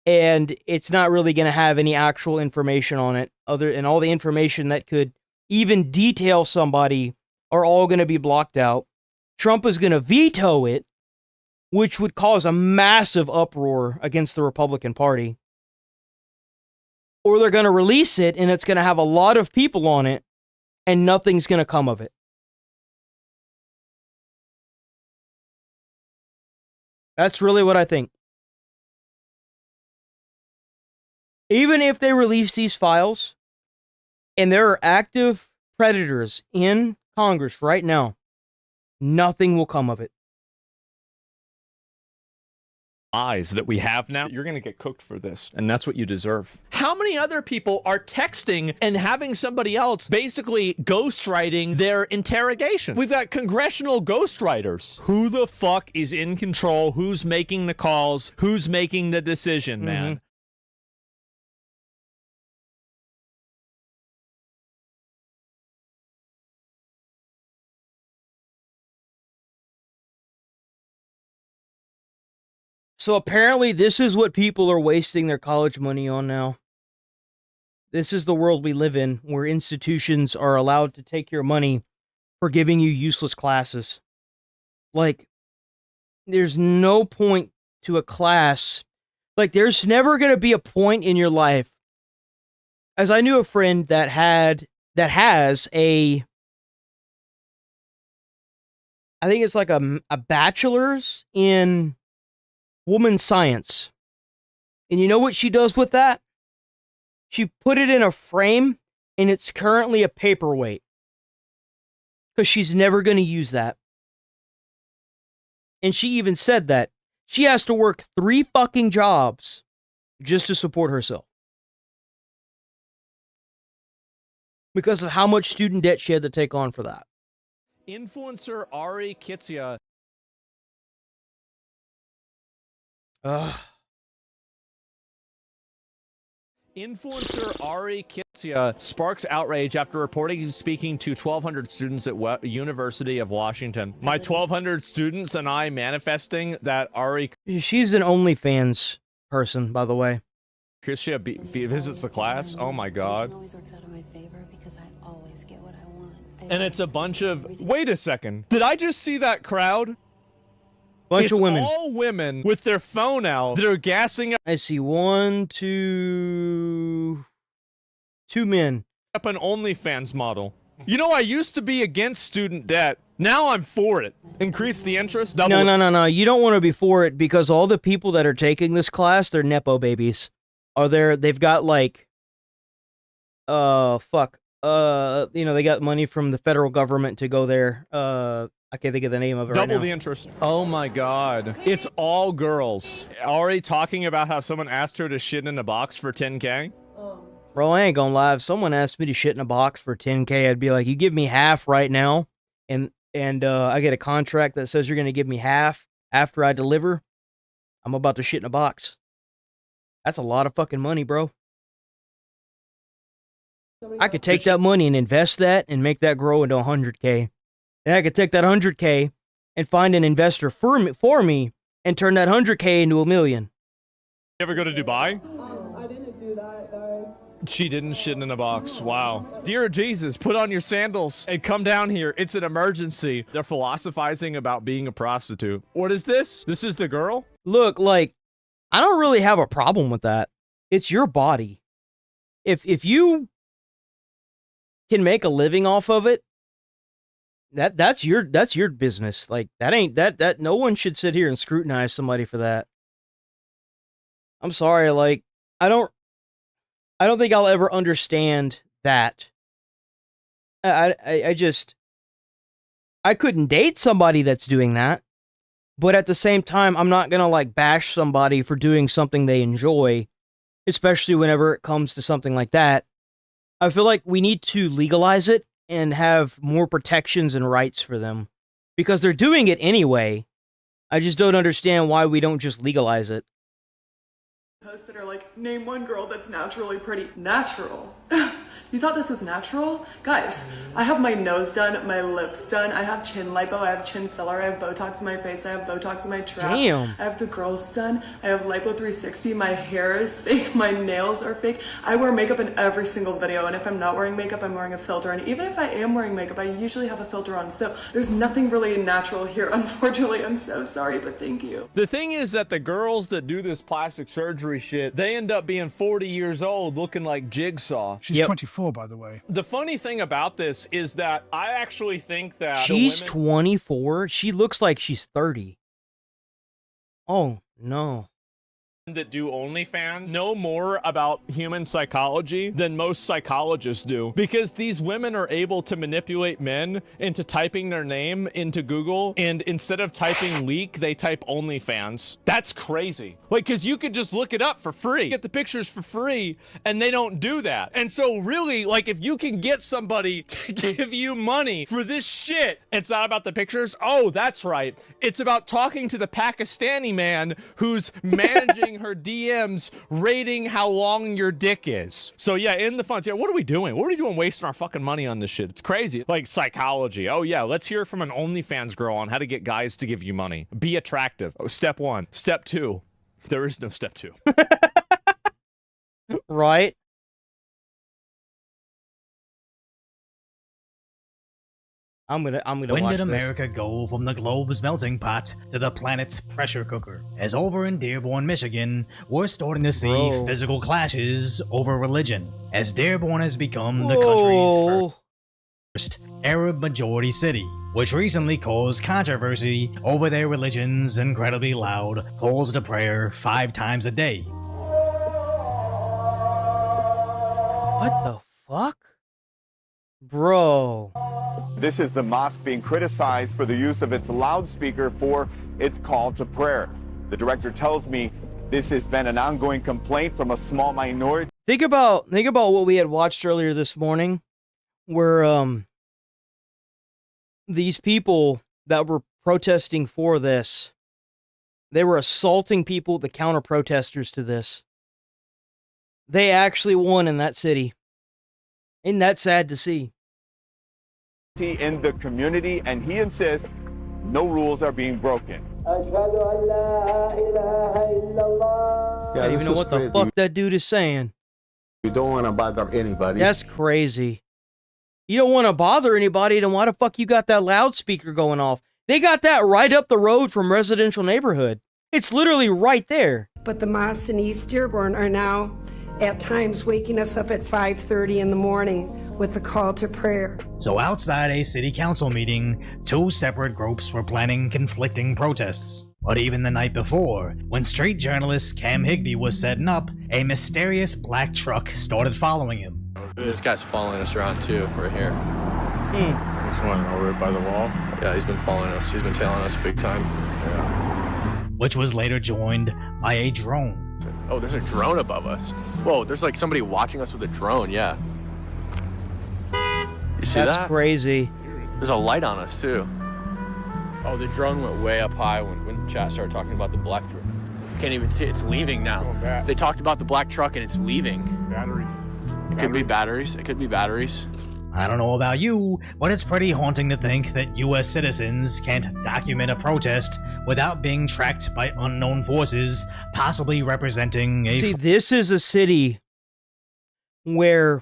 and it's not really going to have any actual information on it, and all the information that could even detail somebody are all going to be blocked out. Trump is going to veto it, which would cause a massive uproar against the Republican Party. Or they're going to release it, and it's going to have a lot of people on it, and nothing's going to come of it. That's really what I think. Even if they release these files, and there are active predators in Congress right now, nothing will come of it. Eyes that we have now, you're going to get cooked for this, and that's what you deserve. How many other people are texting and having somebody else basically ghostwriting their interrogation? We've got congressional ghostwriters. Who the fuck is in control? Who's making the calls? Who's making the decision, man? So apparently this is what people are wasting their college money on now. This is the world we live in, where institutions are allowed to take your money for giving you useless classes. Like, there's no point to a class. Like, there's never going to be a point in your life. As I knew a friend that has a, I think it's like a bachelor's in women's science. And you know what she does with that? She put it in a frame, and it's currently a paperweight. Because she's never going to use that. And she even said that she has to work 3 fucking jobs just to support herself. Because of how much student debt she had to take on for that. Influencer Ari Kitsia. Influencer Ari Kitsia sparks outrage after reporting speaking to 1,200 students at University of Washington. My 1,200 students and I manifesting that Ari... She's an OnlyFans person, by the way. Kitsia visits the class? Oh my god. always works out in my favor because I always get what I want. And it's a bunch of... Wait a second. Did I just see that crowd? Bunch of women. All women with their phone out. They're gassing I see 1, 2 men. up an OnlyFans model. You know, I used to be against student debt. Now I'm for it. Increase the interest. Double No. You don't want to be for it because all the people that are taking this class, they're Nepo babies. They've got like, they got money from the federal government to go there. I can't think of the name of it right now. Double the interest. Oh my god. It's all girls. Already talking about how someone asked her to shit in a box for 10K? Bro, I ain't gonna lie. If someone asked me to shit in a box for 10K, I'd be like, you give me half right now, and I get a contract that says you're gonna give me half after I deliver, I'm about to shit in a box. That's a lot of fucking money, bro. I could take that money and invest that and make that grow into 100K. And I could take that 100K and find an investor for me and turn that 100K into $1 million. You ever go to Dubai? I didn't do that, guys. She didn't shit in a box. Wow. Dear Jesus, put on your sandals and come down here. It's an emergency. They're philosophizing about being a prostitute. What is this? This is the girl? Look, like, I don't really have a problem with that. It's your body. If you can make a living off of it, that's your business. Like, that no one should sit here and scrutinize somebody for that. I'm sorry, like, I don't think I'll ever understand that. I couldn't date somebody that's doing that, but at the same time, I'm not gonna like bash somebody for doing something they enjoy, especially whenever it comes to something like that. I feel like we need to legalize it and have more protections and rights for them. Because they're doing it anyway. I just don't understand why we don't just legalize it. Posts that are like, name one girl that's naturally pretty. Natural. You thought this was natural? Guys, I have my nose done, my lips done, I have chin lipo, I have chin filler, I have Botox in my face, I have Botox in my trap. Damn. I have the girls done, I have lipo 360, my hair is fake, my nails are fake. I wear makeup in every single video, and if I'm not wearing makeup, I'm wearing a filter. And even if I am wearing makeup, I usually have a filter on. So there's nothing really natural here. Unfortunately, I'm so sorry, but thank you. The thing is that the girls that do this plastic surgery shit, they end up being 40 years old looking like Jigsaw. She's 24, by the way. The funny thing about this is that I actually think that She's 24? She looks like she's 30. Oh, no. That do OnlyFans know more about human psychology than most psychologists do, because these women are able to manipulate men into typing their name into Google, and instead of typing leak, they type OnlyFans. That's crazy. Like, because you could just look it up for free, get the pictures for free, and they don't do that. And so really, like, if you can get somebody to give you money for this shit, it's not about the pictures. Oh, that's right. It's about talking to the Pakistani man who's managing her DMs, rating how long your dick is. So yeah, in the funds, yeah, what are we doing? What are we doing wasting our fucking money on this shit? It's crazy. Like psychology. Oh yeah, let's hear from an OnlyFans girl on how to get guys to give you money. Be attractive. Oh, step 1. Step 2. There is no step 2. Right? I'm gonna When watch did this. America go from the globe's melting pot to the planet's pressure cooker? As over in Dearborn, Michigan, we're starting to see physical clashes over religion, as Dearborn has become the country's first Arab majority city, which recently caused controversy over their religion's incredibly loud calls to prayer 5 times a day. What the fuck? Bro. This is the mosque being criticized for the use of its loudspeaker for its call to prayer. The director tells me this has been an ongoing complaint from a small minority. Think about what we had watched earlier this morning, where these people that were protesting for this, they were assaulting people, the counter protesters to this. They actually won in that city. Isn't that sad to see? In the community, and he insists no rules are being broken. I don't even know what the fuck that dude is saying. You don't want to bother anybody. That's crazy. You don't want to bother anybody, then why the fuck you got that loudspeaker going off? They got that right up the road from residential neighborhood. It's literally right there. But the mosques in East Dearborn are now at times waking us up at 5:30 in the morning with the call to prayer. So outside a city council meeting, 2 separate groups were planning conflicting protests. But even the night before, when street journalist Cam Higbee was setting up, a mysterious black truck started following him. This guy's following us around too, right here. He's running over by the wall. Yeah, he's been following us. He's been tailing us big time. Which was later joined by a drone. Oh, there's a drone above us. Whoa, there's like somebody watching us with a drone, yeah. You see that? That's crazy. There's a light on us too. Oh, the drone went way up high when chat started talking about the black truck. Can't even see it. It's leaving now. They talked about the black truck and it's leaving. Batteries. It could be batteries. It could be batteries. I don't know about you, but it's pretty haunting to think that US citizens can't document a protest without being tracked by unknown forces, possibly representing a... See, this is a city where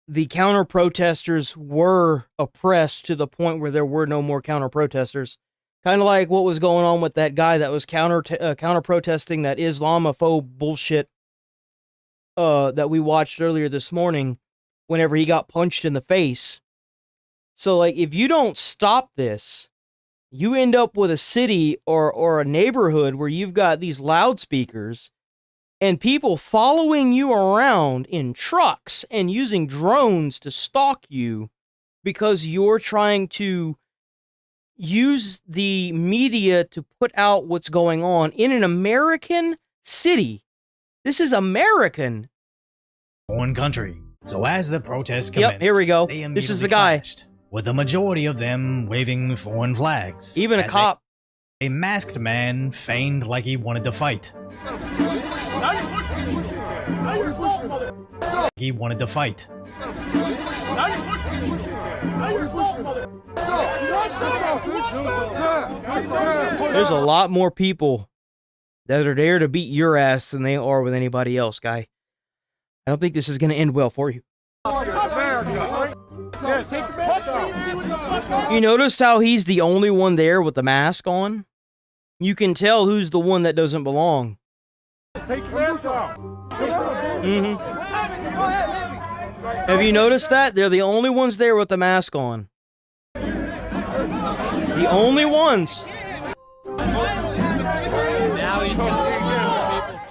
the counter-protesters were oppressed to the point where there were no more counter-protesters. Kind of like what was going on with that guy that was counter-protesting that Islamophobe bullshit that we watched earlier this morning whenever he got punched in the face. So, like, if you don't stop this, you end up with a city or a neighborhood where you've got these loudspeakers and people following you around in trucks and using drones to stalk you because you're trying to use the media to put out what's going on in an American city. This is American. Foreign country. So as the protests commenced, yep, here we go. This is the guy. With the majority of them waving foreign flags. Even a cop. A masked man feigned like he wanted to fight. He wanted to fight. There's a lot more people that are there to beat your ass than they are with anybody else, guy. I don't think this is going to end well for you. You noticed how he's the only one there with the mask on? You can tell who's the one that doesn't belong. Mm-hmm. Have you noticed that? They're the only ones there with the mask on. The only ones.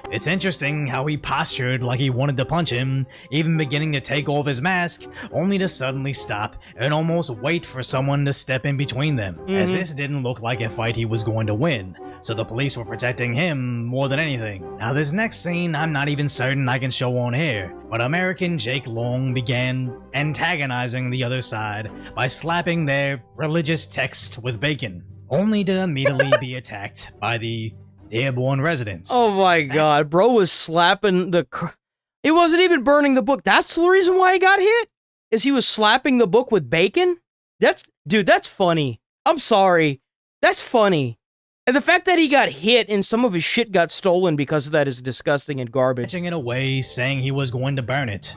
It's interesting how he postured like he wanted to punch him, even beginning to take off his mask, only to suddenly stop and almost wait for someone to step in between them, as this didn't look like a fight he was going to win, so the police were protecting him more than anything. Now this next scene I'm not even certain I can show on here, but American Jake Long began antagonizing the other side by slapping their religious text with bacon, only to immediately be attacked by the Dearborn residents. Oh my god, bro was slapping the... It wasn't even burning the book. That's the reason why he got hit? Is he was slapping the book with bacon? Dude, that's funny. I'm sorry. That's funny. And the fact that he got hit and some of his shit got stolen because of that is disgusting and garbage. Catching it away, saying he was going to burn it.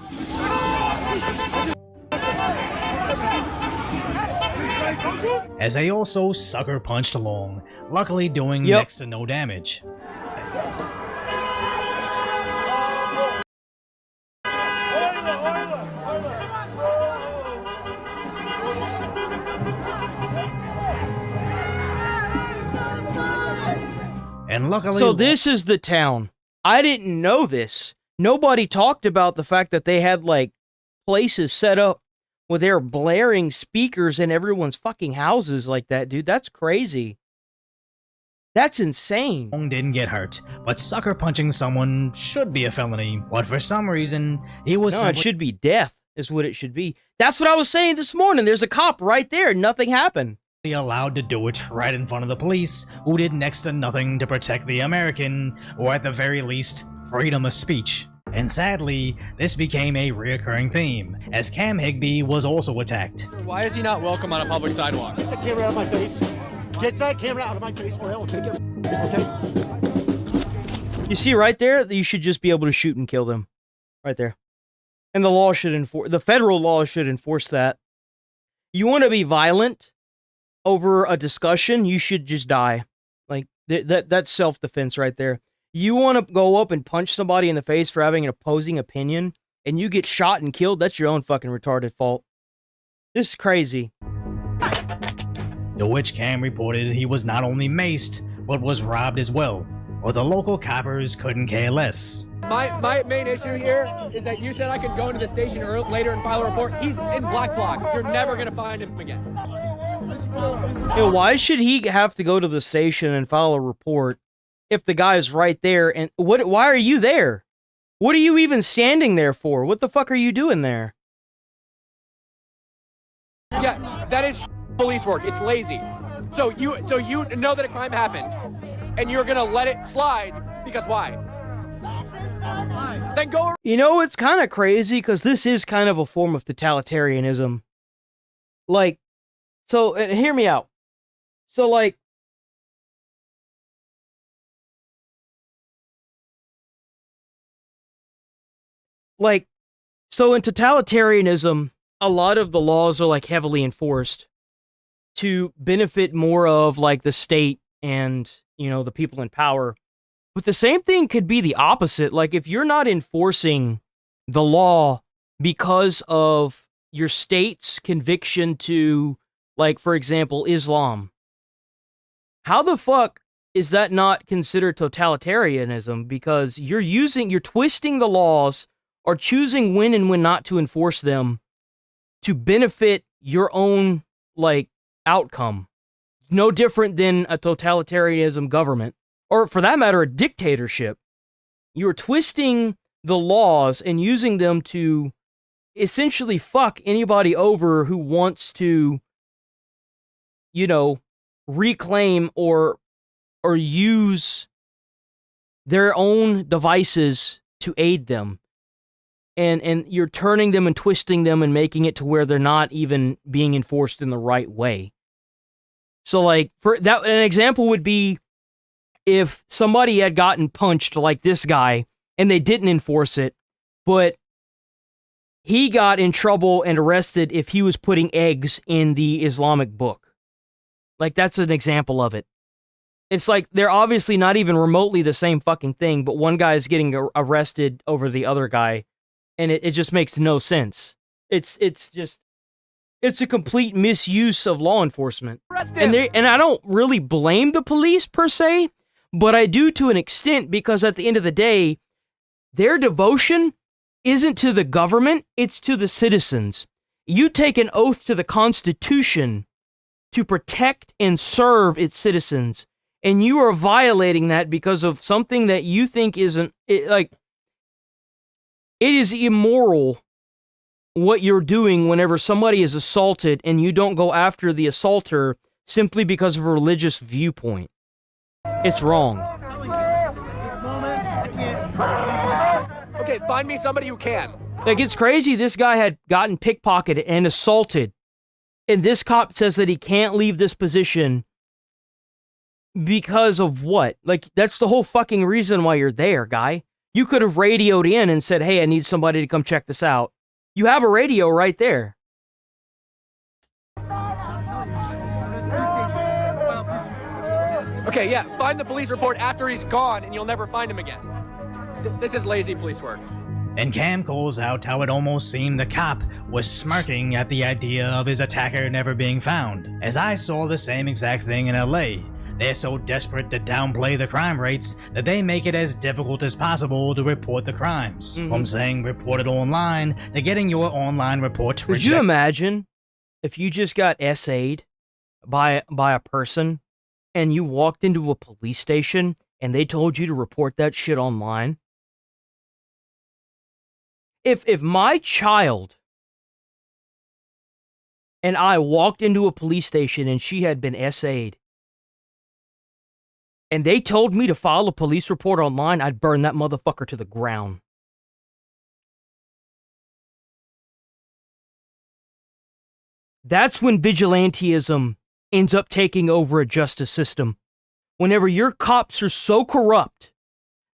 as they also sucker punched along, luckily doing next to no damage. And luckily, so this is the town. I didn't know this. Nobody talked about the fact that they had, like, places set up where they're blaring speakers in everyone's fucking houses like that, dude. That's crazy. That's insane. Didn't get hurt, but sucker punching someone should be a felony. But for some reason, he was No, it should be death, is what it should be. That's what I was saying this morning. There's a cop right there. Nothing happened. Allowed to do it right in front of the police, who did next to nothing to protect the American, or at the very least, freedom of speech. And sadly, this became a reoccurring theme, as Cam Higbee was also attacked. Why is he not welcome on a public sidewalk? Get the camera out of my face. Get that camera out of my face, or I'll take it. Okay? You see right there, you should just be able to shoot and kill them. Right there. And the law should enforce, the federal law should enforce that. You want to be violent over a discussion, you should just die. Like, that's self-defense right there. You want to go up and punch somebody in the face for having an opposing opinion, and you get shot and killed, that's your own fucking retarded fault. This is crazy. To which Cam reported he was not only maced, but was robbed as well. But the local coppers couldn't care less. My main issue here is that you said I could go into the station later and file a report. He's in black bloc. You're never going to find him again. Yo, why should he have to go to the station and file a report if the guy is right there? And why are you there? What are you even standing there for? What the fuck are you doing there? Yeah, that is police work. It's lazy. So you know that a crime happened, and you're gonna let it slide because why? Then go. You know, it's kind of crazy because this is kind of a form of totalitarianism. Like, so hear me out. So like, so in totalitarianism, a lot of the laws are like heavily enforced to benefit more of like the state and, you know, the people in power. But the same thing could be the opposite. Like, if you're not enforcing the law because of your state's conviction to, like, for example, Islam, how the fuck is that not considered totalitarianism? Because you're twisting the laws or choosing when and when not to enforce them to benefit your own, like, outcome. No different than a totalitarianism government. Or, for that matter, a dictatorship. You're twisting the laws and using them to essentially fuck anybody over who wants to, you know, reclaim or use their own devices to aid them. And you're turning them and twisting them and making it to where they're not even being enforced in the right way. So, like, for that, an example would be if somebody had gotten punched like this guy and they didn't enforce it, but he got in trouble and arrested if he was putting eggs in the Islamic book. Like, that's an example of it. It's like they're obviously not even remotely the same fucking thing, but one guy is getting arrested over the other guy, and it just makes no sense. It's a complete misuse of law enforcement. And I don't really blame the police per se, but I do to an extent, because at the end of the day, their devotion isn't to the government, it's to the citizens. You take an oath to the Constitution to protect and serve its citizens, and you are violating that because of something that you think isn't, it is immoral what you're doing whenever somebody is assaulted and you don't go after the assaulter simply because of a religious viewpoint. It's wrong. Okay, find me somebody who can. Like, it's crazy. This guy had gotten pickpocketed and assaulted, and this cop says that he can't leave this position because of what? Like, that's the whole fucking reason why you're there, guy. You could have radioed in and said, hey, I need somebody to come check this out. You have a radio right there. Okay, yeah, find the police report after he's gone and you'll never find him again. This is lazy police work. And Cam calls out how it almost seemed the cop was smirking at the idea of his attacker never being found, as I saw the same exact thing in LA. They're so desperate to downplay the crime rates that they make it as difficult as possible to report the crimes. From saying report it online to getting your online report rejected. Could you imagine if you just got SA'd by a person and you walked into a police station and they told you to report that shit online? If my child and I walked into a police station and she had been SA'd and they told me to file a police report online, I'd burn that motherfucker to the ground. That's when vigilantism ends up taking over a justice system. Whenever your cops are so corrupt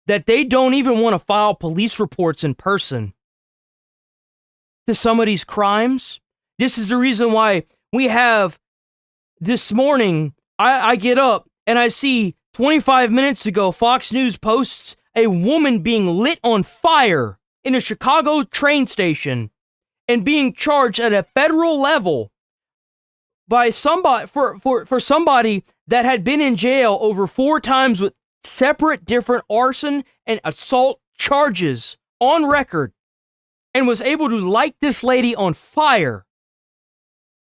that they don't even want to file police reports in person to some of these crimes. This is the reason why we have this morning, I get up and I see 25 minutes ago, Fox News posts a woman being lit on fire in a Chicago train station and being charged at a federal level by somebody for somebody that had been in jail over 4 times with separate different arson and assault charges on record, and was able to light this lady on fire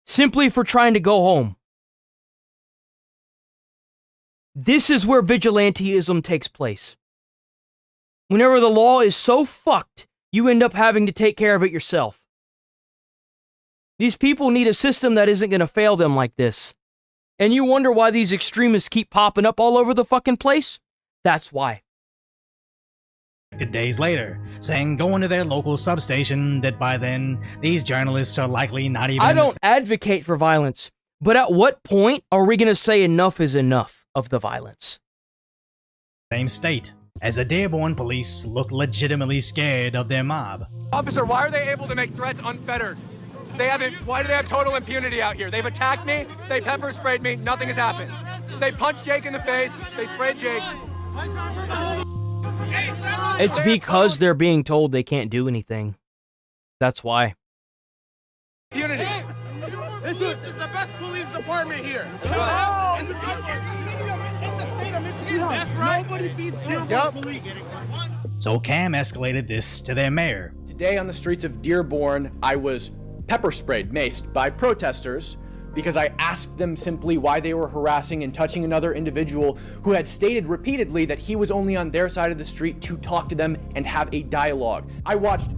simply for trying to go home. This is where vigilantism takes place. Whenever the law is so fucked, you end up having to take care of it yourself. These people need a system that isn't going to fail them like this. And you wonder why these extremists keep popping up all over the fucking place? That's why. Days later, saying go into their local substation that by then, these journalists are likely not even... I don't advocate for violence, but at what point are we going to say enough is enough of the violence? Same state, as the Dearborn police look legitimately scared of their mob. Officer, why are they able to make threats unfettered? Why do they have total impunity out here? They've attacked me, they pepper sprayed me, nothing has happened. They punched Jake in the face, they sprayed Jake. It's because they're being told they can't do anything. That's why. Impunity. This is the best police department here. In the state of Michigan, that's right. Nobody beats Dearborn police. So Cam escalated this to their mayor. Today on the streets of Dearborn, I was pepper sprayed, maced by protesters because I asked them simply why they were harassing and touching another individual who had stated repeatedly that he was only on their side of the street to talk to them and have a dialogue. I watched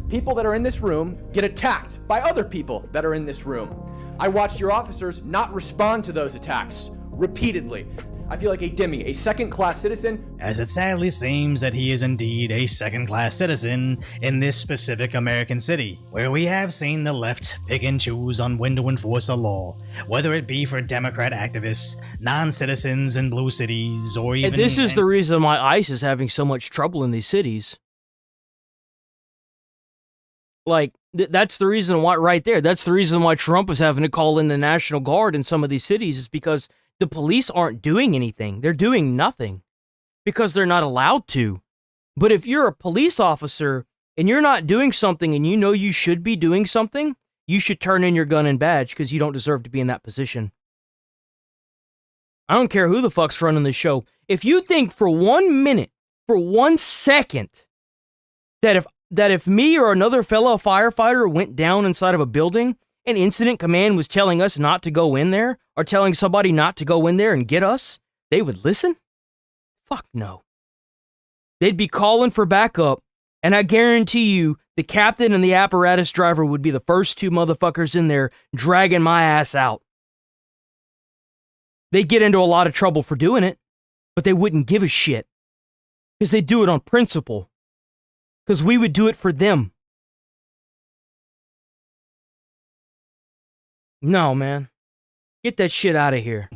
people that are in this room get attacked by other people that are in this room. I watched your officers not respond to those attacks repeatedly. I feel like a Demi, a second-class citizen. As it sadly seems that he is indeed a second-class citizen in this specific American city, where we have seen the left pick and choose on when to enforce a law, whether it be for Democrat activists, non-citizens in blue cities, or even... And this is the reason why ICE is having so much trouble in these cities. Like, that's the reason why, right there, that's the reason why Trump is having to call in the National Guard in some of these cities, is because the police aren't doing anything. They're doing nothing because they're not allowed to. But if you're a police officer and you're not doing something and you know you should be doing something, you should turn in your gun and badge because you don't deserve to be in that position. I don't care who the fuck's running the show. If you think for 1 minute, for 1 second, that if me or another fellow firefighter went down inside of a building and Incident Command was telling us not to go in there, or telling somebody not to go in there and get us, they would listen? Fuck no. They'd be calling for backup, and I guarantee you, the captain and the apparatus driver would be the first 2 motherfuckers in there dragging my ass out. They'd get into a lot of trouble for doing it, but they wouldn't give a shit. Because they do it on principle. Because we would do it for them. No, man. Get that shit out of here.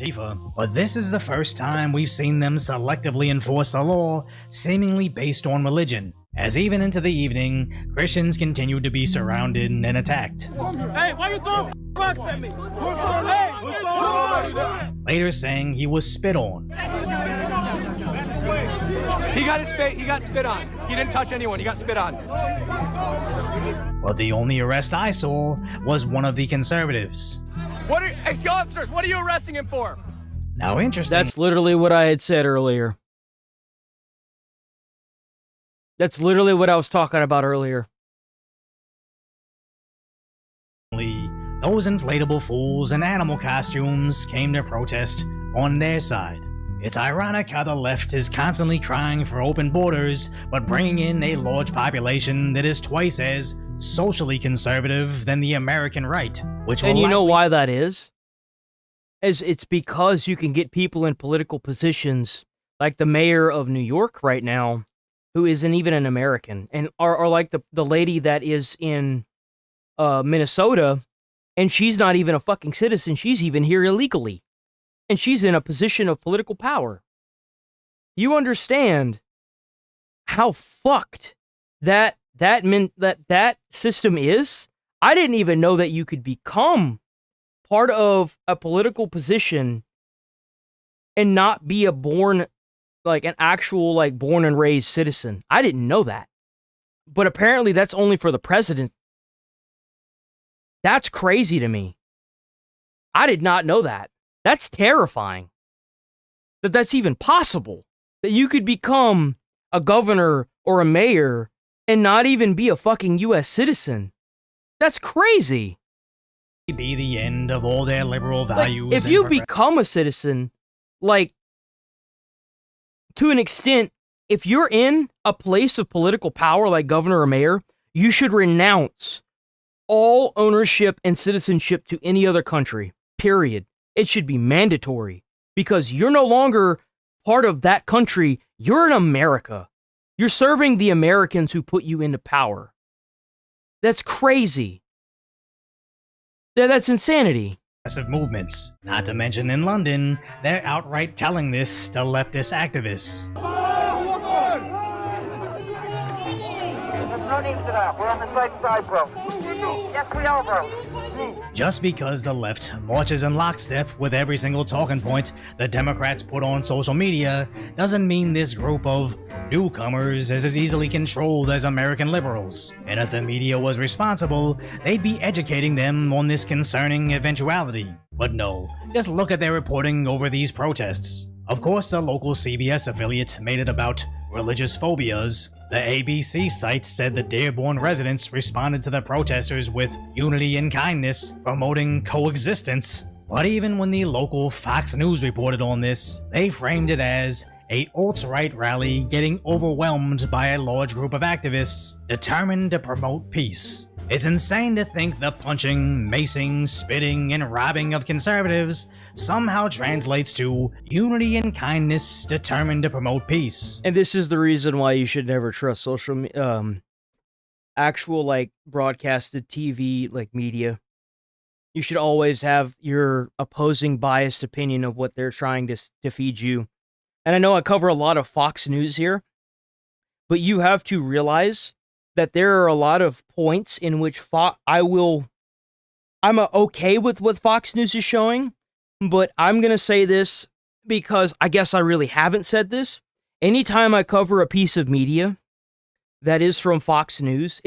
But this is the first time we've seen them selectively enforce a law seemingly based on religion, as even into the evening, Christians continued to be surrounded and attacked. Hey, why you throwing rocks at me? Hey, Later saying he was spit on. He got his face. He got spit on. He didn't touch anyone. He got spit on. But the only arrest I saw was one of the conservatives. Officers, what are you arresting him for? Now interesting. That's literally what I had said earlier. That's literally what I was talking about earlier. Those inflatable fools in animal costumes came to protest on their side. It's ironic how the left is constantly crying for open borders, but bringing in a large population that is twice as socially conservative than the American right, which will And you know why that is? It's because you can get people in political positions, like the mayor of New York right now, who isn't even an American, and or like the lady that is in Minnesota, and she's not even a fucking citizen. She's even here illegally. And she's in a position of political power. You understand how fucked that system is? I didn't even know that you could become part of a political position and not be a born, like an actual, like born and raised citizen. I didn't know that. But apparently that's only for the president. That's crazy to me. I did not know that. That's terrifying. That's even possible. That you could become a governor or a mayor and not even be a fucking US citizen. That's crazy. Be the end of all their liberal values. If you become a citizen, like, to an extent, if you're in a place of political power like governor or mayor, you should renounce all ownership and citizenship to any other country, period. It should be mandatory because you're no longer part of that country. You're in America. You're serving the Americans who put you into power. That's crazy. That's insanity. Movements. Not to mention in London, they're outright telling this to leftist activists. no need for that. We're on the safe side, bro. Yes, we are, bro. Just because the left marches in lockstep with every single talking point the Democrats put on social media doesn't mean this group of newcomers is as easily controlled as American liberals. And if the media was responsible, they'd be educating them on this concerning eventuality. But no, just look at their reporting over these protests. Of course, the local CBS affiliate made it about religious phobias. The ABC site said the Dearborn residents responded to the protesters with unity and kindness, promoting coexistence. But even when the local Fox News reported on this, they framed it as a alt-right rally getting overwhelmed by a large group of activists determined to promote peace. It's insane to think the punching, macing, spitting, and robbing of conservatives somehow translates to unity and kindness determined to promote peace. And this is the reason why you should never trust social, actual, like, broadcasted TV, like, media. You should always have your opposing biased opinion of what they're trying to feed you. And I know I cover a lot of Fox News here, but you have to realize that there are a lot of points in which I'm okay with what Fox News is showing, but I'm going to say this because I guess I really haven't said this. Anytime I cover a piece of media that is from Fox News,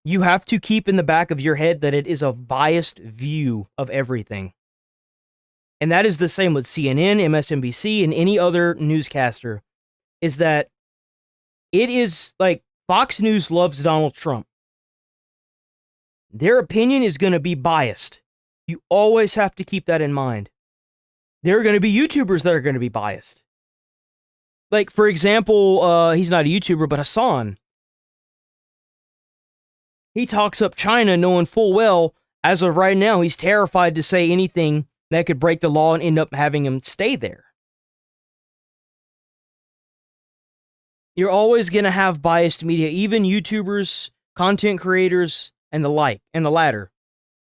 you have to keep in the back of your head that it is a biased view of everything. And that is the same with CNN, MSNBC, and any other newscaster, is that it is like Fox News loves Donald Trump. Their opinion is going to be biased. You always have to keep that in mind. There are going to be YouTubers that are going to be biased. Like, for example, he's not a YouTuber, but Hassan. He talks up China knowing full well, as of right now, he's terrified to say anything that could break the law and end up having him stay there. You're always going to have biased media, even YouTubers, content creators, and the like, and the latter.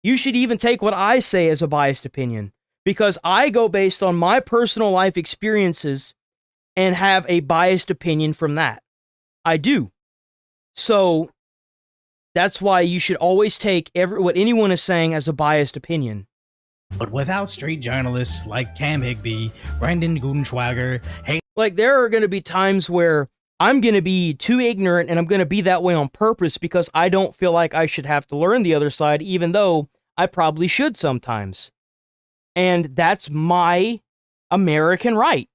You should even take what I say as a biased opinion, because I go based on my personal life experiences and have a biased opinion from that. I do. So that's why you should always take what anyone is saying as a biased opinion. But without street journalists like Cam Higby, Brendan Gudenschwager, like there are going to be times where I'm going to be too ignorant, and I'm going to be that way on purpose because I don't feel like I should have to learn the other side, even though I probably should sometimes. And that's my American right.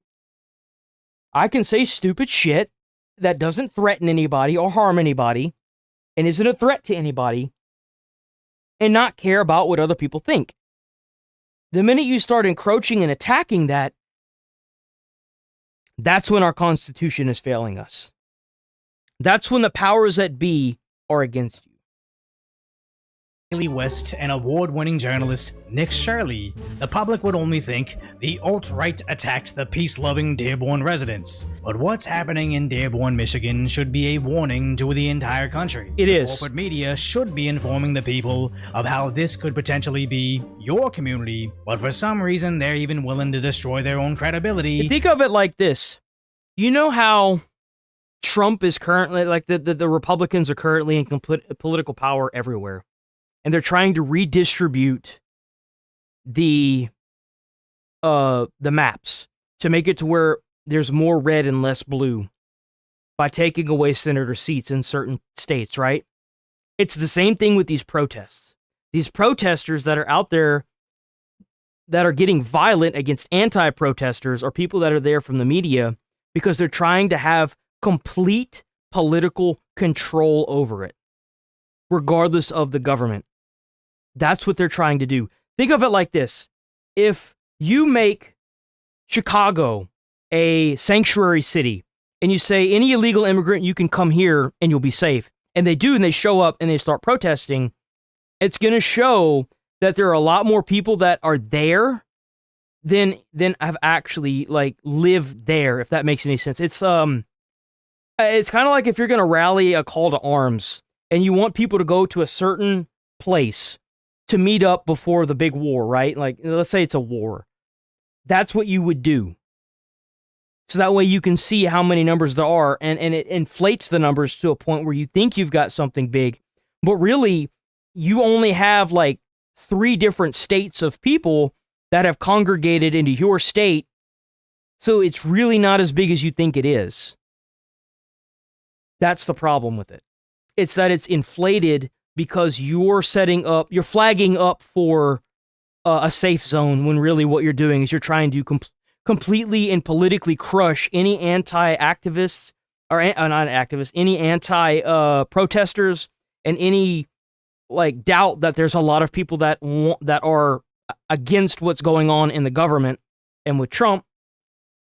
I can say stupid shit that doesn't threaten anybody or harm anybody and isn't a threat to anybody and not care about what other people think. The minute you start encroaching and attacking that, that's when our Constitution is failing us. That's when the powers that be are against you. Haley West and award-winning journalist Nick Shirley, the public would only think the alt-right attacked the peace-loving Dearborn residents. But what's happening in Dearborn, Michigan should be a warning to the entire country. It is. Corporate media should be informing the people of how this could potentially be your community, but for some reason they're even willing to destroy their own credibility. Think of it like this. You know how Trump is currently, like the Republicans are currently in political power everywhere. And they're trying to redistribute the maps to make it to where there's more red and less blue by taking away senator seats in certain states, right? It's the same thing with these protests. These protesters that are out there that are getting violent against anti-protesters are people that are there from the media because they're trying to have complete political control over it, regardless of the government. That's what they're trying to do. Think of it like this. If you make Chicago a sanctuary city and you say any illegal immigrant, you can come here and you'll be safe, and they do, and they show up and they start protesting, it's going to show that there are a lot more people that are there than have actually like lived there, if that makes any sense. It's kind of like if you're going to rally a call to arms and you want people to go to a certain place to meet up before the big war, right? Like, let's say it's a war. That's what you would do. So that way you can see how many numbers there are, and it inflates the numbers to a point where you think you've got something big, but really you only have like 3 different states of people that have congregated into your state, so it's really not as big as you think it is. That's the problem with it. It's that it's inflated because you're flagging up for a safe zone when really what you're doing is you're trying to completely and politically crush any anti-activists, or not activists, any anti-protesters, and any like doubt that there's a lot of people that are against what's going on in the government. And with Trump,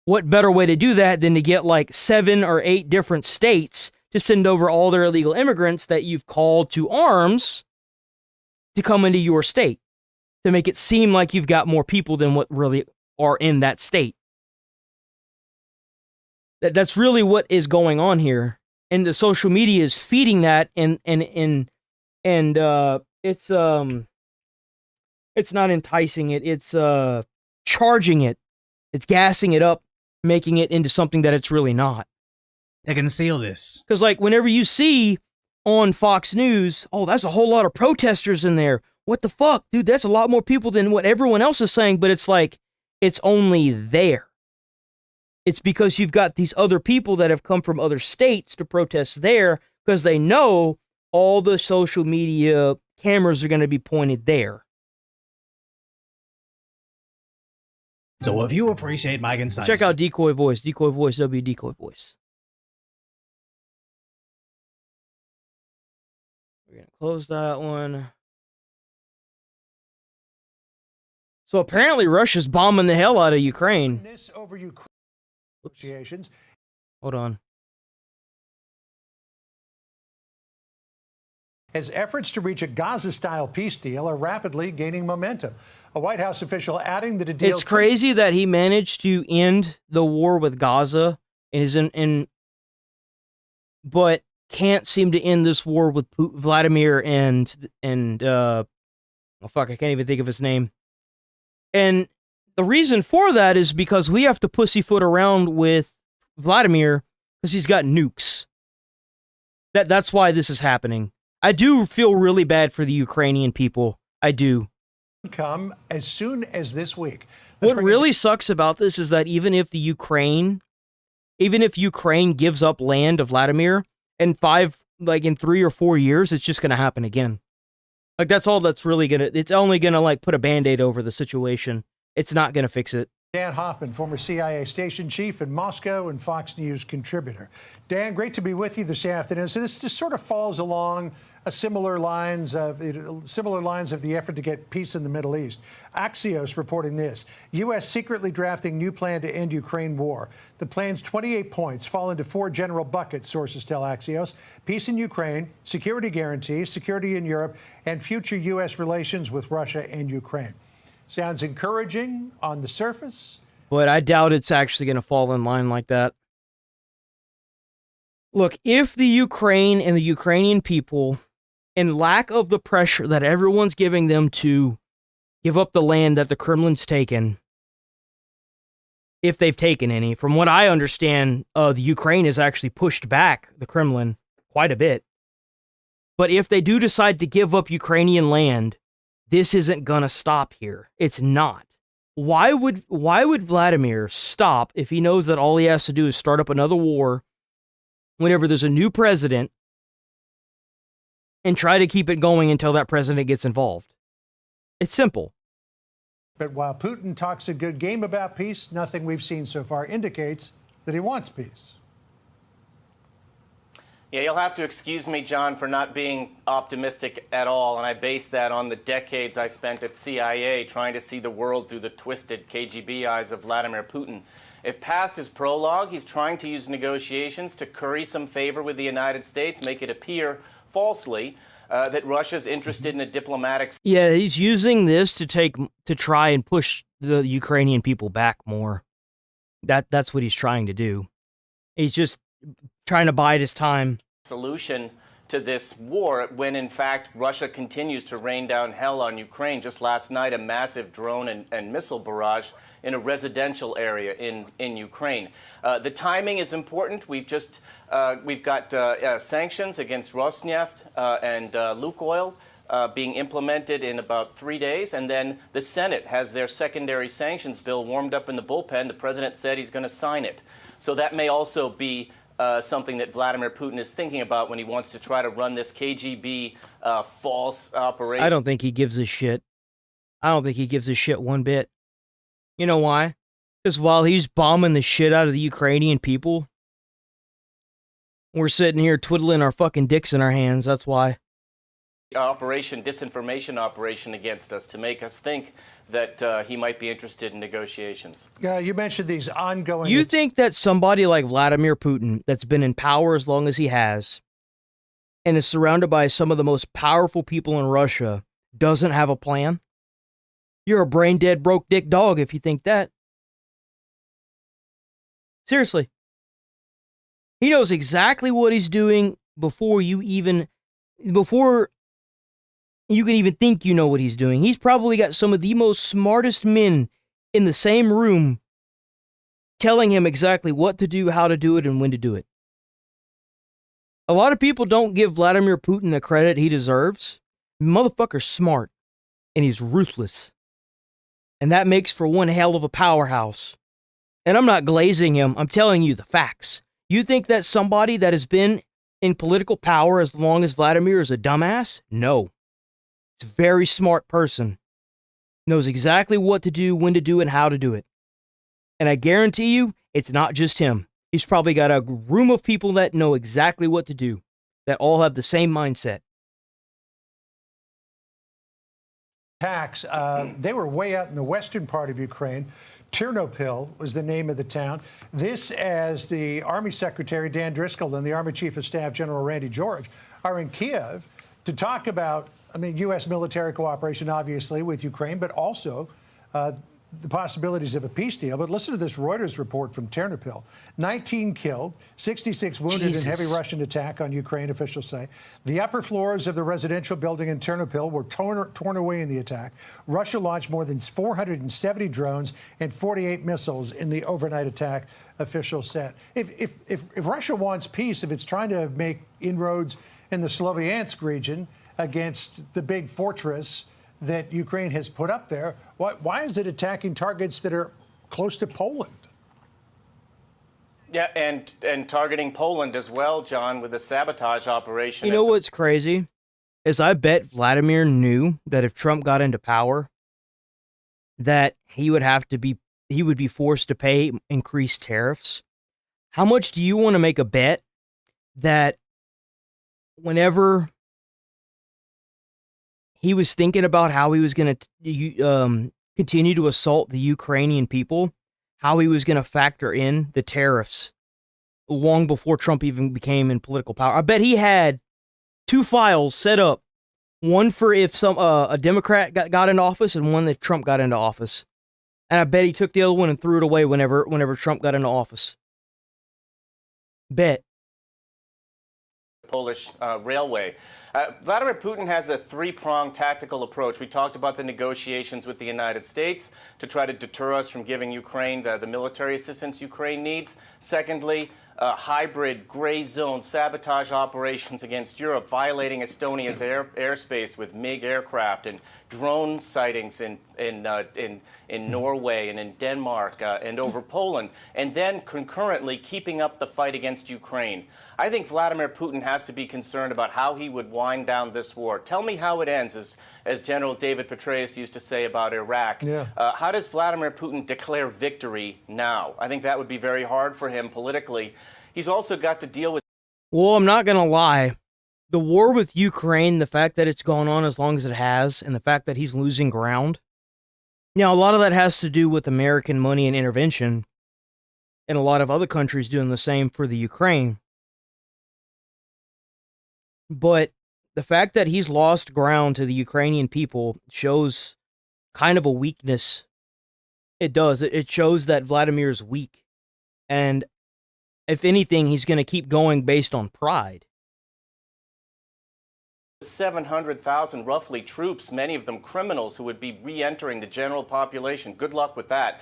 what better way to do that than to get like 7 or 8 different states to send over all their illegal immigrants that you've called to arms to come into your state, to make it seem like you've got more people than what really are in that state. That's really what is going on here. And the social media is feeding that, and it's not enticing it, it's charging it, it's gassing it up, making it into something that it's really not. To conceal this. Because, like, whenever you see on Fox News, oh, that's a whole lot of protesters in there. What the fuck, dude? That's a lot more people than what everyone else is saying, but it's like, it's only there. It's because you've got these other people that have come from other states to protest there because they know all the social media cameras are going to be pointed there. So if you appreciate my concise... Check out Decoy Voice, W Decoy Voice. We're going to close that one. So apparently Russia's bombing the hell out of Ukraine. Over Ukraine negotiations. Hold on. As efforts to reach a Gaza-style peace deal are rapidly gaining momentum. A White House official adding that a deal... It's crazy that he managed to end the war with Gaza but can't seem to end this war with Vladimir and oh fuck, I can't even think of his name. And the reason for that is because we have to pussyfoot around with Vladimir because he's got nukes. That's why this is happening. I do feel really bad for the Ukrainian people. I do. Come as soon as this week. What really sucks about this is that even if Ukraine gives up land to Vladimir, in 3 or 4 years, it's just going to happen again. Like, that's all that's really it's only going to, like, put a Band-Aid over the situation. It's not going to fix it. Dan Hoffman, former CIA station chief in Moscow and Fox News contributor. Dan, great to be with you this afternoon. So this just sort of falls along similar lines of the effort to get peace in the Middle East. Axios reporting this: U.S. secretly drafting new plan to end Ukraine war. The plan's 28 points fall into 4 general buckets, sources tell Axios: peace in Ukraine, security guarantees, security in Europe, and future U.S. relations with Russia and Ukraine. Sounds encouraging on the surface, but I doubt it's actually going to fall in line like that. Look, if the Ukraine and the Ukrainian people, in lack of the pressure that everyone's giving them to give up the land that the Kremlin's taken, if they've taken any, from what I understand, the Ukraine has actually pushed back the Kremlin quite a bit. But if they do decide to give up Ukrainian land, this isn't gonna stop here. It's not. Why would Vladimir stop if he knows that all he has to do is start up another war whenever there's a new president and try to keep it going until that president gets involved? It's simple. But while Putin talks a good game about peace, nothing we've seen so far indicates that he wants peace. Yeah, you'll have to excuse me, John, for not being optimistic at all, and I base that on the decades I spent at CIA trying to see the world through the twisted KGB eyes of Vladimir Putin. If past his prologue, he's trying to use negotiations to curry some favor with the United States, make it appear falsely that Russia's interested in a diplomatic... Yeah, he's using this to try and push the Ukrainian people back more. That's what he's trying to do. He's just trying to bide his time. Solution to this war when, in fact, Russia continues to rain down hell on Ukraine. Just last night, a massive drone and missile barrage in a residential area in Ukraine. The timing is important. We've got sanctions against Rosneft and Lukoil being implemented in about 3 days, and then the Senate has their secondary sanctions bill warmed up in the bullpen. The president said he's going to sign it. So that may also be something that Vladimir Putin is thinking about when he wants to try to run this KGB false operation. I don't think he gives a shit. I don't think he gives a shit one bit. You know why? Because while he's bombing the shit out of the Ukrainian people, we're sitting here twiddling our fucking dicks in our hands. That's why. Disinformation operation against us to make us think that he might be interested in negotiations. You mentioned these ongoing... You think that somebody like Vladimir Putin, that's been in power as long as he has, and is surrounded by some of the most powerful people in Russia, doesn't have a plan? You're a brain-dead, broke-dick dog if you think that. Seriously. He knows exactly what he's doing before you can even think you know what he's doing. He's probably got some of the most smartest men in the same room telling him exactly what to do, how to do it, and when to do it. A lot of people don't give Vladimir Putin the credit he deserves. Motherfucker's smart, and he's ruthless. And that makes for one hell of a powerhouse. And I'm not glazing him, I'm telling you the facts. You think that somebody that has been in political power as long as Vladimir is a dumbass? No. He's a very smart person. Knows exactly what to do, when to do, and how to do it. And I guarantee you, it's not just him. He's probably got a room of people that know exactly what to do, that all have the same mindset. Attacks, they were way out in the western part of Ukraine. Ternopil was the name of the town. This, as the Army Secretary Dan Driscoll and the Army Chief of Staff General Randy George are in Kiev to talk about, U.S. military cooperation, obviously, with Ukraine, but also the possibilities of a peace deal. But listen to this Reuters report from Ternopil. 19 killed, 66 wounded in heavy Russian attack on Ukraine, officials say. The upper floors of the residential building in Ternopil were torn away in the attack. Russia launched more than 470 drones and 48 missiles in the overnight attack officials said. If Russia wants peace, if it's trying to make inroads in the Sloviansk region against the big fortress that Ukraine has put up there, why is it attacking targets that are close to Poland? Yeah, and targeting Poland as well, John, with the sabotage operation. You know what's crazy? Is I bet Vladimir knew that if Trump got into power, that he would be forced to pay increased tariffs. How much do you want to make a bet that whenever he was thinking about how he was going to continue to assault the Ukrainian people, how he was going to factor in the tariffs long before Trump even became in political power? I bet he had 2 files set up, one for if a Democrat got into office and one if Trump got into office. And I bet he took the other one and threw it away whenever Trump got into office. Bet. Polish railway. Vladimir Putin has a 3-pronged tactical approach. We talked about the negotiations with the United States to try to deter us from giving Ukraine the military assistance Ukraine needs. Secondly, hybrid gray zone sabotage operations against Europe, violating Estonia's airspace with MiG aircraft and drone sightings in Norway and in Denmark and over Poland, and then concurrently keeping up the fight against Ukraine. I think Vladimir Putin has to be concerned about how he would wind down this war. Tell me how it ends, as General David Petraeus used to say about Iraq. Yeah. How does Vladimir Putin declare victory now? I think that would be very hard for him politically. He's also got to deal with... Well, I'm not going to lie. The war with Ukraine, the fact that it's gone on as long as it has, and the fact that he's losing ground, now, a lot of that has to do with American money and intervention, and a lot of other countries doing the same for the Ukraine. But the fact that he's lost ground to the Ukrainian people shows kind of a weakness. It does. It shows that Vladimir's weak. And if anything, he's going to keep going based on pride. 700,000 roughly troops, many of them criminals who would be re-entering the general population. Good luck with that.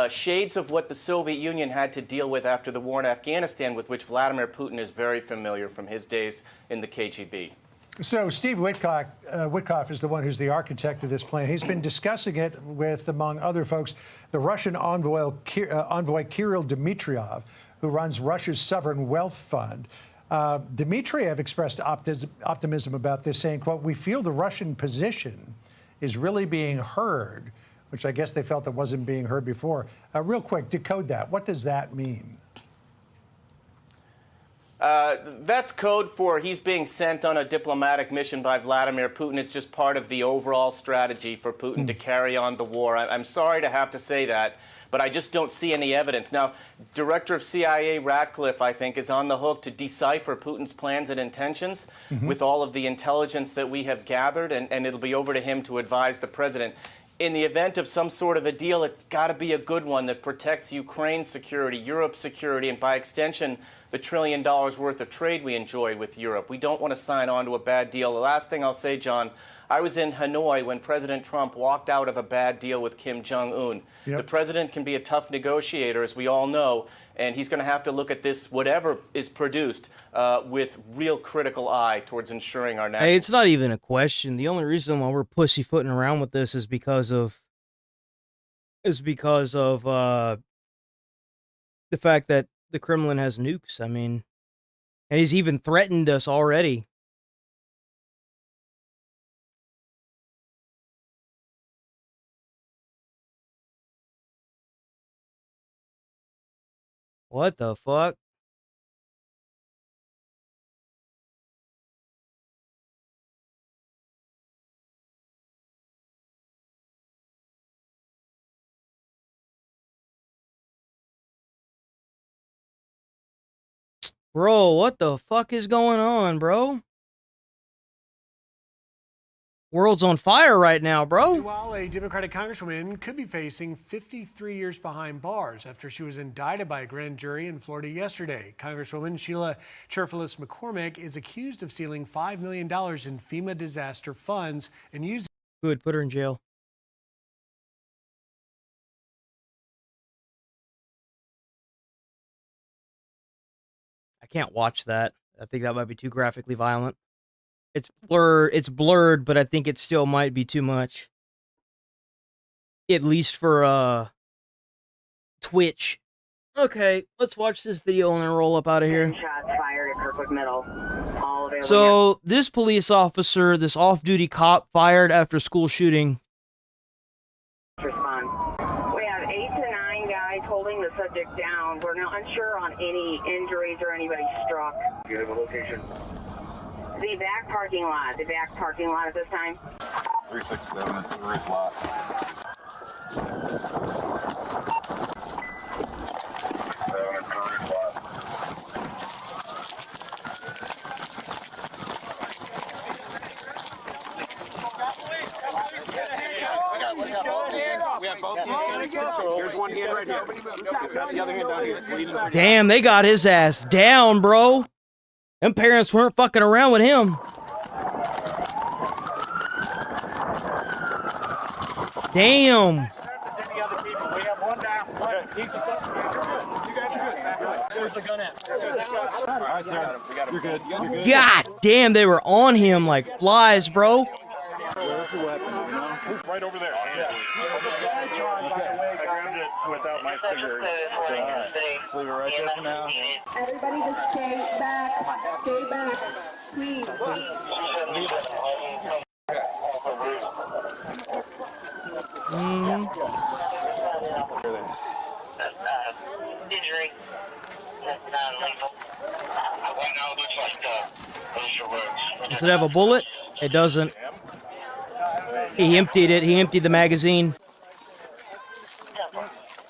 Shades of what the Soviet Union had to deal with after the war in Afghanistan, with which Vladimir Putin is very familiar from his days in the KGB. So Steve Witkoff is the one who's the architect of this plan. He's been discussing it with, among other folks, the Russian envoy Kirill Dmitriev, who runs Russia's sovereign wealth fund. Dmitriev expressed optimism about this, saying, quote, "We feel the Russian position is really being heard," which I guess they felt that wasn't being heard before. Real quick, decode that. What does that mean? That's code for he's being sent on a diplomatic mission by Vladimir Putin. It's just part of the overall strategy for Putin to carry on the war. I'm sorry to have to say that, but I just don't see any evidence. Now, Director of CIA Ratcliffe, I think, is on the hook to decipher Putin's plans and intentions with all of the intelligence that we have gathered, and it'll be over to him to advise the president. In the event of some sort of a deal, it's got to be a good one that protects Ukraine's security, Europe's security, and by extension, the $1 trillion worth of trade we enjoy with Europe. We don't want to sign on to a bad deal. The last thing I'll say, John, I was in Hanoi when President Trump walked out of a bad deal with Kim Jong-un. Yep. The president can be a tough negotiator, as we all know, and he's going to have to look at this, whatever is produced, with real critical eye towards ensuring our national... Hey, it's not even a question. The only reason why we're pussyfooting around with this is because of the fact that the Kremlin has nukes. I mean, and he's even threatened us already. What the fuck? Bro, what the fuck is going on, bro? World's on fire right now, bro. Meanwhile, a Democratic congresswoman could be facing 53 years behind bars after she was indicted by a grand jury in Florida yesterday. Congresswoman Sheila Cherfilis McCormick is accused of stealing $5 million in FEMA disaster funds and using... Good, put her in jail. can't watch that. I think that might be too graphically violent. It's blurred, but I think it still might be too much. At least for Twitch. Okay, let's watch this video and then roll up out of here. Shots fired at Kirkwood Middle. All available. So, this police officer, this off-duty cop, fired after school shooting. Respond. We have 8 to 9 guys holding the subject down. We're not unsure on any injuries or anybody struck. Do you have a location? The back parking lot. The back parking lot at this time. 367. It's the roof lot. We have both hands control. Here's one hand right here. He's got the other hand down here. Damn, they got his ass down, bro. Them parents weren't fucking around with him. Damn. God damn, they were on him like flies, bro. Right over there. I grabbed it without my fingers. Let's leave it right there for now. Everybody just stay back. Stay back. Please. Injury. That's non-lethal. Right now it looks like Astro Bot. Does it have a bullet? It doesn't. He emptied it. He emptied the magazine.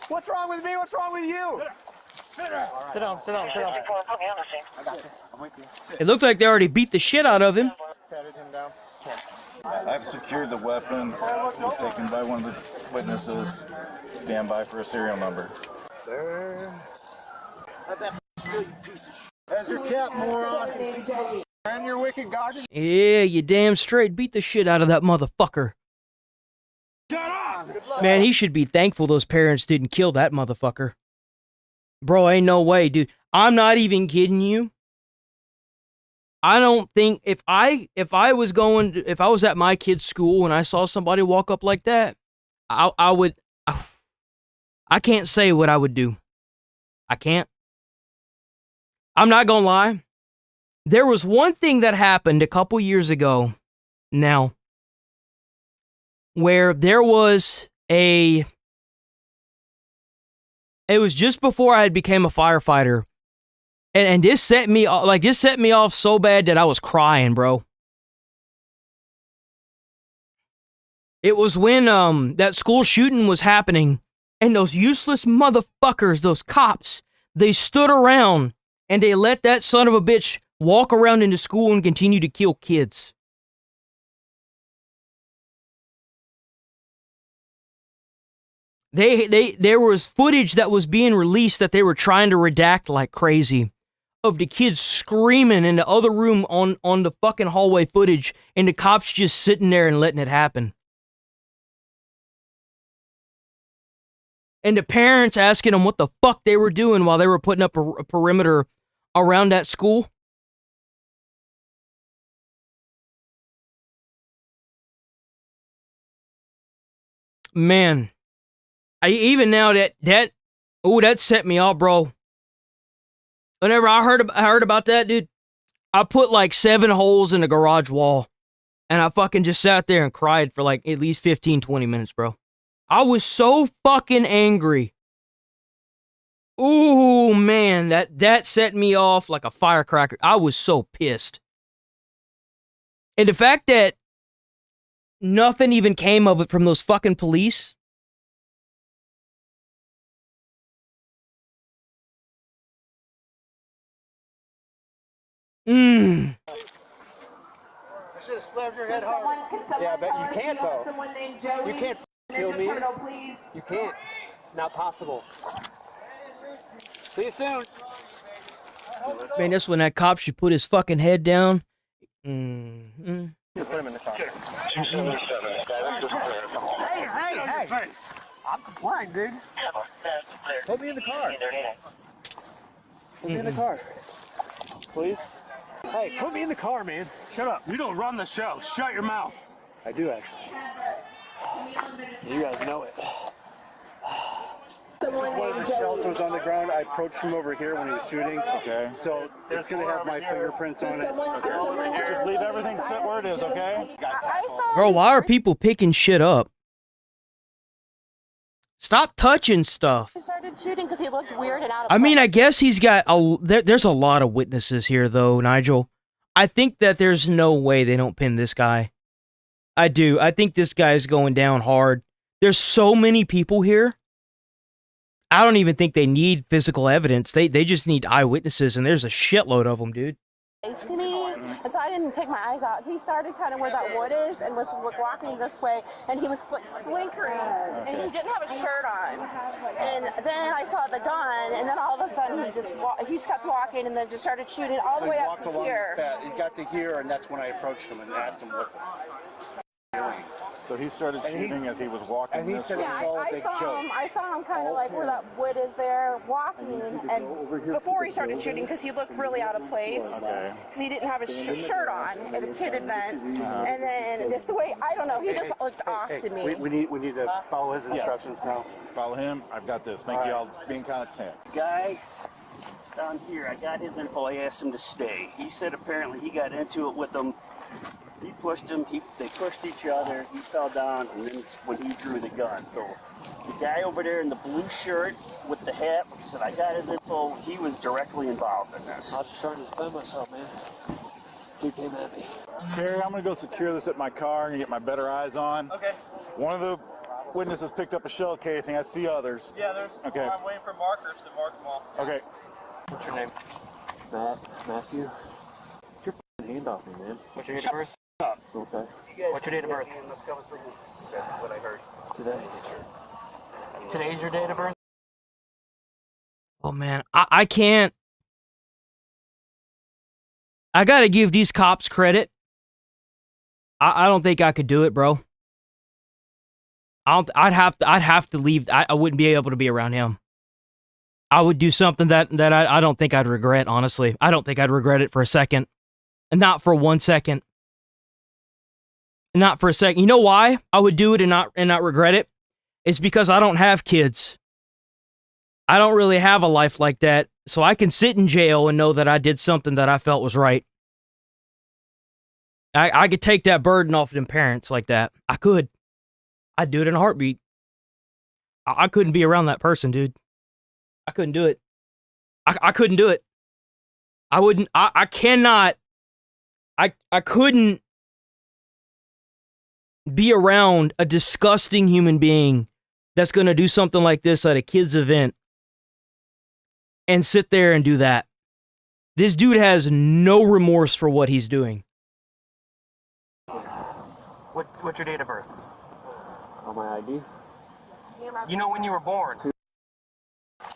What's wrong with me? What's wrong with you? Sit down. Sit down. Sit down. It looked like they already beat the shit out of him. I've secured the weapon. It was taken by one of the witnesses. Stand by for a serial number. That's that piece of shit. There's your cap, moron. And your wicked God. Yeah, you damn straight beat the shit out of that motherfucker. Man, he should be thankful those parents didn't kill that motherfucker. Bro, ain't no way, dude. I'm not even kidding you. I don't think if I was at my kid's school and I saw somebody walk up like that, I can't say what I would do. I can't. I'm not gonna lie. There was one thing that happened a couple years ago now where there was it was just before I had became a firefighter. And this set me off so bad that I was crying, bro. It was when that school shooting was happening and those useless motherfuckers, those cops, they stood around and they let that son of a bitch walk around into school and continue to kill kids. There was footage that was being released that they were trying to redact like crazy of the kids screaming in the other room on the fucking hallway footage and the cops just sitting there and letting it happen. And the parents asking them what the fuck they were doing while they were putting up a perimeter around that school. Man, even now that set me off, bro. Whenever I heard about that, dude, I put like 7 holes in the garage wall and I fucking just sat there and cried for like at least 15, 20 minutes, bro. I was so fucking angry. Ooh, man, that set me off like a firecracker. I was so pissed. And the fact that nothing even came of it from those fucking police. I should have slammed your head hard. Yeah, but you can't though. You can't kill me. You can't. Not possible. See you soon. Man, that's when that cop should put his fucking head down. Put him in the car. Hey! I'm complying, dude. Put me in the car. Put me in the car. please. Hey, put me in the car, man. Shut up. You don't run the show. Shut your mouth. I do, actually. You guys know it. Since one of the shells was on the ground, I approached him over here when he was shooting. Okay. So it's going to have my fingerprints on it. Okay. Just leave everything sit where it is, okay? Bro, why are people picking shit up? Stop touching stuff. He started shooting because he looked weird and out of I mean, I guess he's got there's a lot of witnesses here, though, Nigel. I think that there's no way they don't pin this guy. I do. I think this guy is going down hard. There's so many people here. I don't even think they need physical evidence. They just need eyewitnesses, and there's a shitload of them, dude. to me, and so I didn't take my eyes out. He started kind of where that wood is and was walking this way, and he was like slinkering, and he didn't have a shirt on. And then I saw the gun, and then all of a sudden he just kept walking, and then just started shooting all the way up to here. He got to here, and that's when I approached him and asked him what he was doing. So he started shooting as he was walking. And he said it was all a big joke. I saw him kind of like where that wood is there, walking, and before he started shooting, because he looked really out of place, because he didn't have his shirt on at a kid event, and then just the way, I don't know, he just looked off to me. We need to follow his instructions now. Follow him. I've got this. Thank you. I'll be in contact. Guy down here, I got his info. I asked him to stay. He said apparently he got into it with them. He pushed him, they pushed each other, he fell down, and then when he drew the gun. So the guy over there in the blue shirt with the hat said, I got his info, he was directly involved in this. I was trying to defend myself, man. He came at me. Carrie, I'm going to go secure this at my car and get my better eyes on. Okay. One of the witnesses picked up a shell casing. I see others. Yeah, there's. Okay. I'm waiting for markers to mark them all. Okay. What's your name? Matthew. Get your hand off me, man. What's your date of birth? Okay. What's your date of birth? What I heard. Today. Today's your date of birth? Oh man, I can't. I gotta give these cops credit. I don't think I could do it, bro. I'd have to leave. I wouldn't be able to be around him. I would do something that I don't think I'd regret, honestly. I don't think I'd regret it for a second. And not for 1 second. Not for a second. You know why I would do it and not regret it? It's because I don't have kids. I don't really have a life like that, so I can sit in jail and know that I did something that I felt was right. I could take that burden off them parents like that. I could. I'd do it in a heartbeat. I couldn't be around that person, dude. I couldn't do it. I couldn't do it. I wouldn't. I cannot. I couldn't be around a disgusting human being that's going to do something like this at a kid's event and sit there and do that. This dude has no remorse for what he's doing. What's your date of birth? On my ID? You know when you were born.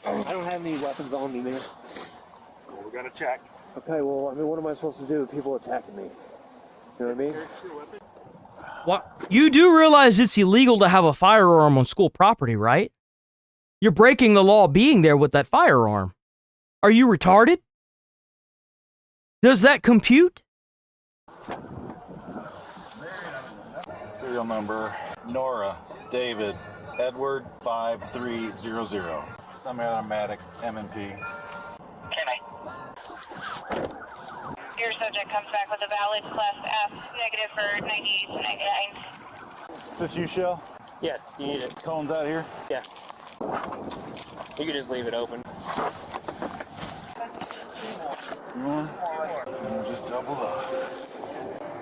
I don't have any weapons on me, man. Well, we're gonna check. Okay, well, I mean, what am I supposed to do with people attacking me? You know what I mean? What? You do realize it's illegal to have a firearm on school property, right? You're breaking the law being there with that firearm. Are you retarded? Does that compute? Serial number Nora David Edward 5300. Semi-automatic M&P. Your subject comes back with a valid class F negative for 98 to 99. Is this you, Shell? Yes, you need it. Cone's out here? Yeah. You can just leave it open. Just double up.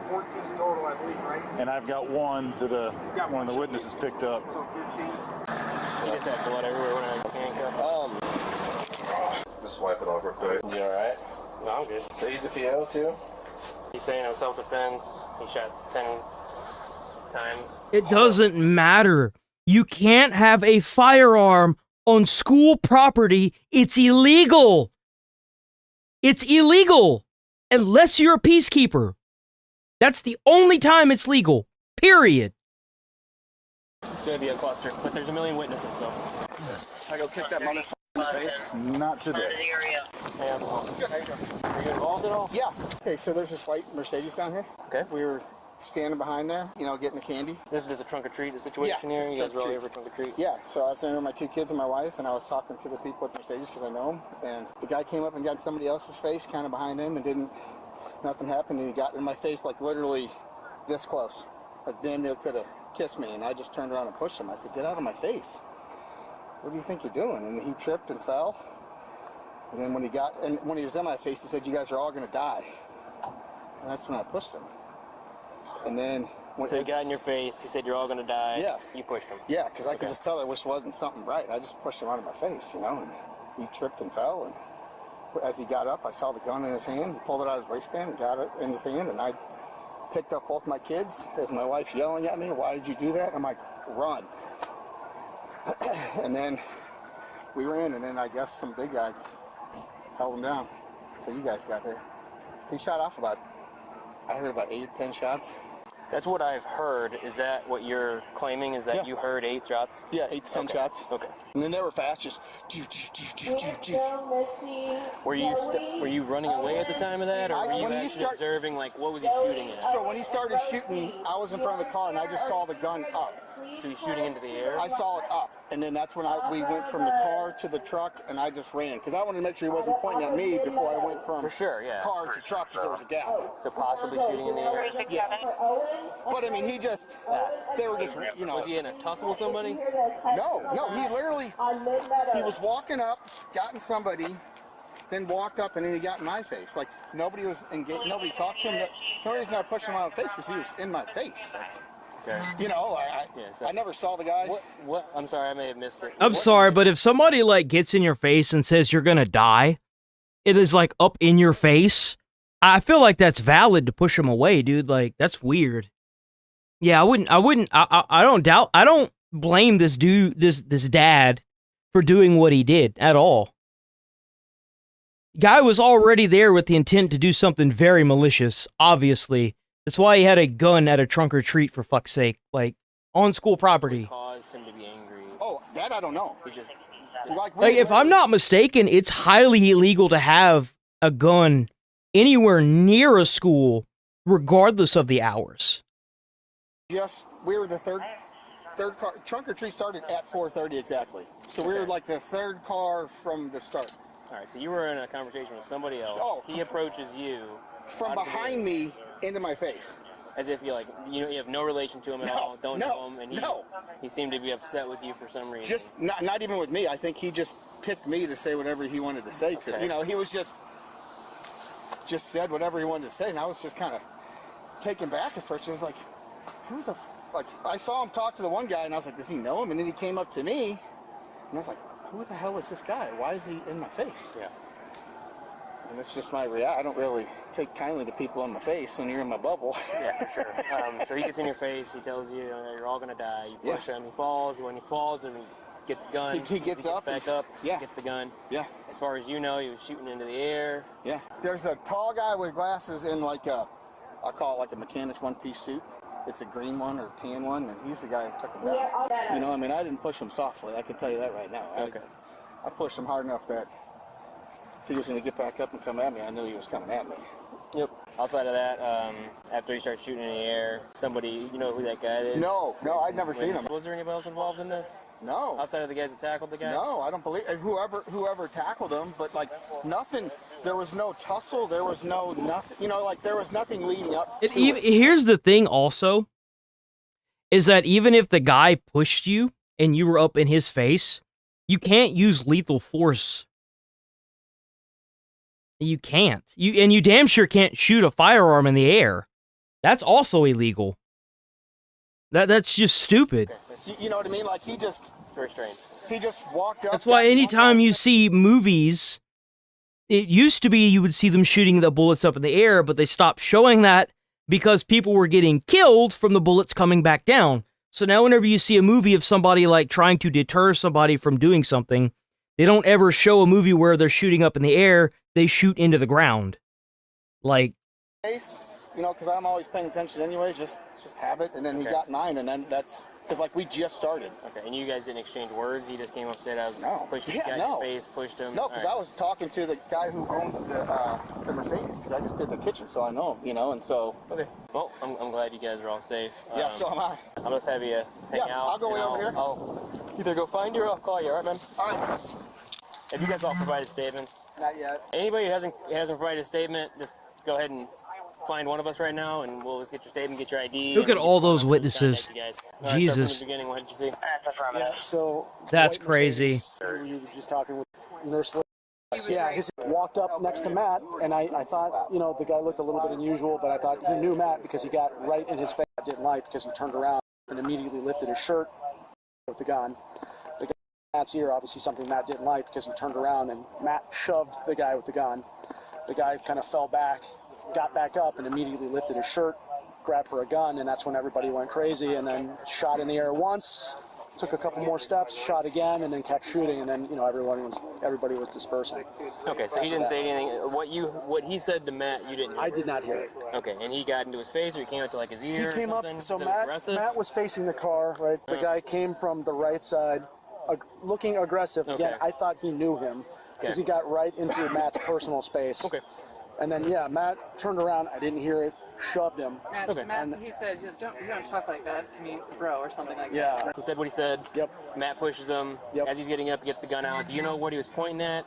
14 total, I believe, right? And I've got one that one of the witnesses picked up. So 15. You get that blood everywhere when I handcuff. Just wipe it off real quick. You alright? No, I'm good. So he's a PO too? He's saying it was self-defense. He shot 10 times. It doesn't matter. You can't have a firearm on school property. It's illegal. It's illegal. Unless you're a peacekeeper. That's the only time it's legal. Period. It's gonna be a cluster, but there's a million witnesses, so. I go kick that motherfucker Not today. Hey, how's it going? Good, how you doing? Are you involved at all? Yeah. Okay, so there's this white Mercedes down here. Okay. We were standing behind there, you know, getting the candy. This is just a trunk or treat situation here? You guys are all here for trunk or treat? Yeah, so I was there with my 2 kids and my wife, and I was talking to the people at Mercedes because I know them. And the guy came up and got in somebody else's face, kind of behind him, and nothing happened. And he got in my face, like literally this close. Like damn near could have kissed me. And I just turned around and pushed him. I said, "Get out of my face. What do you think you're doing?" And he tripped and fell. And then when he was in my face, he said, "You guys are all going to die." And that's when I pushed him. And then so he got in your face, he said you're all gonna die. Yeah. You pushed him. Yeah, because I could just tell there wasn't something right. I just pushed him out of my face, you know, and he tripped and fell. And as he got up, I saw the gun in his hand. He pulled it out of his waistband and got it in his hand. And I picked up both my kids as my wife's yelling at me, "Why did you do that?" I'm like, "Run." And then we ran, and then I guess some big guy held him down until you guys got there. He shot off I heard about 8 or 10 shots. That's what I've heard. Is that what you're claiming? Is that you heard 8 shots? Yeah, 8 to 10 shots. Okay. And then they were fast, just Were you running away at the time of that, or were you actually observing? Like, what was he shooting at? So when he started shooting, I was in front of the car and I just saw the gun up. So he's shooting into the air? I saw it up, and then that's when we went from the car to the truck, and I just ran because I wanted to make sure he wasn't pointing at me before I went from car to truck because there was a gap. So possibly shooting in the air. Yeah. But I mean, they were just, you know. Was he in a tussle with somebody? No, he literally, he was walking up, got in somebody, then walked up, and then he got in my face. Like, nobody was engaged, nobody talked to him. The only reason I pushed him out of the face because he was in my face. Okay. You know, I never saw the guy. What? I'm sorry, I may have missed it. I'm sorry, but if somebody like gets in your face and says you're gonna die, it is like up in your face. I feel like that's valid to push them away, dude. Like, that's weird. Yeah, I don't blame this dude, this dad, for doing what he did at all. Guy was already there with the intent to do something very malicious, obviously. That's why he had a gun at a trunk or treat, for fuck's sake. Like, on school property. What caused him to be angry? Oh, that I don't know. Like, if I'm not mistaken, it's highly illegal to have a gun anywhere near a school, regardless of the hours. We were the third car. Trunk or treat started at 4:30 exactly. So we were like the third car from the start. All right, so you were in a conversation with somebody else. Oh. He approaches you. From behind me into my face. As if you're like, you have no relation to him at all, don't know him, and he seemed to be upset with you for some reason. Just, not even with me. I think he just picked me to say whatever he wanted to say to. You know, he was just said whatever he wanted to say, and I was just kind of taken back at first. I was like, who the like, I saw him talk to the one guy, and I was like, does he know him? And then he came up to me, and I was like, who the hell is this guy? Why is he in my face? Yeah. And it's just my reaction. I don't really take kindly to people in my face when you're in my bubble. Yeah, for sure. So he gets in your face, he tells you, you're all going to die. You push him, he falls. When he falls and he gets the gun, he gets up, back up, gets the gun. Yeah. As far as you know, he was shooting into the air. Yeah. There's a tall guy with glasses in like I call it like a mechanic's one-piece suit. It's a green one or tan one, and he's the guy who took him down. You know, I mean, I didn't push him softly. I can tell you that right now. Okay. I pushed him hard enough that if he was going to get back up and come at me, I knew he was coming at me. Yep. Outside of that, after he started shooting in the air, somebody, you know who that guy is? No, I'd never seen him. Was there anybody else involved in this? No. Outside of the guys that tackled the guy? No, I don't believe whoever tackled him, but like nothing. There was no tussle. There was no nothing. You know, like there was nothing leading up to it. Here's the thing, also, is that even if the guy pushed you and you were up in his face, you can't use lethal force. You can't. You damn sure can't shoot a firearm in the air. That's also illegal. That's just stupid. You know what I mean? Like he just very strange. He just walked up. That's why anytime you see movies, it used to be you would see them shooting the bullets up in the air, but they stopped showing that because people were getting killed from the bullets coming back down. So now whenever you see a movie of somebody like trying to deter somebody from doing something, they don't ever show a movie where they're shooting up in the air. They shoot into the ground. Like, you know, because I'm always paying attention anyways, just habit. And then he got mine, and then because like we just started. Okay, and you guys didn't exchange words? He just came up and said, I was pushing the Yeah, guy in no. your face, pushed him? No, because I was talking to the guy who owns the Mercedes, because I just did the kitchen, so I know him, you know, and so. Okay. Well, I'm glad you guys are all safe. Yeah, so am I. I'll just have you hang out. I'll go way over here. I'll either go find you or I'll call you, all right, man? All right. Have you guys all provided statements? Not yet. Anybody who hasn't provided a statement, just go ahead and find one of us right now, and we'll just get your statement, get your ID. Look at all those witnesses. You guys. All right, Jesus. start from the beginning. What did you see? Yeah, so That's white crazy. Mercedes, you were just talking with Nurse Liz. Yeah, he walked up next to Matt, and I thought, you know, the guy looked a little bit unusual, but I thought he knew Matt because he got right in his face. I didn't like because he turned around and immediately lifted his shirt with the gun. The guy in Matt's ear, obviously something Matt didn't like because he turned around and Matt shoved the guy with the gun. The guy kind of fell back, got back up, and immediately lifted his shirt, grabbed for a gun, and that's when everybody went crazy, and then shot in the air once, took a couple more steps, shot again, and then kept shooting, and then, you know, everybody was dispersing. Okay, so he didn't say anything. What he said to Matt, you didn't hear? I did not hear it. Okay, and he got into his face, or he came up to like his ear? He came up, so Was it Matt aggressive? was facing the car, right? The guy came from the right side, looking aggressive. Again, Okay. I thought he knew him, because he got right into Matt's personal space. Okay. And then, yeah, Matt turned around, I didn't hear it, shoved him. Matt, he said, you don't talk like that to me, bro, or something like Yeah. that. He said what he said. Yep. Matt pushes him. Yep. As he's getting up, he gets the gun out. Do you know what he was pointing at?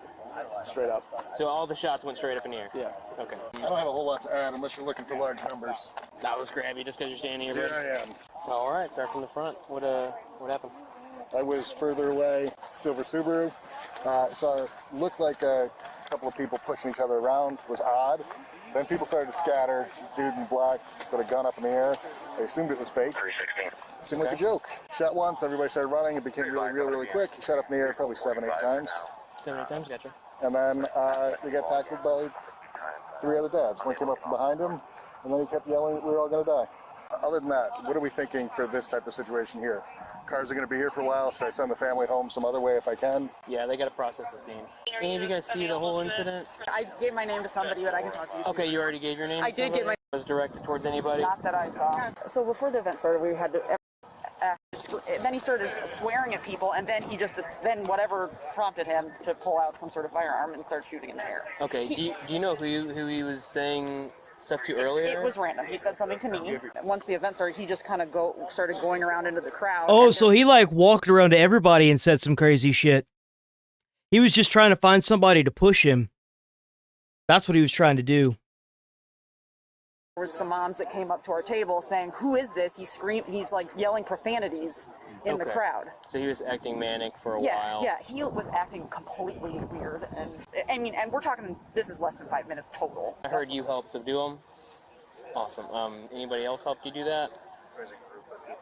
Straight up. So all the shots went straight up in the air? Yeah. Okay. I don't have a whole lot to add unless you're looking for large numbers. That was grabby just because you're standing here. Here I am. All right, start from the front. What happened? I was further away, silver Subaru. Looked like a couple of people pushing each other around. Was odd. Then people started to scatter. Dude in black put a gun up in the air. I assumed it was fake. Seemed like a joke. Shot once, everybody started running. It became really quick. He shot up in the air probably 7-8 times. 7 times, gotcha. And then they got tackled by 3 other dads. One came up from behind him, and then he kept yelling that we were all going to die. Other than that, what are we thinking for this type of situation here? Cars are going to be here for a while. Should I send the family home some other way if I can? Yeah, they got to process the scene. Any of you guys see the whole incident? I gave my name to somebody, but I can talk to you. Okay, you already gave your name? I did give my. Was directed towards anybody? Not that I saw. So before the event started, we had to. Then he started swearing at people, and then whatever prompted him to pull out some sort of firearm and start shooting in the air. Okay, do you know who he was saying stuff to earlier? It was random. He said something to me. Once the event started, he just kind of started going around into the crowd. Oh, so he like walked around to everybody and said some crazy shit. He was just trying to find somebody to push him. That's what he was trying to do. There was some moms that came up to our table saying, "Who is this?" He's like yelling profanities in the crowd. So he was acting manic for a while. Yeah, he was acting completely weird, and I mean, and we're talking. This is less than 5 minutes total. I heard you helped subdue him. Awesome. Anybody else helped you do that?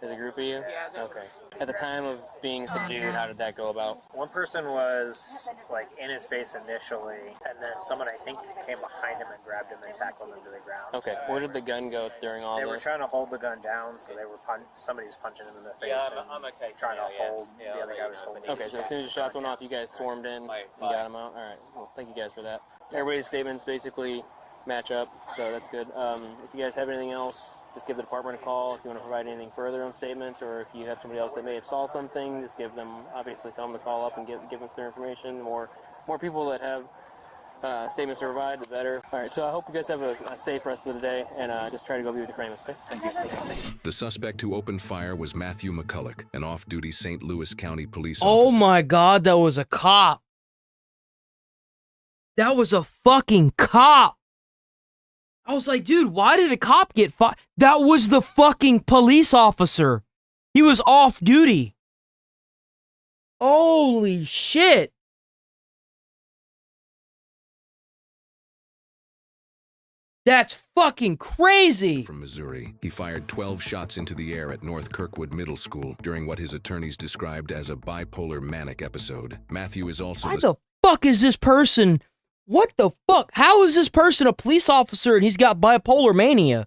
As a group of you? Yeah. Okay. At the time of being subdued, how did that go about? One person was like in his face initially, and then someone I think came behind him and grabbed him and tackled him to the ground. Okay. Where did the gun go during all They this? were trying to hold the gun down, so they were somebody was punching him in the face. Yeah, and trying to hold. The other guy was holding. Okay, so as soon as the shots went off, you guys swarmed in and got him out. All right. Well, thank you guys for that. Everybody's statements basically match up, so that's good. If you guys have anything else, just give the department a call. If you want to provide anything further on statements, or if you have somebody else that may have saw something, just give them, obviously tell them to call up and give us their information. More people that have statements to provide, the better. All right, so I hope you guys have a safe rest of the day, and just try to go be with your famous. Okay? Thank you. The suspect who opened fire was Matthew McCulloch, an off-duty St. Louis County police Oh officer. my God, that was a cop. That was a fucking cop. I was like, dude, why did a cop get fired? That was the fucking police officer. He was off duty. Holy shit. That's fucking crazy. From Missouri, he fired 12 shots into the air at North Kirkwood Middle School during what his attorneys described as a bipolar manic episode. Matthew is also Why the fuck is this person? What the fuck? How is this person a police officer and he's got bipolar mania?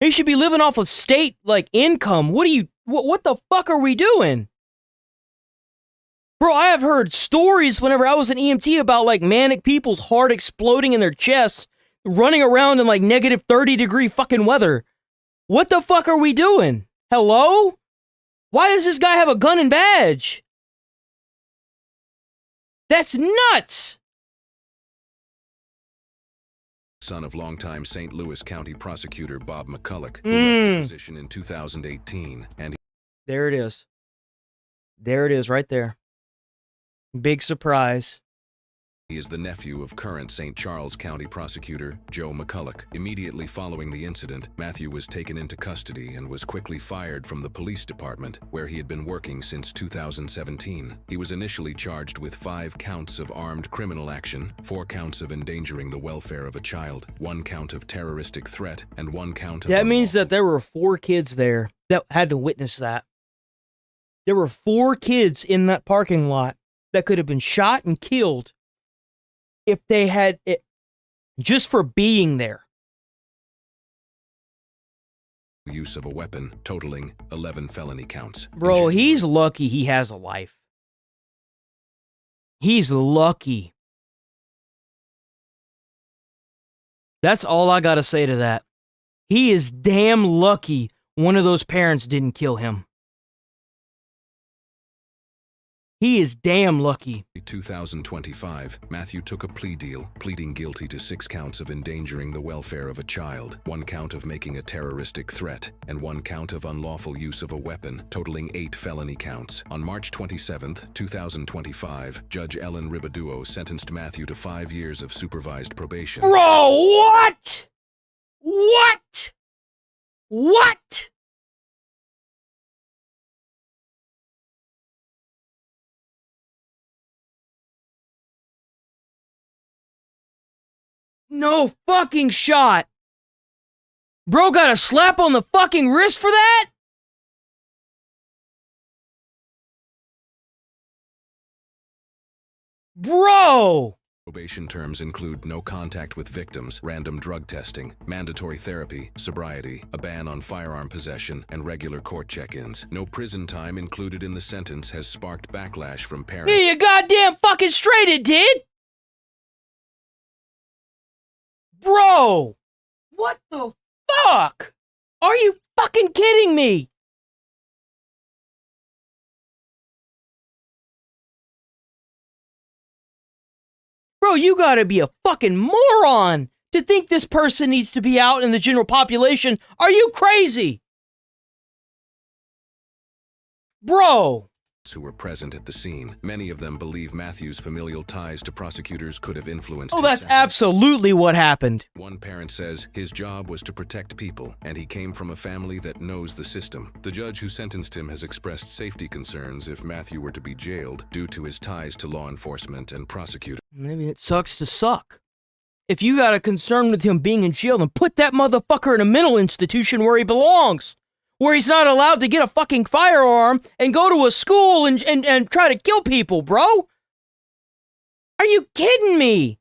He should be living off of state, like, income. What the fuck are we doing? Bro, I have heard stories whenever I was an EMT about, like, manic people's heart exploding in their chests, running around in, like, -30 degree fucking weather. What the fuck are we doing? Hello? Why does this guy have a gun and badge? That's nuts! Son of longtime St. Louis County prosecutor Bob McCulloch, who left the position in 2018, and There it is. There it is, right there. Big surprise. he is the nephew of current St. Charles County prosecutor Joe McCulloch. Immediately following the incident, Matthew was taken into custody and was quickly fired from the police department, where he had been working since 2017. He was initially charged with 5 counts of armed criminal action, 4 counts of endangering the welfare of a child, 1 count of terroristic threat, and 1 count of... That means that there were 4 kids there that had to witness that. There were 4 kids in that parking lot that could have been shot and killed if they had it just for being there. use of a weapon, totaling 11 felony counts. Bro, he's lucky he has a life. He's lucky. That's all I gotta say to that. He is damn lucky one of those parents didn't kill him. He is damn lucky. 2025, Matthew took a plea deal, pleading guilty to 6 counts of endangering the welfare of a child, 1 count of making a terroristic threat, and 1 count of unlawful use of a weapon, totaling 8 felony counts. On March 27, 2025, Judge Ellen Ribaduo sentenced Matthew to 5 years of supervised probation. Bro, what? What? What? No fucking shot. Bro got a slap on the fucking wrist for that? Bro! Probation terms include no contact with victims, random drug testing, mandatory therapy, sobriety, a ban on firearm possession, and regular court check-ins. No prison time included in the sentence has sparked backlash from parents. Yeah, you goddamn fucking straight it did! Bro! What the fuck? Are you fucking kidding me? Bro, you gotta be a fucking moron to think this person needs to be out in the general population. Are you crazy? Bro! Who were present at the scene. Many of them believe Matthew's familial ties to prosecutors could have influenced Oh, his that's sentence. absolutely what happened. One parent says his job was to protect people, and he came from a family that knows the system. The judge who sentenced him has expressed safety concerns if Matthew were to be jailed due to his ties to law enforcement and prosecutors. Maybe it sucks to suck. If you got a concern with him being in jail, then put that motherfucker in a mental institution where he belongs. Where he's not allowed to get a fucking firearm and go to a school and try to kill people, bro. Are you kidding me?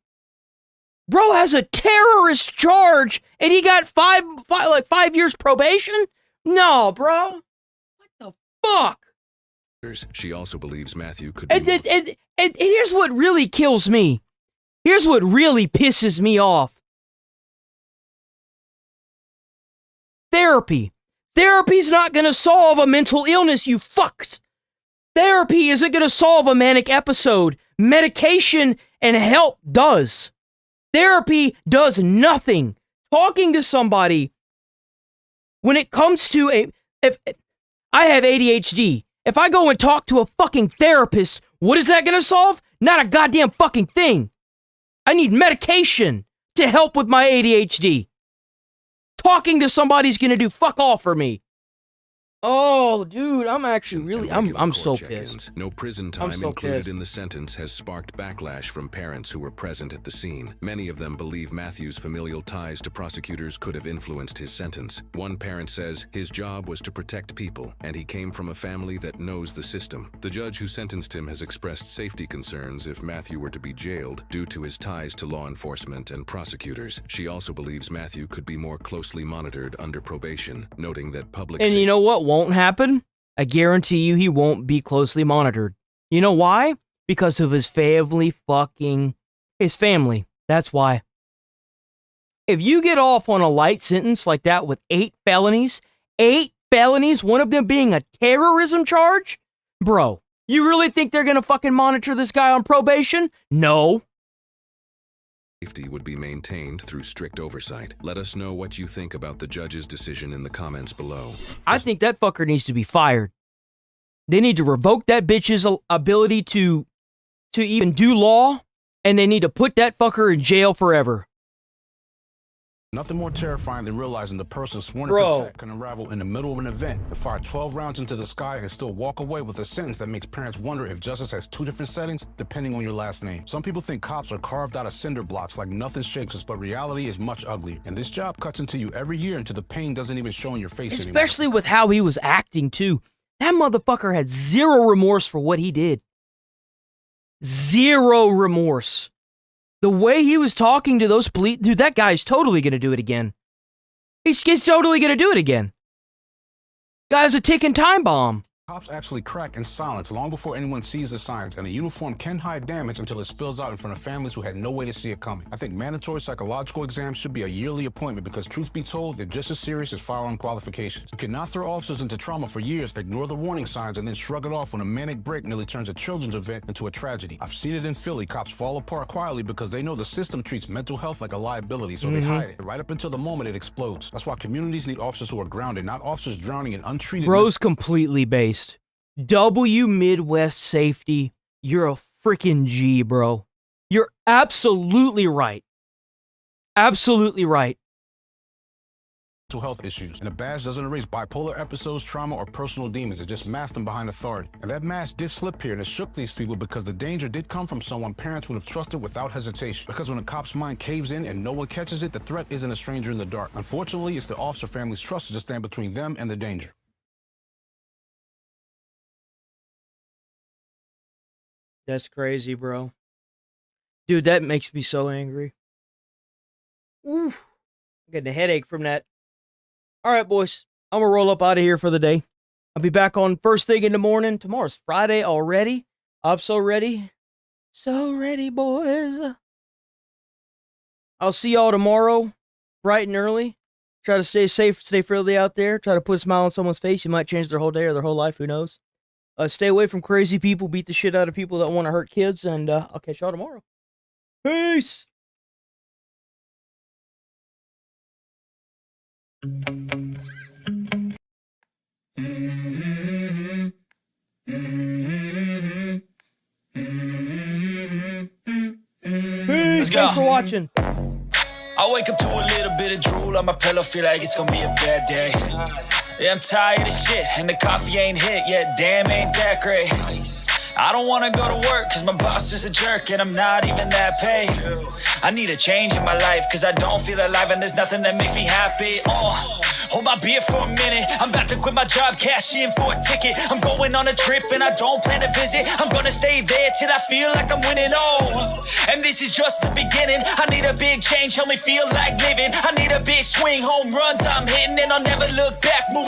Bro has a terrorist charge and he got 5 years probation? No, bro. What the fuck? She also believes Matthew could And here's what really kills me. Here's what really pisses me off. Therapy. Therapy's not going to solve a mental illness, you fucks. Therapy isn't going to solve a manic episode. Medication and help does. Therapy does nothing. Talking to somebody, when it comes to if I have ADHD, if I go and talk to a fucking therapist, what is that going to solve? Not a goddamn fucking thing. I need medication to help with my ADHD. Talking to somebody's gonna do fuck all for me. Oh, dude, I'm actually really, I'm so pissed. No prison time included in the sentence has sparked backlash from parents who were present at the scene. Many of them believe Matthew's familial ties to prosecutors could have influenced his sentence. One parent says his job was to protect people, and he came from a family that knows the system. The judge who sentenced him has expressed safety concerns if Matthew were to be jailed due to his ties to law enforcement and prosecutors. She also believes Matthew could be more closely monitored under probation, noting that public And you know what won't happen? I guarantee you he won't be closely monitored. You know why? Because of his family. That's why. If you get off on a light sentence like that with 8 felonies, 8 felonies, one of them being a terrorism charge? Bro, you really think they're gonna fucking monitor this guy on probation? No. Safety would be maintained through strict oversight. Let us know what you think about the judge's decision in the comments below. I think that fucker needs to be fired. They need to revoke that bitch's ability to even do law, and they need to put that fucker in jail forever. Nothing more terrifying than realizing the person sworn to protect can unravel in the middle of an event and fire 12 rounds into the sky and still walk away with a sentence that makes parents wonder if justice has two different settings depending on your last name. Some people think cops are carved out of cinder blocks like nothing shakes us, but reality is much uglier. And this job cuts into you every year until the pain doesn't even show in your face anymore. Especially with how he was acting, too. That motherfucker had zero remorse for what he did. Zero remorse. The way he was talking to those police... Dude, that guy's totally going to do it again. He's totally going to do it again. Guy's a ticking time bomb. Cops actually crack in silence long before anyone sees the signs, and a uniform can hide damage until it spills out in front of families who had no way to see it coming. I think mandatory psychological exams should be a yearly appointment because, truth be told, they're just as serious as firearm qualifications. You cannot throw officers into trauma for years, ignore the warning signs, and then shrug it off when a manic break nearly turns a children's event into a tragedy. I've seen it in Philly. Cops fall apart quietly because they know the system treats mental health like a liability, so they hide it right up until the moment it explodes. That's why communities need officers who are grounded, not officers drowning in untreated... Bro's completely based. W Midwest Safety, you're a freaking G, bro. You're absolutely right. Absolutely right. Mental health issues, and a badge doesn't erase bipolar episodes, trauma, or personal demons. It just masks them behind authority. And that mask did slip here, and it shook these people because the danger did come from someone parents would have trusted without hesitation. Because when a cop's mind caves in and no one catches it, the threat isn't a stranger in the dark. Unfortunately, it's the officer family's trust to stand between them and the danger. That's crazy, bro. Dude, that makes me so angry. Ooh, I'm getting a headache from that. All right, boys. I'm going to roll up out of here for the day. I'll be back on first thing in the morning. Tomorrow's Friday already. I'm so ready. So ready, boys. I'll see y'all tomorrow, bright and early. Try to stay safe, stay friendly out there. Try to put a smile on someone's face. You might change their whole day or their whole life. Who knows? Stay away from crazy people, beat the shit out of people that want to hurt kids, and I'll catch y'all tomorrow. Peace! Peace! Thanks for watching. I wake up to a little bit of drool on my pillow, feel like it's gonna be a bad day. Yeah, I'm tired of shit, and the coffee ain't hit yet, damn, ain't that great. I don't wanna go to work, cause my boss is a jerk, and I'm not even that paid. I need a change in my life, cause I don't feel alive, and there's nothing that makes me happy. Hold my beer for a minute, I'm about to quit my job, cash in for a ticket. I'm going on a trip, and I don't plan to visit. I'm gonna stay there till I feel like I'm winning, and this is just the beginning. I need a big change, help me feel like living. I need a big swing, home runs I'm hitting, and I'll never look back, moving